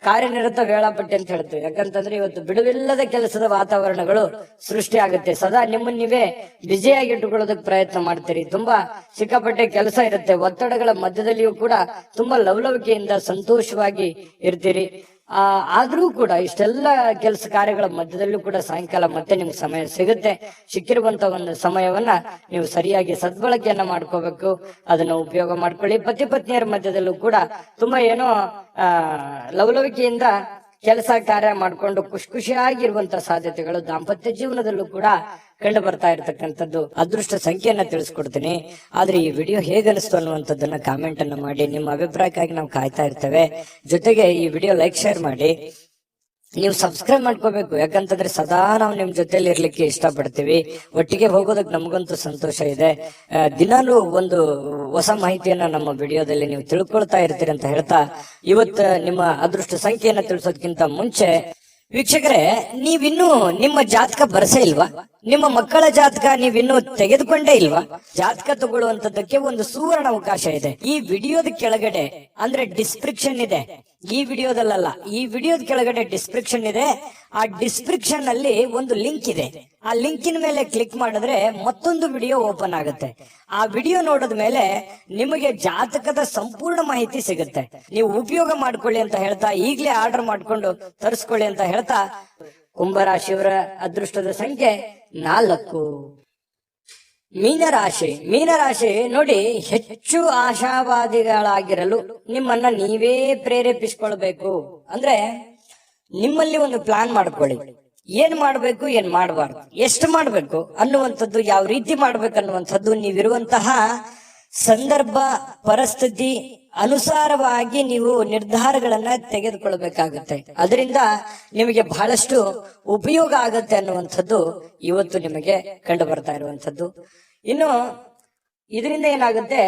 ಕಾರ್ಯನಿರತ ವೇಳಾಪಟ್ಟಿ ಅಂತ ಹೇಳ್ತೀವಿ. ಯಾಕಂತಂದ್ರೆ ಇವತ್ತು ಬಿಡುವಿಲ್ಲದ ಕೆಲಸದ ವಾತಾವರಣಗಳು ಸೃಷ್ಟಿ ಆಗುತ್ತೆ. ಸದಾ ನಿಮ್ಮನ್ನ ನೀವೇ ಬ್ಯುಸಿಯಾಗಿ ಇಟ್ಟುಕೊಳ್ಳೋದಕ್ಕೆ ಪ್ರಯತ್ನ ಮಾಡ್ತೀರಿ. ತುಂಬಾ ಸಿಕ್ಕಾಪಟ್ಟೆ ಕೆಲಸ ಇರುತ್ತೆ. ಒತ್ತಡಗಳ ಮಧ್ಯದಲ್ಲಿಯೂ ಕೂಡ ತುಂಬಾ ಲವಲವಿಕೆಯಿಂದ ಸಂತೋಷವಾಗಿ ಇರ್ತೀರಿ. ಆದ್ರೂ ಕೂಡ ಇಷ್ಟೆಲ್ಲ ಕೆಲಸ ಕಾರ್ಯಗಳ ಮಧ್ಯದಲ್ಲೂ ಕೂಡ ಸಾಯಂಕಾಲ ಮತ್ತೆ ನಿಮ್ಗೆ ಸಮಯ ಸಿಗುತ್ತೆ. ಸಿಕ್ಕಿರುವಂತ ಒಂದು ಸಮಯವನ್ನ ನೀವು ಸರಿಯಾಗಿ ಸದ್ಬಳಕೆಯನ್ನ ಮಾಡ್ಕೋಬೇಕು. ಅದನ್ನ ಉಪಯೋಗ ಮಾಡ್ಕೊಳ್ಳಿ. ಪತಿ ಪತ್ನಿಯರ ಮಧ್ಯದಲ್ಲೂ ಕೂಡ ತುಂಬಾ ಏನೋ ಲವಲವಿಕೆಯಿಂದ ಕೆಲಸ ಕಾರ್ಯ ಮಾಡ್ಕೊಂಡು ಖುಷಿಯಾಗಿರುವಂತಹ ಸಾಧ್ಯತೆಗಳು ದಾಂಪತ್ಯ ಜೀವನದಲ್ಲೂ ಕೂಡ ಕಂಡು ಬರ್ತಾ ಇರತಕ್ಕಂಥದ್ದು. ಅದೃಷ್ಟ ಸಂಖ್ಯೆಯನ್ನ ತಿಳಿಸ್ಕೊಡ್ತೀನಿ. ಆದ್ರೆ ಈ ವಿಡಿಯೋ ಹೇಗನಿಸ್ತು ಅನ್ನುವಂಥದ್ದನ್ನ ಕಾಮೆಂಟ್ ಅನ್ನ ಮಾಡಿ. ನಿಮ್ಮ ಅಭಿಪ್ರಾಯಕ್ಕಾಗಿ ನಾವು ಕಾಯ್ತಾ ಇರ್ತೇವೆ. ಜೊತೆಗೆ ಈ ವಿಡಿಯೋ ಲೈಕ್, ಶೇರ್ ಮಾಡಿ. ನೀವು ಸಬ್ಸ್ಕ್ರೈಬ್ ಮಾಡ್ಕೋಬೇಕು. ಯಾಕಂತಂದ್ರೆ ಸದಾ ನಾವು ನಿಮ್ ಜೊತೆಲಿ ಇರ್ಲಿಕ್ಕೆ ಇಷ್ಟಪಡ್ತೀವಿ. ಒಟ್ಟಿಗೆ ಹೋಗೋದಕ್ಕೆ ನಮಗಂತೂ ಸಂತೋಷ ಇದೆ. ದಿನಾಲೂ ಒಂದು ಹೊಸ ಮಾಹಿತಿಯನ್ನ ನಮ್ಮ ವಿಡಿಯೋದಲ್ಲಿ ನೀವು ತಿಳ್ಕೊಳ್ತಾ ಇರ್ತೀರಿ ಅಂತ ಹೇಳ್ತಾ, ಇವತ್ತು ನಿಮ್ಮ ಅದೃಷ್ಟ ಸಂಖ್ಯೆಯನ್ನ ತಿಳಿಸೋದಕ್ಕಿಂತ ಮುಂಚೆ ವೀಕ್ಷಕರೇ, ನೀವಿನ್ನೂ ನಿಮ್ಮ ಜಾತಕ ಬರಸೇ ಇಲ್ವಾ? ನಿಮ್ಮ ಮಕ್ಕಳ ಜಾತಕ ನೀವಿನ್ನೂ ತೆಗೆದುಕೊಂಡೇ ಇಲ್ವಾ? ಜಾತಕ ತಗೊಳ್ಳುವಂತದ್ದಕ್ಕೆ ಒಂದು ಸುವರ್ಣ ಅವಕಾಶ ಇದೆ. ಈ ವಿಡಿಯೋದ ಕೆಳಗಡೆ ಅಂದ್ರೆ ಡಿಸ್ಕ್ರಿಪ್ಷನ್ ಇದೆ. ಈ ವಿಡಿಯೋದಲ್ಲ, ಈ ವಿಡಿಯೋದ ಕೆಳಗಡೆ ಡಿಸ್ಕ್ರಿಪ್ಷನ್ ಇದೆ. ಆ ಡಿಸ್ಕ್ರಿಪ್ಷನ್ ಅಲ್ಲಿ ಒಂದು ಲಿಂಕ್ ಇದೆ. ಆ ಲಿಂಕಿನ ಮೇಲೆ ಕ್ಲಿಕ್ ಮಾಡಿದ್ರೆ ಮತ್ತೊಂದು ವಿಡಿಯೋ ಓಪನ್ ಆಗುತ್ತೆ. ಆ ವಿಡಿಯೋ ನೋಡಿದ ಮೇಲೆ ನಿಮಗೆ ಜಾತಕದ ಸಂಪೂರ್ಣ ಮಾಹಿತಿ ಸಿಗುತ್ತೆ. ನೀವು ಉಪಯೋಗ ಮಾಡ್ಕೊಳ್ಳಿ ಅಂತ ಹೇಳ್ತಾ, ಈಗಲೇ ಆರ್ಡರ್ ಮಾಡ್ಕೊಂಡು ತರಿಸ್ಕೊಳ್ಳಿ ಅಂತ ಹೇಳ್ತಾ, ಕುಂಭರಾಶಿಯವರ ಅದೃಷ್ಟದ ಸಂಖ್ಯೆ 4. ಮೀನರಾಶಿ ನೋಡಿ, ಹೆಚ್ಚು ಆಶಾವಾದಿಗಳಾಗಿರಲು ನಿಮ್ಮನ್ನ ನೀವೇ ಪ್ರೇರೇಪಿಸಿಕೊಳ್ಬೇಕು. ಅಂದ್ರೆ ನಿಮ್ಮಲ್ಲಿ ಒಂದು ಪ್ಲಾನ್ ಮಾಡ್ಕೊಳ್ಳಿ. ಏನ್ ಮಾಡ್ಬೇಕು, ಏನ್ ಮಾಡಬಾರ್ದು, ಎಷ್ಟು ಮಾಡ್ಬೇಕು ಅನ್ನುವಂಥದ್ದು, ಯಾವ ರೀತಿ ಮಾಡ್ಬೇಕು ಅನ್ನುವಂಥದ್ದು ನೀವಿರುವಂತಹ ಸಂದರ್ಭ ಪರಿಸ್ಥಿತಿ ಅನುಸಾರವಾಗಿ ನೀವು ನಿರ್ಧಾರಗಳನ್ನ ತೆಗೆದುಕೊಳ್ಬೇಕಾಗುತ್ತೆ. ಅದರಿಂದ ನಿಮಗೆ ಬಹಳಷ್ಟು ಉಪಯೋಗ ಆಗತ್ತೆ ಅನ್ನುವಂಥದ್ದು ಇವತ್ತು ನಿಮಗೆ ಕಂಡು ಬರ್ತಾ ಇರುವಂಥದ್ದು. ಇನ್ನು ಇದರಿಂದ ಏನಾಗುತ್ತೆ,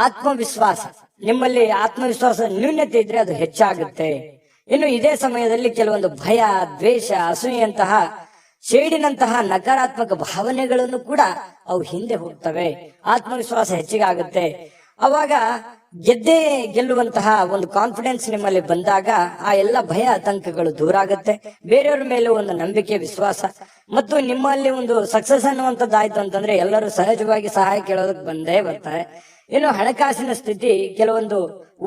ಆತ್ಮವಿಶ್ವಾಸ, ನಿಮ್ಮಲ್ಲಿ ಆತ್ಮವಿಶ್ವಾಸ ನ್ಯೂನ್ಯತೆ ಇದ್ರೆ ಅದು ಹೆಚ್ಚಾಗುತ್ತೆ. ಇನ್ನು ಇದೇ ಸಮಯದಲ್ಲಿ ಕೆಲವೊಂದು ಭಯ, ದ್ವೇಷ, ಅಸೂಯೆಯಂತಹ ಶೇಡಿನಂತಹ ನಕಾರಾತ್ಮಕ ಭಾವನೆಗಳನ್ನು ಕೂಡ ಅವು ಹಿಂದೆ ಹೋಗ್ತವೆ. ಆತ್ಮವಿಶ್ವಾಸ ಹೆಚ್ಚಿಗೆ ಆಗುತ್ತೆ. ಅವಾಗ ಗೆಲ್ಲುವಂತಹ ಒಂದು ಕಾನ್ಫಿಡೆನ್ಸ್ ನಿಮ್ಮಲ್ಲಿ ಬಂದಾಗ ಆ ಎಲ್ಲ ಭಯ ಆತಂಕಗಳು ದೂರ ಆಗುತ್ತೆ. ಬೇರೆಯವ್ರ ಮೇಲೆ ಒಂದು ನಂಬಿಕೆ, ವಿಶ್ವಾಸ ಮತ್ತು ನಿಮ್ಮಲ್ಲಿ ಒಂದು ಸಕ್ಸಸ್ ಅನ್ನುವಂಥದ್ದಾಯ್ತು ಅಂತಂದ್ರೆ ಎಲ್ಲರೂ ಸಹಜವಾಗಿ ಸಹಾಯ ಕೇಳೋದಕ್ಕೆ ಬಂದೇ ಬರ್ತಾರೆ. ಇನ್ನು ಹಣಕಾಸಿನ ಸ್ಥಿತಿ, ಕೆಲವೊಂದು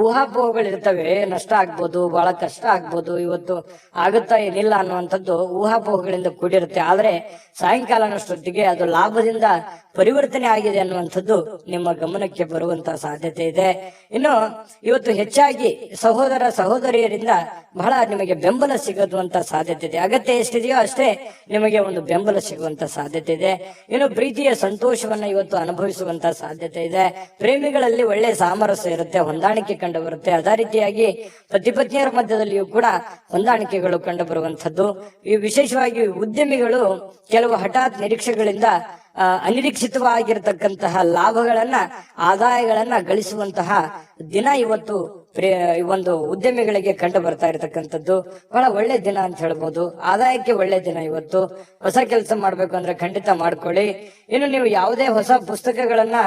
ಊಹಾಪೋಹಗಳಿರ್ತವೆ. ನಷ್ಟ ಆಗ್ಬೋದು, ಬಹಳ ಕಷ್ಟ ಆಗ್ಬೋದು, ಇವತ್ತು ಆಗುತ್ತಾ ಏನಿಲ್ಲ ಅನ್ನುವಂಥದ್ದು ಊಹಾಪೋಹಗಳಿಂದ ಕೂಡಿರುತ್ತೆ. ಆದ್ರೆ ಸಾಯಂಕಾಲನಷ್ಟೊತ್ತಿಗೆ ಅದು ಲಾಭದಿಂದ ಪರಿವರ್ತನೆ ಆಗಿದೆ ಅನ್ನುವಂಥದ್ದು ನಿಮ್ಮ ಗಮನಕ್ಕೆ ಬರುವಂತಹ ಸಾಧ್ಯತೆ ಇದೆ. ಇನ್ನು ಇವತ್ತು ಹೆಚ್ಚಾಗಿ ಸಹೋದರ ಸಹೋದರಿಯರಿಂದ ಬಹಳ ನಿಮಗೆ ಬೆಂಬಲ ಸಿಗುವಂತ ಸಾಧ್ಯತೆ ಇದೆ. ಅಗತ್ಯ ಎಷ್ಟಿದೆಯೋ ಅಷ್ಟೇ ನಿಮಗೆ ಒಂದು ಬೆಂಬಲ ಸಿಗುವಂತ ಸಾಧ್ಯತೆ ಇದೆ. ಇನ್ನು ಪ್ರೀತಿಯ ಸಂತೋಷವನ್ನ ಇವತ್ತು ಅನುಭವಿಸುವಂತ ಸಾಧ್ಯತೆ ಇದೆ. ಪ್ರೇಮಿಗಳಲ್ಲಿ ಒಳ್ಳೆ ಸಾಮರಸ್ಯ ಇರುತ್ತೆ, ಹೊಂದಾಣಿಕೆ ಕಂಡು ಬರುತ್ತೆ. ಅದೇ ರೀತಿಯಾಗಿ ಪತಿ ಪತ್ನಿಯರ ಮಧ್ಯದಲ್ಲಿಯೂ ಕೂಡ ಹೊಂದಾಣಿಕೆಗಳು ಕಂಡು ಬರುವಂತದ್ದು. ಈ ವಿಶೇಷವಾಗಿ ಉದ್ಯಮಿಗಳು ಕೆಲವು ಹಠಾತ್ ನಿರೀಕ್ಷೆಗಳಿಂದ ಅನಿರೀಕ್ಷಿತವಾಗಿರತಕ್ಕಂತಹ ಲಾಭಗಳನ್ನ, ಆದಾಯಗಳನ್ನ ಗಳಿಸುವಂತಹ ದಿನ ಇವತ್ತು ಒಂದು ಉದ್ಯಮಿಗಳಿಗೆ ಕಂಡು ಬರ್ತಾ ಇರತಕ್ಕಂಥದ್ದು. ಬಹಳ ಒಳ್ಳೆ ದಿನ ಅಂತ ಹೇಳ್ಬೋದು. ಆದಾಯಕ್ಕೆ ಒಳ್ಳೆ ದಿನ ಇವತ್ತು. ಹೊಸ ಕೆಲಸ ಮಾಡ್ಬೇಕು ಅಂದ್ರೆ ಖಂಡಿತ ಮಾಡ್ಕೊಳ್ಳಿ. ಇನ್ನು ನೀವು ಯಾವುದೇ ಹೊಸ ಪುಸ್ತಕಗಳನ್ನ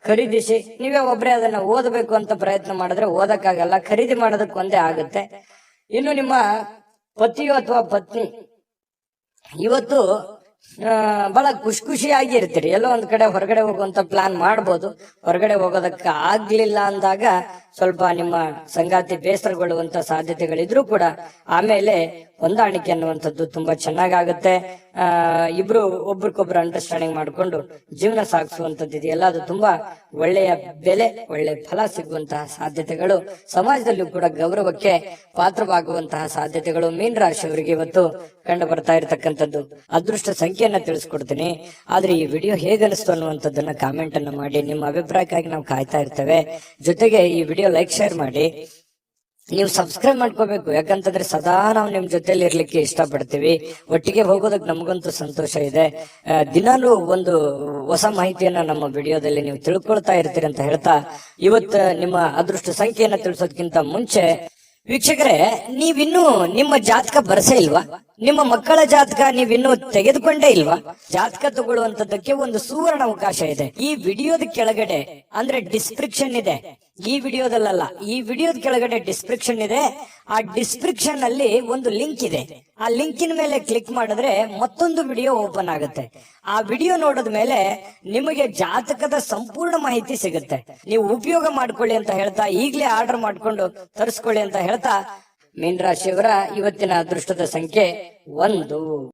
ಖರೀದಿಸಿ ನೀವೇ ಒಬ್ಬರೇ ಅದನ್ನ ಓದಬೇಕು ಅಂತ ಪ್ರಯತ್ನ ಮಾಡಿದ್ರೆ ಓದಕ್ಕಾಗಲ್ಲ, ಖರೀದಿ ಮಾಡೋದಕ್ಕೆ ಒಂದೇ ಆಗುತ್ತೆ. ಇನ್ನು ನಿಮ್ಮ ಪತಿಯೋ ಅಥವಾ ಪತ್ನಿ ಇವತ್ತು ಬಹಳ ಖುಷಿಯಾಗಿ ಇರ್ತೀರಿ. ಎಲ್ಲೋ ಒಂದ್ ಕಡೆ ಹೊರಗಡೆ ಹೋಗುವಂತ ಪ್ಲಾನ್ ಮಾಡ್ಬೋದು. ಹೊರಗಡೆ ಹೋಗೋದಕ್ಕೆ ಆಗ್ಲಿಲ್ಲ ಅಂದಾಗ ಸ್ವಲ್ಪ ನಿಮ್ಮ ಸಂಗಾತಿ ಬೇಸರಗೊಳ್ಳುವಂತ ಸಾಧ್ಯತೆಗಳಿದ್ರು ಕೂಡ ಆಮೇಲೆ ಹೊಂದಾಣಿಕೆ ಅನ್ನುವಂಥದ್ದು ತುಂಬಾ ಚೆನ್ನಾಗಾಗುತ್ತೆ. ಇಬ್ರು ಒಬ್ರಿಗೊಬ್ರು ಅಂಡರ್ಸ್ಟ್ಯಾಂಡಿಂಗ್ ಮಾಡ್ಕೊಂಡು ಜೀವನ ಸಾಗಿಸುವಂತದ್ದು ಇದೆಯಲ್ಲ, ಅದು ತುಂಬಾ ಒಳ್ಳೆಯ ಬೆಲೆ, ಒಳ್ಳೆ ಫಲ ಸಿಗುವಂತಹ ಸಾಧ್ಯತೆಗಳು, ಸಮಾಜದಲ್ಲೂ ಕೂಡ ಗೌರವಕ್ಕೆ ಪಾತ್ರವಾಗುವಂತಹ ಸಾಧ್ಯತೆಗಳು ಮೀನ ರಾಶಿಯವರಿಗೆ ಇವತ್ತು ಕಂಡು ಬರ್ತಾ ಇರತಕ್ಕಂಥದ್ದು. ಅದೃಷ್ಟ ಸಂಖ್ಯೆಯನ್ನ ತಿಳಿಸ್ಕೊಡ್ತೀನಿ. ಆದ್ರೆ ಈ ವಿಡಿಯೋ ಹೇಗನಿಸ್ತು ಅನ್ನುವಂಥದ್ದನ್ನ ಕಾಮೆಂಟ್ ಅನ್ನ ಮಾಡಿ. ನಿಮ್ಮ ಅಭಿಪ್ರಾಯಕ್ಕಾಗಿ ನಾವು ಕಾಯ್ತಾ ಇರ್ತೇವೆ. ಜೊತೆಗೆ ಈ ವಿಡಿಯೋ ಲೈಕ್, ಶೇರ್ ಮಾಡಿ. ನೀವು ಸಬ್ಸ್ಕ್ರೈಬ್ ಮಾಡ್ಕೋಬೇಕು. ಯಾಕಂತಂದ್ರೆ ಸದಾ ನಾವು ನಿಮ್ ಜೊತೆಲಿ ಇರ್ಲಿಕ್ಕೆ ಇಷ್ಟಪಡ್ತೀವಿ. ಒಟ್ಟಿಗೆ ಹೋಗೋದಕ್ಕೆ ನಮಗಂತೂ ಸಂತೋಷ ಇದೆ. ದಿನಾಲೂ ಒಂದು ಹೊಸ ಮಾಹಿತಿಯನ್ನ ನಮ್ಮ ವಿಡಿಯೋದಲ್ಲಿ ನೀವು ತಿಳ್ಕೊಳ್ತಾ ಇರ್ತೀರಿ ಅಂತ ಹೇಳ್ತಾ, ಇವತ್ತು ನಿಮ್ಮ ಅದೃಷ್ಟ ಸಂಖ್ಯೆಯನ್ನ ತಿಳಿಸೋದಕ್ಕಿಂತ ಮುಂಚೆ ವೀಕ್ಷಕರೇ, ನೀವಿನ್ನೂ ನಿಮ್ಮ ಜಾತಕ ಬರಸೇ ಇಲ್ವಾ? ನಿಮ್ಮ ಮಕ್ಕಳ ಜಾತಕ ನೀವಿನ್ನೂ ತೆಗೆದುಕೊಂಡೇ ಇಲ್ವಾ? ಜಾತಕ ತಗೊಳ್ಳುವಂತದ್ದಕ್ಕೆ ಒಂದು ಸುವರ್ಣ ಅವಕಾಶ ಇದೆ. ಈ ವಿಡಿಯೋದ ಕೆಳಗಡೆ ಅಂದ್ರೆ ಡಿಸ್ಕ್ರಿಪ್ಷನ್ ಇದೆ. ಈ ವಿಡಿಯೋದಲ್ಲ, ಈ ವಿಡಿಯೋದ ಕೆಳಗಡೆ ಡಿಸ್ಕ್ರಿಪ್ಷನ್ ಇದೆ. ಆ ಡಿಸ್ಕ್ರಿಪ್ಷನ್ ಅಲ್ಲಿ ಒಂದು ಲಿಂಕ್ ಇದೆ. ಆ ಲಿಂಕಿನ ಮೇಲೆ ಕ್ಲಿಕ್ ಮಾಡಿದ್ರೆ ಮತ್ತೊಂದು ವಿಡಿಯೋ ಓಪನ್ ಆಗುತ್ತೆ. ಆ ವಿಡಿಯೋ ನೋಡಿದ ಮೇಲೆ ನಿಮಗೆ ಜಾತಕದ ಸಂಪೂರ್ಣ ಮಾಹಿತಿ ಸಿಗುತ್ತೆ. ನೀವು ಉಪಯೋಗ ಮಾಡ್ಕೊಳ್ಳಿ ಅಂತ ಹೇಳ್ತಾ, ಈಗಲೇ ಆರ್ಡರ್ ಮಾಡ್ಕೊಂಡು ತರಿಸ್ಕೊಳ್ಳಿ ಅಂತ ಹೇಳ್ತಾ, ಮೀನ ರಾಶಿಯವರ ಇವತ್ತಿನ ಅದೃಷ್ಟದ ಸಂಖ್ಯೆ 1.